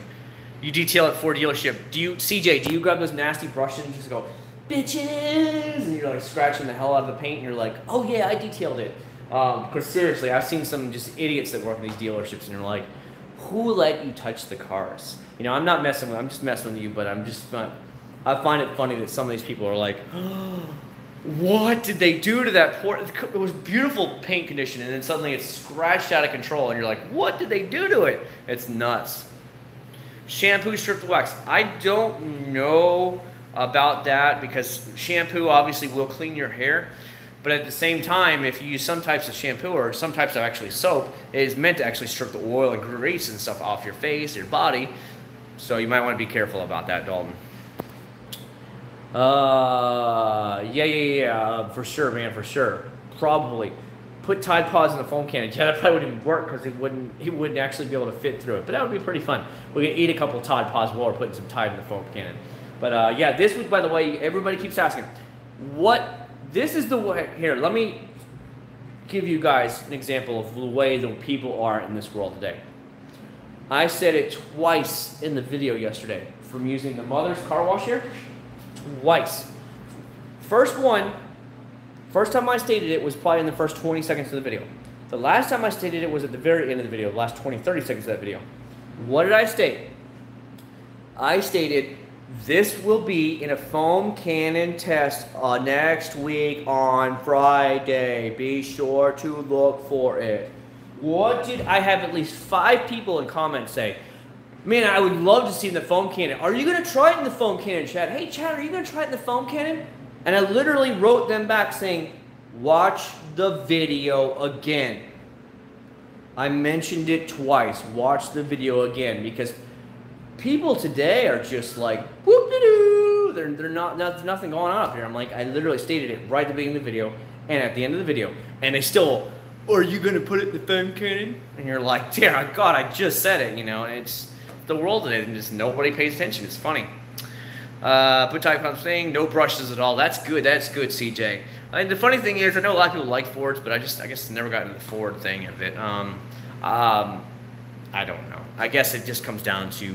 [SPEAKER 1] You detail it for dealership. CJ, do you grab those nasty brushes and just go, bitches? And you're like scratching the hell out of the paint and you're like, oh yeah, I detailed it. Because seriously, I've seen some just idiots that work in these dealerships and you're like, who let you touch the cars? You know, I'm just messing with you, but I find it funny that some of these people are like, oh, what did they do to that poor, it was beautiful paint condition and then suddenly it's scratched out of control and you're like, what did they do to it? It's nuts. Shampoo, strip the wax. I don't know about that because shampoo obviously will clean your hair. But at the same time, if you use some types of shampoo or some types of actually soap, it is meant to actually strip the oil and grease and stuff off your face, your body. So you might want to be careful about that, Dalton. Yeah, for sure, man, for sure. Probably. Put Tide Pods in the foam cannon. Yeah, that probably wouldn't work because he wouldn't actually be able to fit through it. But that would be pretty fun. We're going to eat a couple of Tide Pods while we're putting some Tide in the foam cannon. But yeah, this week, by the way, everybody keeps asking, this is the way, here, let me give you guys an example of the way the people are in this world today. I said it twice in the video yesterday from using the mother's car wash here. Twice. First time I stated it was probably in the first 20 seconds of the video. The last time I stated it was at the very end of the video, the last 20, 30 seconds of that video. What did I state? I stated, this will be in a foam cannon test next week on Friday. Be sure to look for it. What did I have? At least 5 people in comments say, man, I would love to see in the foam cannon. Are you going to try it in the foam cannon, Chad? Hey, Chad, are you going to try it in the foam cannon? And I literally wrote them back saying, watch the video again. I mentioned it twice. Watch the video again, because people today are just like, whoop-de-doo. They're not, nothing going on up here. I'm like, I literally stated it right at the beginning of the video and at the end of the video. And they still, are you going to put it in the foam cannon? And you're like, dear God, I just said it, you know. And it's the world today, and just nobody pays attention. It's funny. Put type on thing, no brushes at all. That's good, CJ. The funny thing is, I know a lot of people like Fords, but I guess never got into the Ford thing of it. I don't know. I guess it just comes down to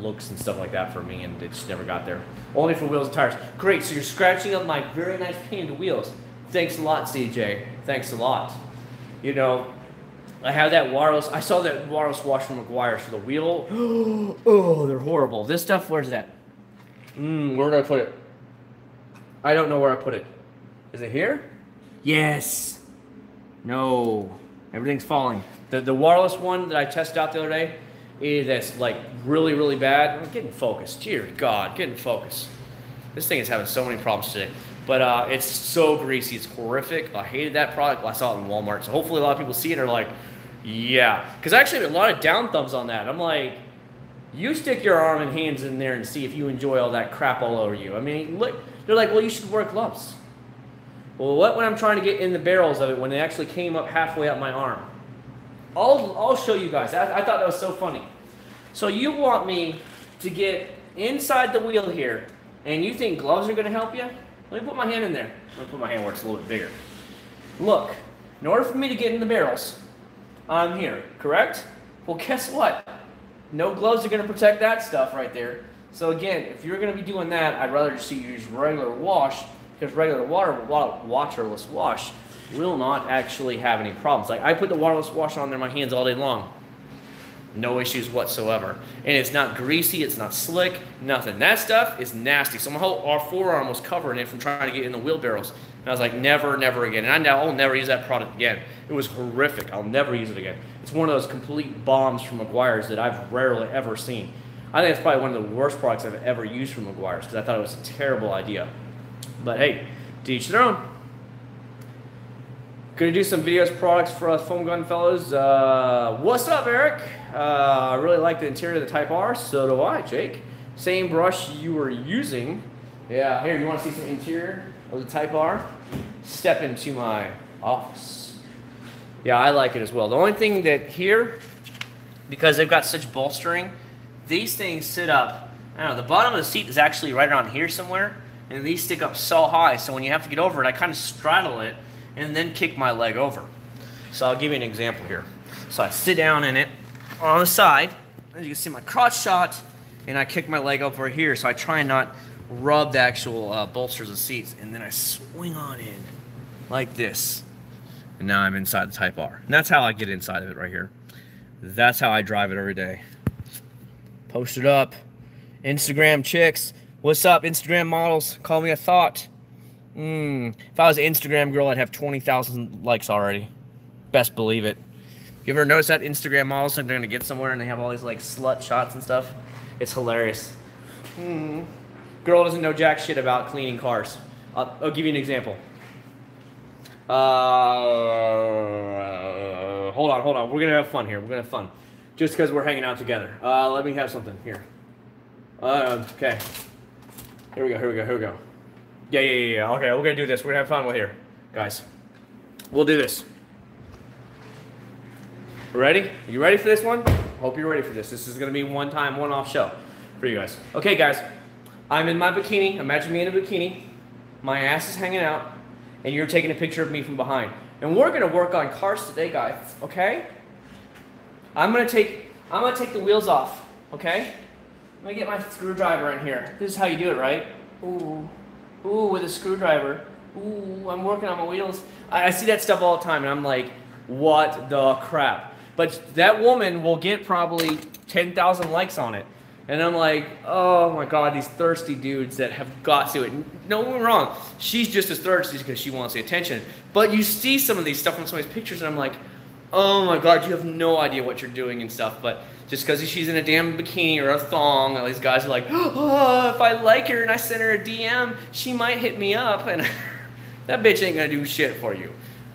[SPEAKER 1] looks and stuff like that for me, and it just never got there. Only for wheels and tires. Great, so you're scratching up my very nice painted wheels. Thanks a lot, CJ. Thanks a lot. You know, I have that wireless. I saw that wireless wash from McGuire's for the wheel. Oh, they're horrible. This stuff, where's that? Where did I put it? I don't know where I put it. Is it here? Yes. No. Everything's falling. The wireless one that I tested out the other day, that's like really, really bad. I'm getting focused. Dear God, get in focus. This thing is having so many problems today. But it's so greasy. It's horrific. I hated that product. I saw it in Walmart. So hopefully a lot of people see it and are like, yeah. Because I actually have a lot of down thumbs on that. I'm like, you stick your arm and hands in there and see if you enjoy all that crap all over you. I mean, look, they're like, well, you should wear gloves. Well, what when I'm trying to get in the barrels of it when they actually came up halfway up my arm? I'll show you guys. I thought that was so funny. So you want me to get inside the wheel here, and you think gloves are going to help you? Let me put my hand in there. Let me put my hand where it's a little bit bigger. Look, in order for me to get in the barrels, I'm here, correct? Well, guess what? No gloves are going to protect that stuff right there. So again, if you're going to be doing that, I'd rather just use regular wash, because regular waterless wash will not actually have any problems. Like I put the waterless wash on there, my hands all day long. No issues whatsoever. And it's not greasy, it's not slick, nothing. That stuff is nasty. So my whole forearm was covered in it from trying to get in the wheelbarrows. And I was like, never, never again. And I'll never use that product again. It was horrific. I'll never use it again. It's one of those complete bombs from McGuire's that I've rarely ever seen. I think it's probably one of the worst products I've ever used from McGuire's because I thought it was a terrible idea. But hey, to each their own. Gonna do some videos, products for us foam gun fellows. What's up, Eric? I really like the interior of the Type R. So do I, Jake. Same brush you were using. Yeah, here, you want to see some interior of the Type R? Step into my office. Yeah, I like it as well. The only thing that here, because they've got such bolstering, these things sit up. I don't know, the bottom of the seat is actually right around here somewhere, and these stick up so high, so when you have to get over it, I kind of straddle it and then kick my leg over. So I'll give you an example here. So I sit down in it on the side, as you can see my crotch shot, and I kick my leg over here, so I try and not rub the actual bolsters of the seats, and then I swing on in like this. And now I'm inside the Type R. And that's how I get inside of it right here. That's how I drive it every day. Post it up. Instagram chicks. What's up, Instagram models? Call me a thought. If I was an Instagram girl, I'd have 20,000 likes already. Best believe it. You ever notice that Instagram models, they're going to get somewhere and they have all these like slut shots and stuff? It's hilarious. Girl doesn't know jack shit about cleaning cars. I'll give you an example. Hold on. We're gonna have fun here. We're gonna have fun. Just because we're hanging out together. Let me have something here. Okay. Here we go. Yeah. Okay, we're gonna do this. We're gonna have fun with here, guys. We'll do this. Ready? You ready for this one? Hope you're ready for this. This is gonna be one-time, one-off show for you guys. Okay, guys. I'm in my bikini. Imagine me in a bikini. My ass is hanging out, and you're taking a picture of me from behind. And we're gonna work on cars today, guys. Okay? I'm gonna take the wheels off. Okay? Let me get my screwdriver in here. This is how you do it, right? Ooh, with a screwdriver. Ooh, I'm working on my wheels. I see that stuff all the time, and I'm like, what the crap? But that woman will get probably 10,000 likes on it. And I'm like, oh my God, these thirsty dudes that have got to it. No, get me wrong. She's just as thirsty because she wants the attention. But you see some of these stuff on some of these pictures, and I'm like, oh my God, you have no idea what you're doing and stuff. But just because she's in a damn bikini or a thong, all these guys are like, oh, if I like her and I send her a DM, she might hit me up. And that bitch ain't going to do shit for you.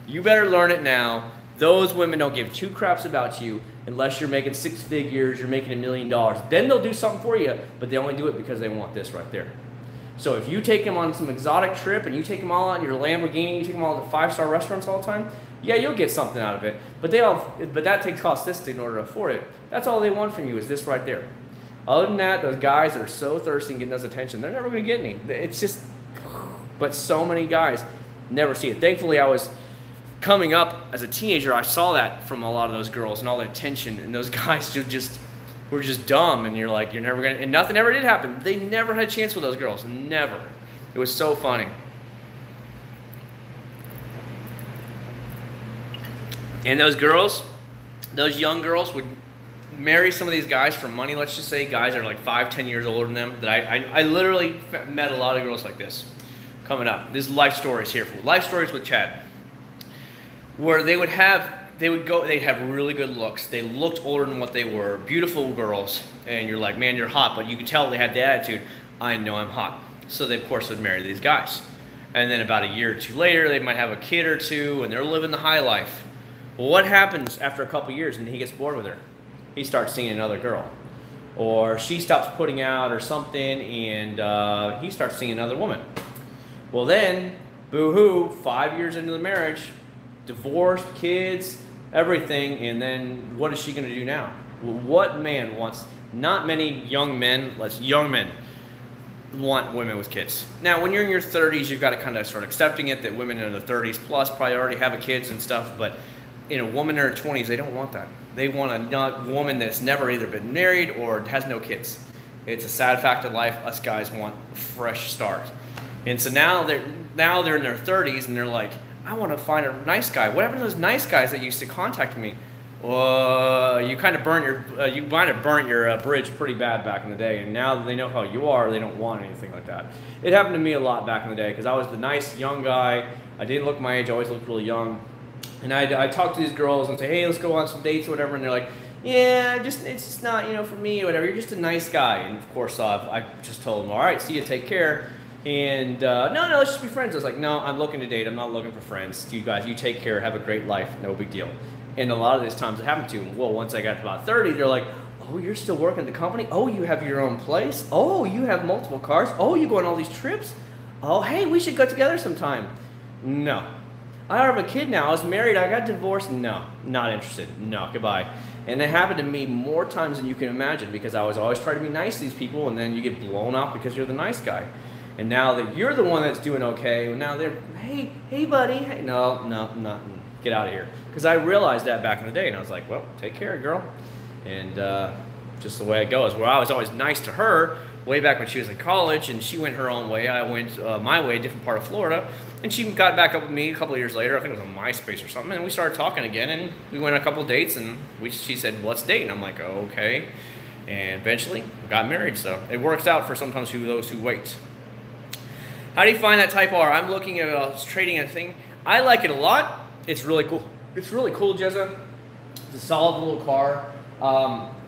[SPEAKER 1] You better learn it now. Those women don't give two craps about you unless you're making 6 figures, you're making $1 million. Then they'll do something for you, but they only do it because they want this right there. So if you take them on some exotic trip and you take them all on your Lamborghini, you take them all to 5-star restaurants all the time, yeah, you'll get something out of it. But that costs this in order to afford it. That's all they want from you is this right there. Other than that, those guys that are so thirsty and getting those attention, they're never going to get any. It's just, but so many guys never see it. Thankfully, I was coming up as a teenager, I saw that from a lot of those girls and all the attention, and those guys were just dumb, and you're like, you're never gonna, and nothing ever did happen. They never had a chance with those girls, never. It was so funny. And those girls, those young girls would marry some of these guys for money. Let's just say guys that are like 5-10 years older than them. That I literally met a lot of girls like this coming up. These life stories here, life stories with Chad, where they'd have really good looks. They looked older than what they were, beautiful girls, and you're like, man, you're hot, but you could tell they had the attitude, I know I'm hot. So they, of course, would marry these guys. And then about a year or two later, they might have a kid or two, and they're living the high life. Well, what happens after a couple years and he gets bored with her? He starts seeing another girl. Or she stops putting out or something, and he starts seeing another woman. Well then, boo-hoo, 5 years into the marriage, divorced, kids, everything, and then what is she going to do now? What man wants, not many young men, young men want women with kids. Now, when you're in your 30s, you've got to kind of start accepting it that women in their 30s plus probably already have kids and stuff, but in a woman in her 20s, they don't want that. They want a woman that's never either been married or has no kids. It's a sad fact of life. Us guys want a fresh start. And so now they're in their 30s and they're like, I want to find a nice guy. What happened to those nice guys that used to contact me? You kind of burnt your bridge pretty bad back in the day, and now that they know how you are, they don't want anything like that. It happened to me a lot back in the day because I was the nice young guy. I didn't look my age. I always looked really young, and I talked to these girls and say, hey, let's go on some dates or whatever, and they're like, yeah, it's just not for me or whatever. You're just a nice guy, and of course I just told them, all right, see you, take care. And no, let's just be friends. I was like, no, I'm looking to date. I'm not looking for friends. You guys, you take care. Have a great life. No big deal. And a lot of these times it happened to them. Well, once I got to about 30, they're like, oh, you're still working at the company? Oh, you have your own place? Oh, you have multiple cars? Oh, you go on all these trips? Oh, hey, we should go together sometime. No. I have a kid now. I was married. I got divorced. No, not interested. No, goodbye. And it happened to me more times than you can imagine because I was always trying to be nice to these people, and then you get blown off because you're the nice guy. And now that you're the one that's doing okay, now they're, hey, buddy. Hey, no, get out of here. Because I realized that back in the day, and I was like, well, take care, girl. And just the way it goes. Where I was always nice to her way back when she was in college, and she went her own way. I went my way, a different part of Florida. And she got back up with me a couple of years later. I think it was on MySpace or something. And we started talking again, and we went on a couple of dates, and she said, well, let's date. And I'm like, oh, okay. And eventually, we got married. So it works out for sometimes those who wait. How do you find that Type R? I'm looking at trading a thing. I like it a lot. It's really cool. It's really cool, Jezza. It's a solid little car.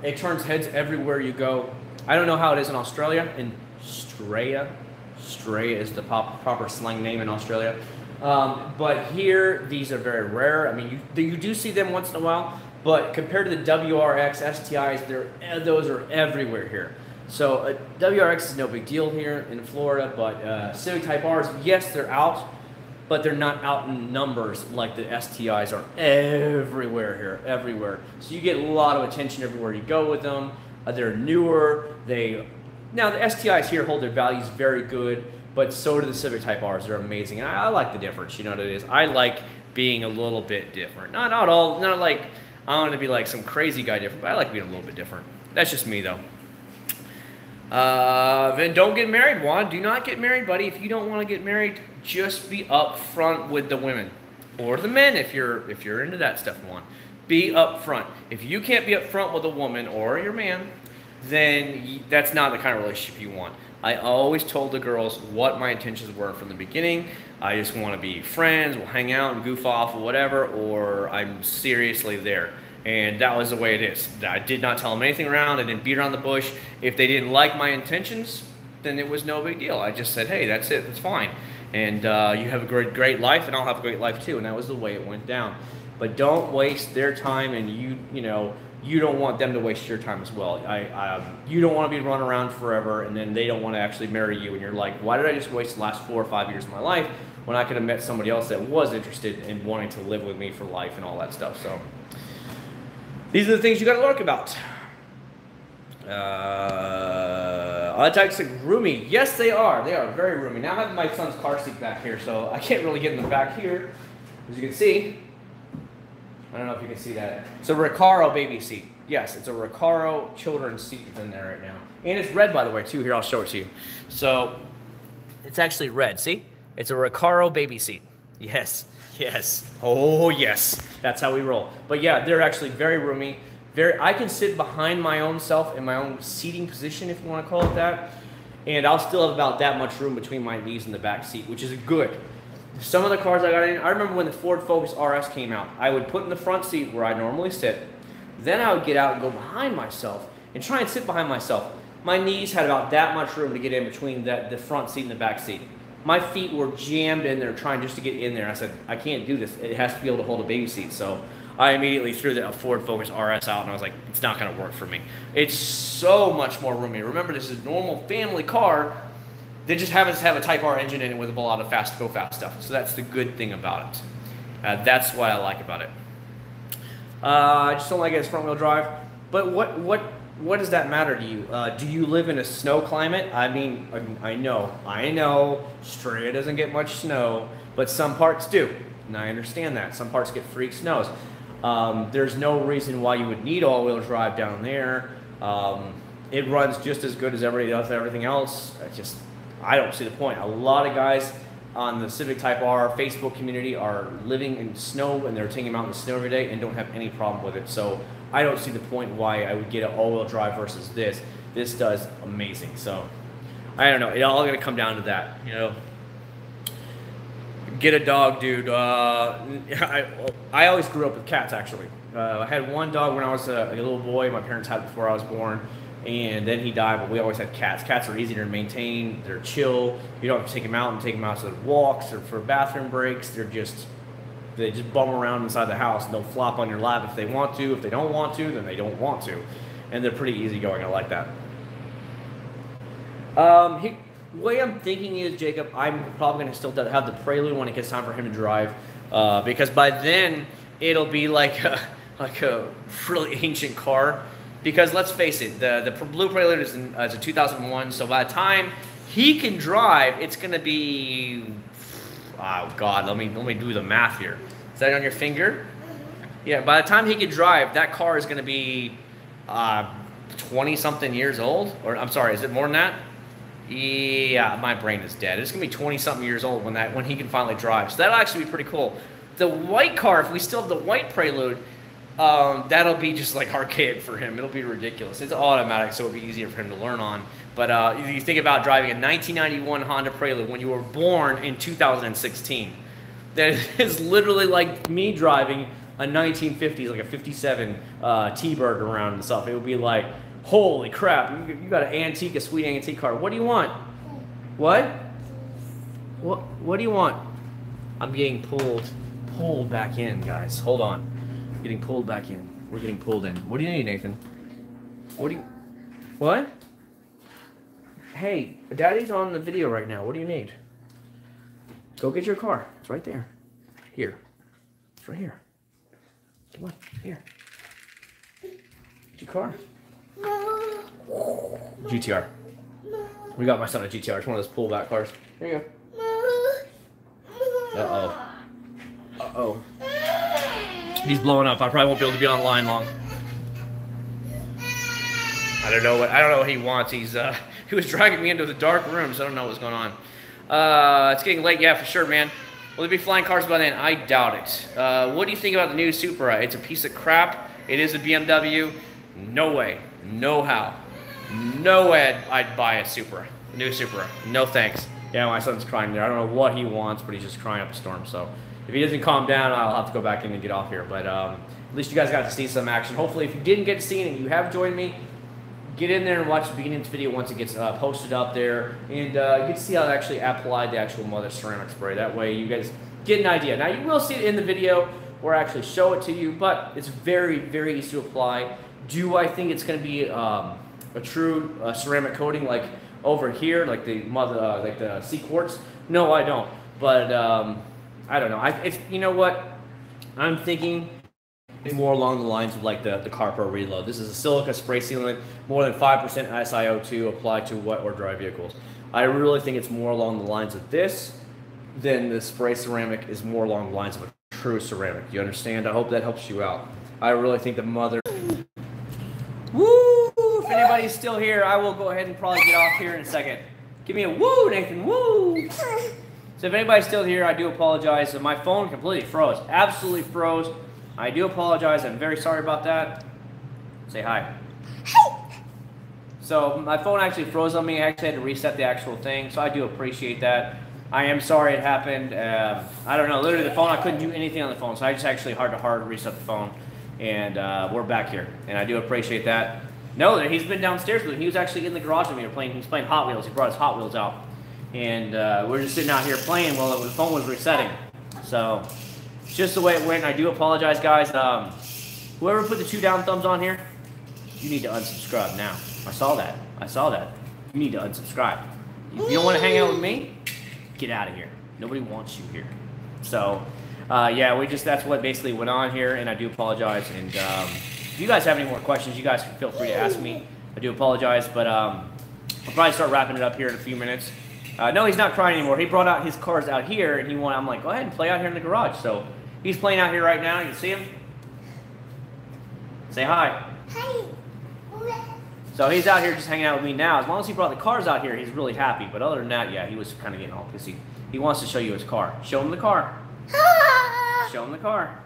[SPEAKER 1] It turns heads everywhere you go. I don't know how it is in Australia. In Australia is the proper slang name in Australia. But here, these are very rare. I mean, you do see them once in a while, but compared to the WRX STIs, those are everywhere here. So WRX is no big deal here in Florida, but Civic Type Rs, yes, they're out, but they're not out in numbers like the STIs are everywhere here, everywhere. So you get a lot of attention everywhere you go with them. They're newer. Now the STIs here hold their values very good, but so do the Civic Type Rs. They're amazing, and I like the difference. You know what it is? I like being a little bit different. Not like I want to be like some crazy guy different, but I like being a little bit different. That's just me though. Then don't get married, Juan. Do not get married, buddy. If you don't want to get married, just be upfront with the women or the men if you're into that stuff, Juan. Be upfront. If you can't be upfront with a woman or your man, then that's not the kind of relationship you want. I always told the girls what my intentions were from the beginning. I just want to be friends, we'll hang out and goof off or whatever, or I'm seriously there. And that was the way it is. I did not tell them anything around. I didn't beat around the bush. If they didn't like my intentions, then it was no big deal. I just said, hey, that's it, that's fine. And you have a great life, and I'll have a great life too. And that was the way it went down. But don't waste their time, and you don't want them to waste your time as well. You don't want to be running around forever, and then they don't want to actually marry you, and you're like, why did I just waste the last 4 or 5 years of my life when I could have met somebody else that was interested in wanting to live with me for life and all that stuff? So these are the things you got to learn about. I text roomy. Yes, they are. They are very roomy. Now I have my son's car seat back here, so I can't really get in the back here, as you can see. I don't know if you can see that. It's a Recaro baby seat. Yes, it's a Recaro children's seat in there right now. And it's red, by the way, too. Here, I'll show it to you. So it's actually red. See? It's a Recaro baby seat. Yes. Yes. Oh, yes. That's how we roll. But yeah, they're actually very roomy. I can sit behind my own self in my own seating position, if you want to call it that. And I'll still have about that much room between my knees and the back seat, which is good. Some of the cars I got in, I remember when the Ford Focus RS came out, I would put in the front seat where I normally sit. Then I would get out and go behind myself and try and sit behind myself. My knees had about that much room to get in between the front seat and the back seat. My feet were jammed in there trying just to get in there. I said, I can't do this. It has to be able to hold a baby seat. So I immediately threw the Ford Focus RS out, and I was like, it's not going to work for me. It's so much more roomy. Remember, this is a normal family car. They just happens to have a Type R engine in it with a lot of go fast stuff. So that's the good thing about it. That's what I like about it. I just don't like it as front wheel drive. But what does that matter to you? Do you live in a snow climate? I mean, I know, Australia doesn't get much snow, but some parts do. And I understand that. Some parts get freak snows. There's no reason why you would need all-wheel drive down there. It runs just as good as everything else. I don't see the point. A lot of guys on the Civic Type R Facebook community are living in snow, and they're taking them out in the snow every day and don't have any problem with it. So I don't see the point why I would get an all-wheel drive versus this. This does amazing. So I don't know. It's all going to come down to that, you know. Get a dog, dude. I always grew up with cats, actually. I had one dog when I was a little boy. My parents had it before I was born. And then he died, but we always had cats. Cats are easier to maintain. They're chill. You don't have to take them out to walks or for bathroom breaks. They just bum around inside the house, and they'll flop on your lap if they want to. If they don't want to, then they don't want to. And they're pretty easygoing. I like that. The way I'm thinking is, Jacob, I'm probably going to still have the Prelude when it gets time for him to drive, because by then it'll be like a really ancient car. Because let's face it, the Blue Prelude is a 2001, so by the time he can drive, it's going to be, oh God, let me do the math here. Is that on your finger? Yeah, by the time he can drive, that car is going to be 20-something years old. Or I'm sorry, is it more than that? Yeah, my brain is dead. It's going to be 20-something years old when he can finally drive. So that'll actually be pretty cool. The white car, if we still have the white Prelude, that'll be just like archaic for him. It'll be ridiculous. It's automatic, so it'll be easier for him to learn on. But you think about driving a 1991 Honda Prelude when you were born in 2016. That is literally like me driving a 1950s, like a 57 T-Bird around and stuff. It would be like Holy crap! You got a sweet antique car. What do you want? What? What do you want? I'm getting pulled back in, guys. Hold on. Getting pulled back in. We're getting pulled in. What do you need, Nathan? What? Hey, Daddy's on the video right now. What do you need? Go get your car. It's right there. Here. It's right here. Come on, here. Get your car.
[SPEAKER 2] No.
[SPEAKER 1] GTR.
[SPEAKER 2] No.
[SPEAKER 1] We got my son a GTR. It's one of those pullback cars. Here you go. Uh-oh. Uh-oh. He's blowing up. I probably won't be able to be online long. I don't know what he wants. He was dragging me into the dark room, so I don't know what's going on. It's getting late, yeah, for sure, man. Will there be flying cars by then? I doubt it. What do you think about the new Supra? It's a piece of crap. It is a BMW. No way. No how. No way I'd buy a Supra. A new Supra. No thanks. Yeah, my son's crying there. I don't know what he wants, but he's just crying up a storm. So if he doesn't calm down, I'll have to go back in and get off here. But at least you guys got to see some action. Hopefully, if you didn't get to see it and you have joined me, get in there and watch the beginning of this video once it gets posted up there. And you get to see how I actually applied the actual mother ceramic spray. That way you guys get an idea. Now, you will see it in the video or actually show it to you, but it's very, very easy to apply. Do I think it's going to be a true ceramic coating like over here, like the Acc0rd? No, I don't. But I don't know. You know what? I'm thinking it's more along the lines of like the CARPO reload. This is a silica spray sealant, more than 5% SiO2 applied to wet or dry vehicles. I really think it's more along the lines of this than the spray ceramic is more along the lines of a true ceramic. You understand? I hope that helps you out. I really think the mother... Woo! If anybody's still here, I will go ahead and probably get off here in a second. Give me a woo, Nathan, woo! So if anybody's still here, I do apologize. My phone completely froze. Absolutely froze. I do apologize. I'm very sorry about that. Say hi. So my phone actually froze on me. I actually had to reset the actual thing, so I do appreciate that. I am sorry it happened. I don't know. Literally, the phone, I couldn't do anything on the phone, so I just actually hard to reset the phone. And we're back here, and I do appreciate that. No, he's been downstairs with me. He was actually in the garage with me. He was playing Hot Wheels. He brought his Hot Wheels out. And we're just sitting out here playing while the phone was resetting. So it's just the way it went. I do apologize, guys. Whoever put the 2 down thumbs on here, you need to unsubscribe now. I saw that. You need to unsubscribe. If you don't want to hang out with me, get out of here. Nobody wants you here. So, yeah, that's what basically went on here, and I do apologize. And if you guys have any more questions, you guys can feel free to ask me. I do apologize, but I'll probably start wrapping it up here in a few minutes. No, he's not crying anymore. He brought out his cars out here, and I'm like, go ahead and play out here in the garage. So he's playing out here right now. You can see him. Say hi.
[SPEAKER 2] Hi.
[SPEAKER 1] So he's out here just hanging out with me now. As long as he brought the cars out here, he's really happy. But other than that, yeah, he was kind of getting all pissy. He wants to show you his car. Show him the car. Show him the car.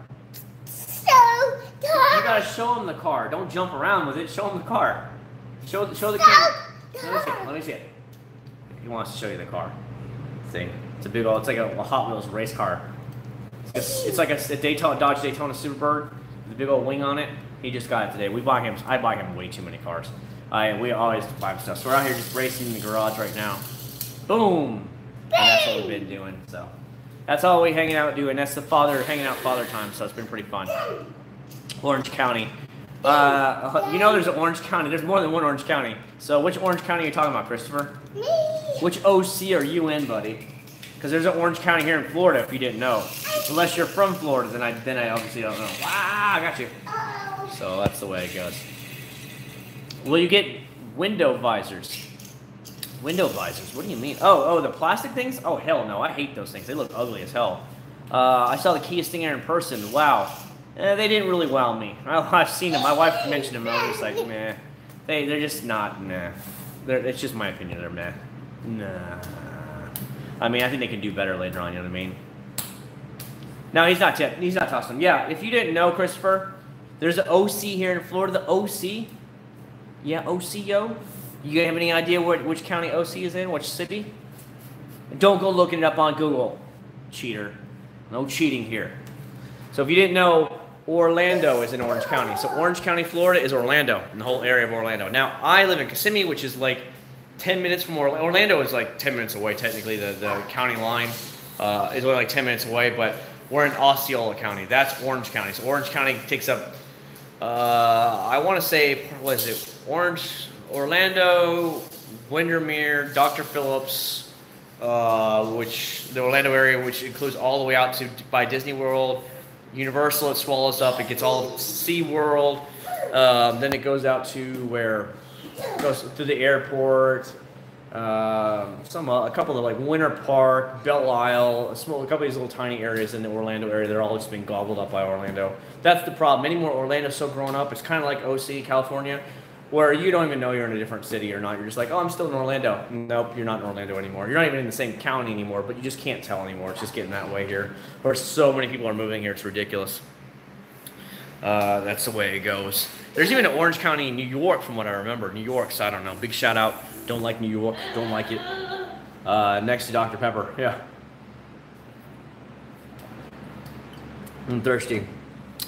[SPEAKER 1] You gotta show him the car. Don't jump around with it. Show him the car. Show the camera. Let me see it. He wants to show you the car thing. It's a big old, it's like a Hot Wheels race car. It's like a Dodge Daytona Superbird with a big old wing on it. He just got it today. I buy him way too many cars. We always buy him stuff. So we're out here just racing in the garage right now. Boom! And that's what we've been doing. So that's all we hanging out doing. That's the hanging out father time. So it's been pretty fun. Orange County. You know there's an Orange County. There's more than one Orange County. So which Orange County are you talking about, Christopher?
[SPEAKER 2] Me.
[SPEAKER 1] Which OC are you in, buddy? Because there's an Orange County here in Florida, if you didn't know. Unless you're from Florida, then I obviously don't know. Wow, I got you. So that's the way it goes. Will you get window visors? Window visors? What do you mean? Oh, the plastic things? Oh, hell no. I hate those things. They look ugly as hell. I saw the Kia Stinger in person. Wow. They didn't really wow me. I've seen them. My wife mentioned them. I was just like, meh. They're just not, nah. It's just my opinion. They're meh. Nah. I mean, I think they can do better later on, you know what I mean? No, he's not tossing them. Yeah, if you didn't know, Christopher, there's an OC here in Florida. The OC. Yeah, OCO. You have any idea which county OC is in? Which city? Don't go looking it up on Google. Cheater. No cheating here. So if you didn't know, Orlando is in Orange County. So Orange County, Florida is Orlando, and the whole area of Orlando. Now, I live in Kissimmee, which is like 10 minutes from Orlando. Orlando is like 10 minutes away, technically. The county line is only like 10 minutes away, but we're in Osceola County. That's Orange County. So Orange County takes up, I want to say, what is it? Orlando, Windermere, Dr. Phillips, which the Orlando area, which includes all the way out to by Disney World, Universal. It swallows up. It gets all of SeaWorld. Then it goes out to where it goes through the airport. A couple of like Winter Park, Belle Isle, a couple of these little tiny areas in the Orlando area. They're all just being gobbled up by Orlando. That's the problem. Anymore, Orlando's so grown up. It's kind of like OC, California, where you don't even know you're in a different city or not. You're just like, oh, I'm still in Orlando. Nope, you're not in Orlando anymore. You're not even in the same county anymore, but you just can't tell anymore. It's just getting that way here. Where so many people are moving here, it's ridiculous. That's the way it goes. There's even an Orange County, New York, from what I remember. New York, so I don't know. Big shout out. Don't like New York. Don't like it. Next to Dr. Pepper. Yeah. I'm thirsty.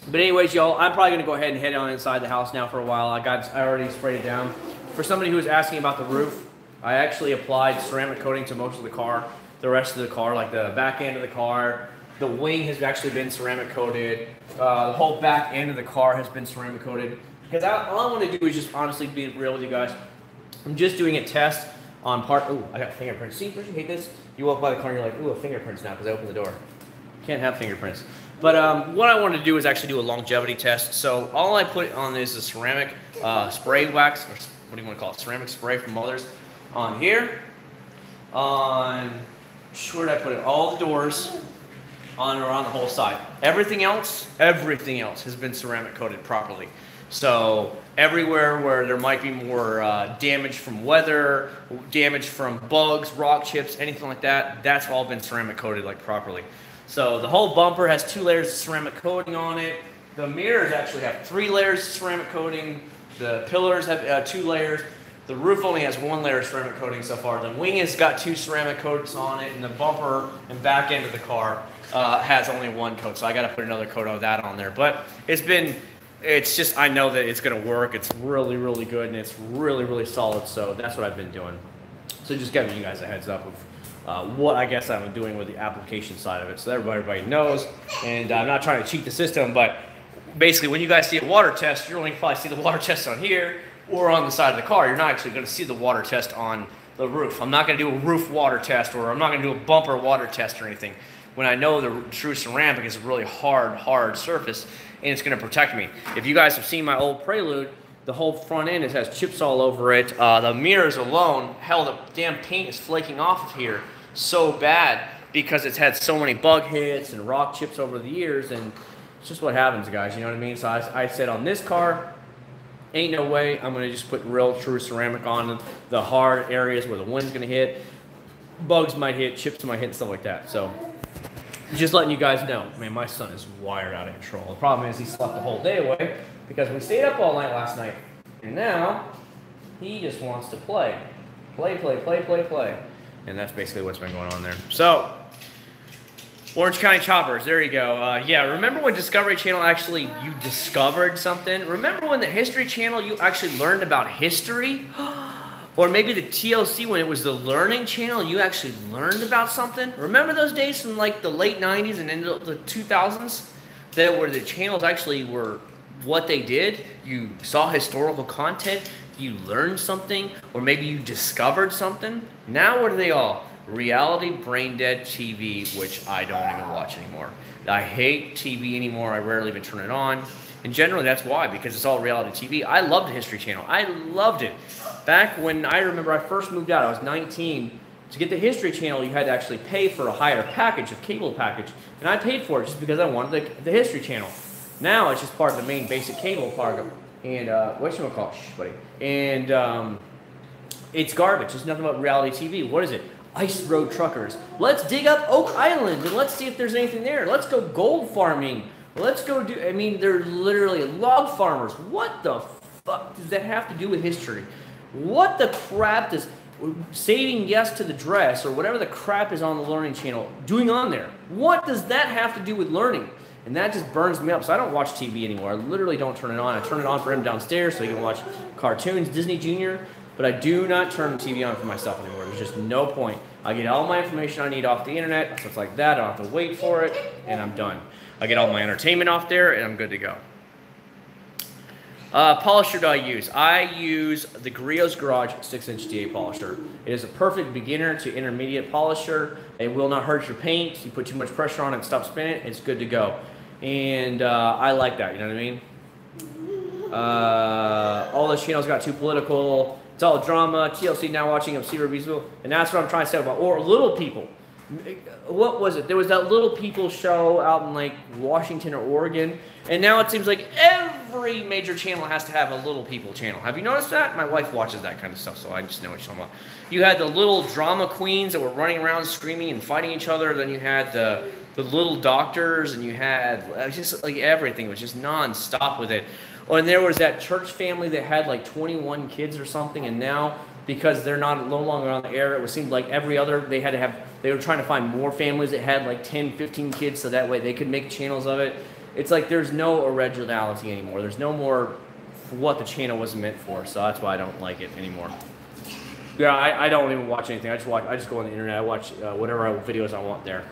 [SPEAKER 1] But anyways, y'all, I'm probably gonna go ahead and head on inside the house now for a while. I already sprayed it down. For somebody who was asking about the roof, I actually applied ceramic coating to most of the car. The rest of the car, like the back end of the car, the wing has actually been ceramic coated. The whole back end of the car has been ceramic coated. Because all I want to do is just honestly be real with you guys. I'm just doing a test on part. Ooh, I got fingerprints. See, don't you hate this? You walk by the car and you're like, ooh, fingerprints now because I opened the door. Can't have fingerprints. But what I want to do is actually do a longevity test. So all I put on this is ceramic spray wax, or what do you want to call it? Ceramic spray from others. On here, on, where did I put it? All the doors, on around the whole side. Everything else has been ceramic coated properly. So everywhere where there might be more damage from weather, damage from bugs, rock chips, anything like that, that's all been ceramic coated like properly. So the whole bumper has 2 layers of ceramic coating on it. The mirrors actually have 3 layers of ceramic coating. The pillars have 2 layers. The roof only has 1 layer of ceramic coating so far. The wing has got 2 ceramic coats on it, and the bumper and back end of the car has only 1 coat. So I got to put another coat of that on there. But it's just, I know that it's going to work. It's really, really good, and it's really, really solid. So that's what I've been doing. So just giving you guys a heads up of what I guess I'm doing with the application side of it, so that everybody knows. And I'm not trying to cheat the system, but basically when you guys see a water test, you're only going to probably see the water test on here or on the side of the car. You're not actually going to see the water test on the roof. I'm not going to do a roof water test, or I'm not going to do a bumper water test or anything, when I know the true ceramic is a really hard surface, and it's going to protect me. If you guys have seen my old Prelude, the whole front end, it has chips all over it. The mirrors alone, hell, the damn paint is flaking off of here so bad because it's had so many bug hits and rock chips over the years, and it's just what happens, guys, you know what I mean? So I said on this car, ain't no way I'm going to just put real true ceramic on the hard areas where the wind's going to hit. Bugs might hit, chips might hit, and stuff like that. So just letting you guys know, man, my son is wired out of control. The problem is he slept the whole day away because we stayed up all night last night. And now he just wants to play. Play. And that's basically what's been going on there. So, Orange County Choppers, there you go. Yeah, remember when Discovery Channel actually, you discovered something? Remember when the History Channel, you actually learned about history? Or maybe the TLC, when it was the Learning Channel, you actually learned about something? Remember those days from like the late 90s and into the 2000s? Where the channels actually were what they did? You saw historical content, you learned something, or maybe you discovered something? Now what are they all? Reality brain dead TV, which I don't even watch anymore. I hate TV anymore. I rarely even turn it on. And generally that's why, because it's all reality TV. I loved the History Channel. I loved it. Back when I remember I first moved out, I was 19. To get the History Channel, you had to actually pay for a higher package, a cable package. And I paid for it just because I wanted the History Channel. Now it's just part of the main basic cable part. And whatchamacallit, buddy. And it's garbage. It's nothing but reality TV. What is it? Ice Road Truckers. Let's dig up Oak Island and let's see if there's anything there. Let's go gold farming. Let's go do, I mean, they're literally log farmers. What the fuck does that have to do with history? What the crap does saying yes to the dress or whatever the crap is on the Learning Channel doing on there? What does that have to do with learning? And that just burns me up. So I don't watch TV anymore. I literally don't turn it on. I turn it on for him downstairs so he can watch cartoons, Disney Junior. But I do not turn the TV on for myself anymore. There's just no point. I get all my information I need off the internet, stuff like that. I don't have to wait for it, and I'm done. I get all my entertainment off there, and I'm good to go. Polisher do I use? I use the Griot's Garage 6-inch DA polisher. It is a perfect beginner to intermediate polisher. It will not hurt your paint. You put too much pressure on it and stop spinning, it's good to go. And I like that, you know what I mean? All the channels got too political. It's all drama. TLC now watching Acc0rd79, and that's what I'm trying to say about. Or Little People. What was it? There was that Little People show out in like Washington or Oregon, and now it seems like every major channel has to have a Little People channel. Have you noticed that? My wife watches that kind of stuff, so I just know what you're talking about. You had the little drama queens that were running around screaming and fighting each other. Then you had the little doctors, and you had just like everything. It was just non-stop with it. Oh, and there was that church family that had like 21 kids or something, and now because they're no longer on the air, it seemed like every other, they were trying to find more families that had like 10, 15 kids so that way they could make channels of it. It's like there's no originality anymore. There's no more what the channel was meant for, so that's why I don't like it anymore. Yeah, I don't even watch anything. I just go on the internet. I watch whatever videos I want there.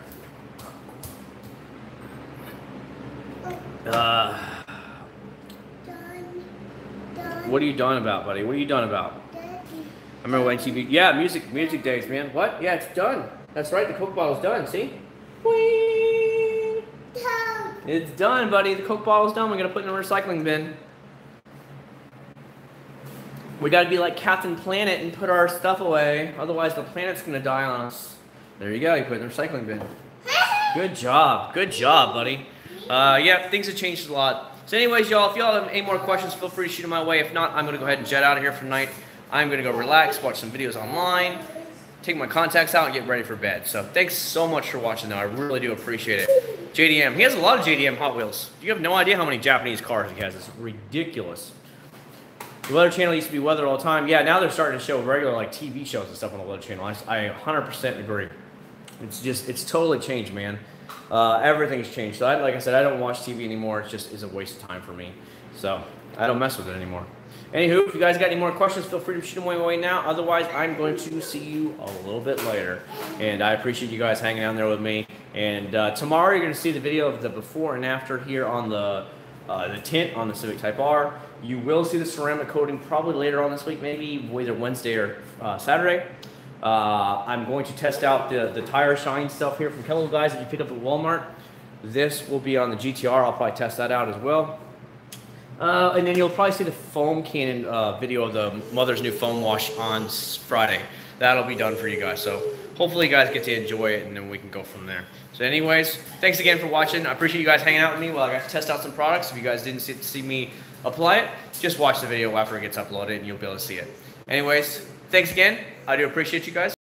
[SPEAKER 1] What are you done about, buddy? What are you done about? I remember when TV. Yeah, music days, man. What? Yeah, it's done. That's right. The Coke bottle's done. See? Whee! It's done, buddy. The Coke bottle's done. We're gonna put it in a recycling bin. We gotta be like Captain Planet and put our stuff away. Otherwise, the planet's gonna die on us. There you go. You put it in the recycling bin. Good job. Good job, buddy. Yeah, things have changed a lot. So anyways, y'all, if y'all have any more questions, feel free to shoot them my way. If not, I'm going to go ahead and jet out of here for the night. I'm going to go relax, watch some videos online, take my contacts out, and get ready for bed. So thanks so much for watching, though. I really do appreciate it. JDM. He has a lot of JDM Hot Wheels. You have no idea how many Japanese cars he has. It's ridiculous. The Weather Channel used to be weather all the time. Yeah, now they're starting to show regular like TV shows and stuff on the Weather Channel. I 100% agree. It's totally changed, man. Everything's changed. So like I said, I don't watch TV anymore. It's just a waste of time for me. So I don't mess with it anymore. Anywho, if you guys got any more questions, feel free to shoot them away now. Otherwise, I'm going to see you a little bit later. And I appreciate you guys hanging out there with me. And tomorrow you're going to see the video of the before and after here on the tint on the Civic Type R. You will see the ceramic coating probably later on this week, maybe either Wednesday or Saturday. I'm going to test out the tire shine stuff here from Kello guys that you pick up at Walmart. This will be on the GTR. I'll probably test that out as well. And then you'll probably see the foam cannon video of the mother's new foam wash on Friday. That'll be done for you guys. So hopefully you guys get to enjoy it, and then we can go from there. So anyways, thanks again for watching. I appreciate you guys hanging out with me while I got to test out some products. If you guys didn't see me apply it, just watch the video after it gets uploaded and you'll be able to see it. Anyways, thanks again. I do appreciate you guys.